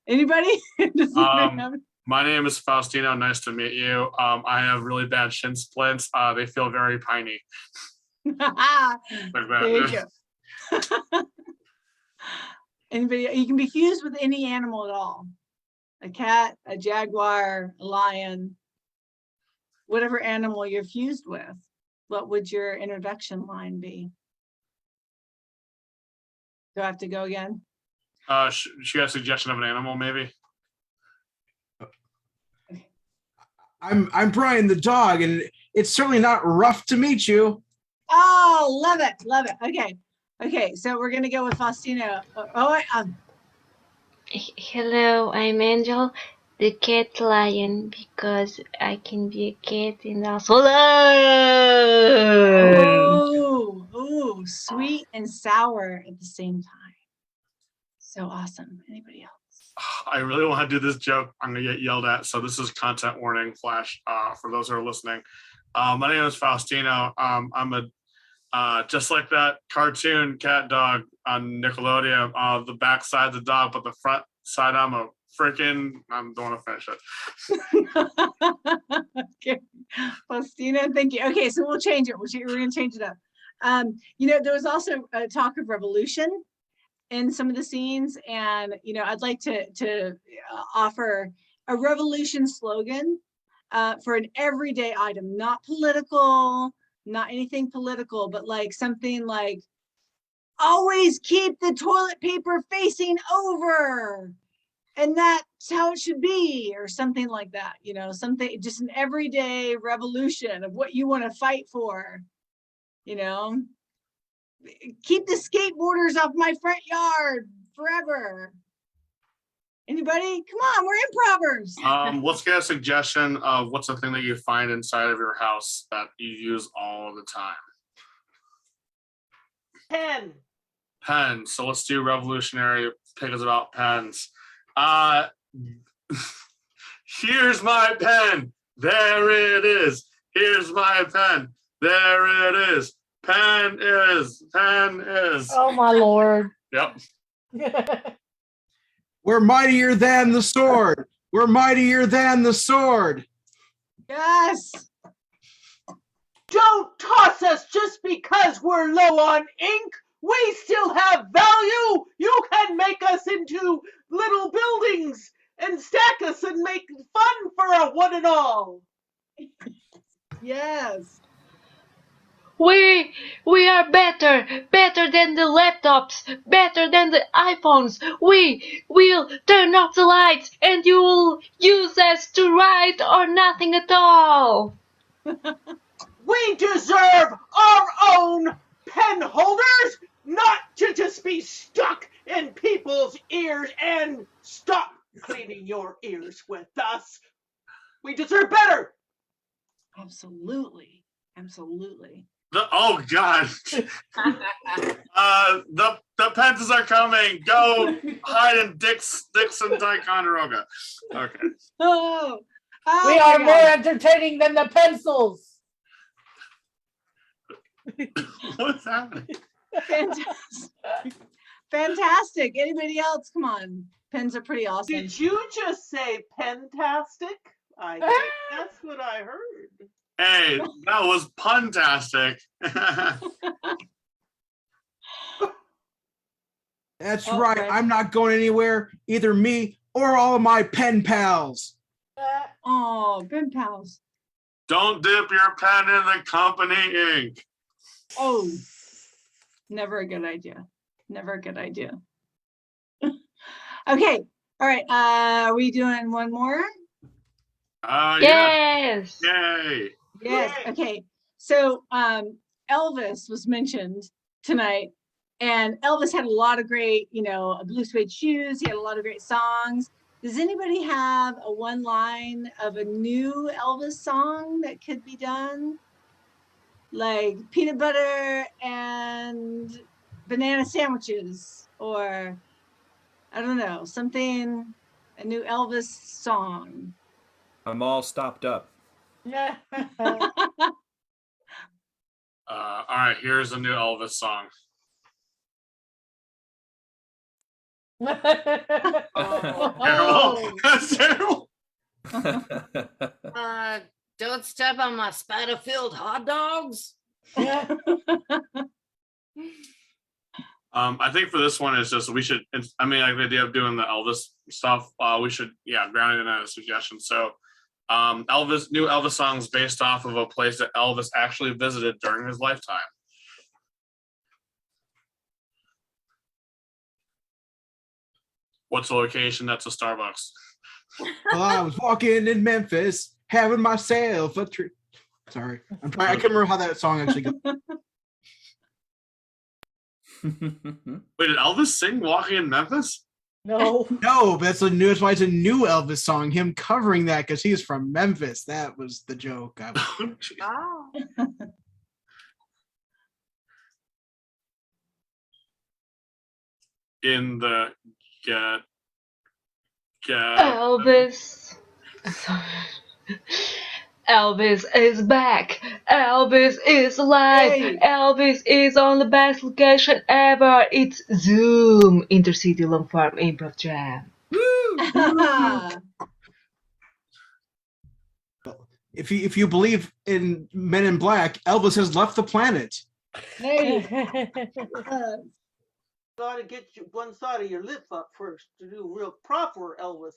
Speaker 2: Anybody? Does anybody have-
Speaker 1: My name is Faustino. Nice to meet you. I have really bad shin splints. They feel very piney. Like that.
Speaker 2: There you go. Anybody? You can be fused with any animal at all. A cat, a jaguar, a lion, whatever animal you're fused with. What would your introduction line be? Do I have to go again?
Speaker 1: She got a suggestion of an animal, maybe.
Speaker 10: I'm Brian the dog, and it's certainly not rough to meet you.
Speaker 2: Oh, love it. Okay. So we're gonna go with Faustino.
Speaker 4: Hello, I'm Angel, the cat lion, because I can be a cat and also learn.
Speaker 2: Oh, sweet and sour at the same time. So awesome. Anybody else?
Speaker 1: I really want to do this joke. I'm gonna get yelled at. So this is content warning flash for those who are listening. My name is Faustino. I'm a just like that cartoon cat dog on Nickelodeon. The back side's a dog, but the front side I'm a freaking. I don't want to finish it.
Speaker 2: Okay, Faustino, thank you. Okay, so we'll change it. We're gonna change it up. You know, there was also a talk of revolution in some of the scenes, and you know, I'd like to offer a revolution slogan for an everyday item, not political, not anything political, but like something like, always keep the toilet paper facing over, and that's how it should be, or something like that. You know, something, just an everyday revolution of what you want to fight for. You know, keep the skateboarders off my front yard forever. Anybody? Come on, we're improvers.
Speaker 1: Let's get a suggestion of what's the thing that you find inside of your house that you use all the time.
Speaker 12: Pen.
Speaker 1: Pens. So let's do revolutionary. Pick us about pens. Here's my pen. There it is. Here's my pen. There it is. Pen is. Pen is.
Speaker 3: Oh my lord.
Speaker 1: Yep.
Speaker 10: We're mightier than the sword. We're mightier than the sword.
Speaker 2: Yes.
Speaker 12: Don't toss us just because we're low on ink. We still have value. You can make us into little buildings and stack us and make fun for a one and all.
Speaker 2: Yes.
Speaker 4: We are better than the laptops, better than the iPhones. We will turn off the lights and you will use us to write or nothing at all.
Speaker 12: We deserve our own pen holders, not to just be stuck in people's ears. And stop cleaning your ears with us. We deserve better.
Speaker 2: Absolutely. Absolutely.
Speaker 1: Oh God. The pencils are coming. Go hide in Dixon Ticonderoga. Okay.
Speaker 2: Oh,
Speaker 3: We are more entertaining than the pencils.
Speaker 1: What's happening?
Speaker 2: Fantastic. Fantastic. Anybody else? Come on. Pens are pretty awesome.
Speaker 12: Did you just say pentastic? I think that's what I heard.
Speaker 1: Hey, that was puntastic.
Speaker 10: That's
Speaker 2: Okay.
Speaker 10: right. I'm not going anywhere. Either me or all of my pen pals.
Speaker 2: Oh, pen pals.
Speaker 1: Don't dip your pen in the company ink.
Speaker 2: Oh, never a good idea. Never a good idea. Okay. All right. Are we doing one more?
Speaker 1: Yeah.
Speaker 4: Yes.
Speaker 1: Yay.
Speaker 2: Yes. Okay. So Elvis was mentioned tonight, and Elvis had a lot of great, blue suede shoes. He had a lot of great songs. Does anybody have a one line of a new Elvis song that could be done? Like peanut butter and banana sandwiches, or I don't know, something, a new Elvis song.
Speaker 15: I'm all stopped up.
Speaker 3: Yeah.
Speaker 1: All right, here's a new Elvis song. Terrible. That's terrible.
Speaker 11: Don't step on my spider-filled hot dogs.
Speaker 1: I think for this one, it's just we should. Like the idea of doing the Elvis stuff. We should, ground it in a suggestion. So, new Elvis songs based off of a place that Elvis actually visited during his lifetime. What's the location? That's a Starbucks.
Speaker 10: Well, I was walking in Memphis, having myself a treat. Sorry, I'm trying. I can't remember how that song actually goes.
Speaker 1: Wait, did Elvis sing "Walking in Memphis"?
Speaker 3: No.
Speaker 10: No, but that's why it's a new Elvis song. Him covering that because he's from Memphis. That was the joke.
Speaker 11: Oh.
Speaker 1: In the get
Speaker 4: Elvis. Elvis is back. Elvis is alive.
Speaker 2: Hey.
Speaker 4: Elvis is on the best location ever. It's Zoom Intercity Long Form Improv Jam.
Speaker 10: If you believe in Men in Black, Elvis has left the planet.
Speaker 2: Hey.
Speaker 12: Gotta get one side of your lip up first to do real proper Elvis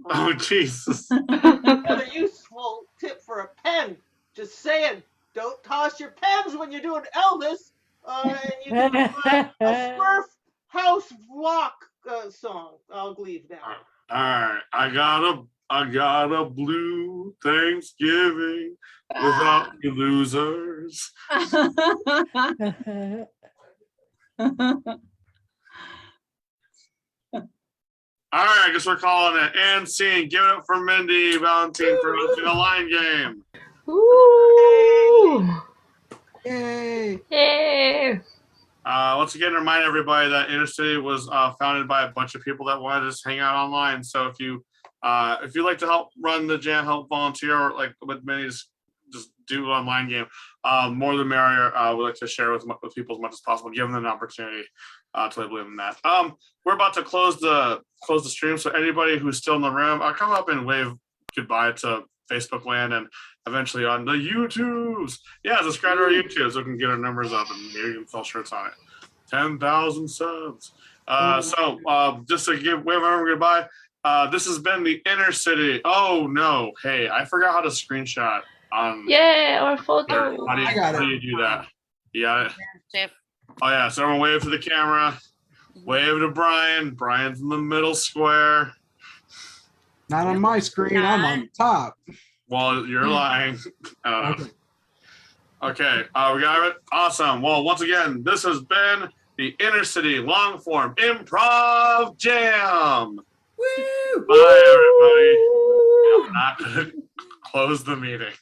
Speaker 1: Oh
Speaker 12: impression.
Speaker 1: Jesus!
Speaker 12: Another useful tip for a pen. Just saying, don't toss your pens when you're doing Elvis. And you do a Smurf House Rock song. I'll leave now.
Speaker 1: All right, I got a blue Thanksgiving without you losers. All right, I guess we're calling it. And scene. Give it up for Mindy Valentine for hosting the line game.
Speaker 4: Ooh.
Speaker 10: Yay.
Speaker 4: Yay.
Speaker 1: Once again, remind everybody that Intercity was founded by a bunch of people that wanted to just hang out online. So if you'd like to help run the jam, help volunteer, or like with Minnie's, just do an online game. More the merrier. We like to share with people as much as possible, give them an opportunity to believe in that. We're about to close the stream, so anybody who's still in the room, I'll come up and wave goodbye to Facebook land and eventually on the YouTubes. Yeah, subscribe to our YouTube so we can get our numbers up and maybe we can sell shirts on it. 10,000 subs. So just to wave everyone goodbye. This has been the Intercity. Oh no, hey, I forgot how to screenshot on.
Speaker 4: Yeah, or photo.
Speaker 1: How do you do that? Yeah. Oh yeah, so everyone wave to the camera. Wave to Brian. Brian's in the middle square.
Speaker 10: Not on my screen. I'm on the top.
Speaker 1: Well, you're lying. I don't know. Okay, we got it. Awesome. Well, once again, this has been the Intercity Long Form Improv Jam. Woo! Bye, everybody. I'm not going to close the meeting.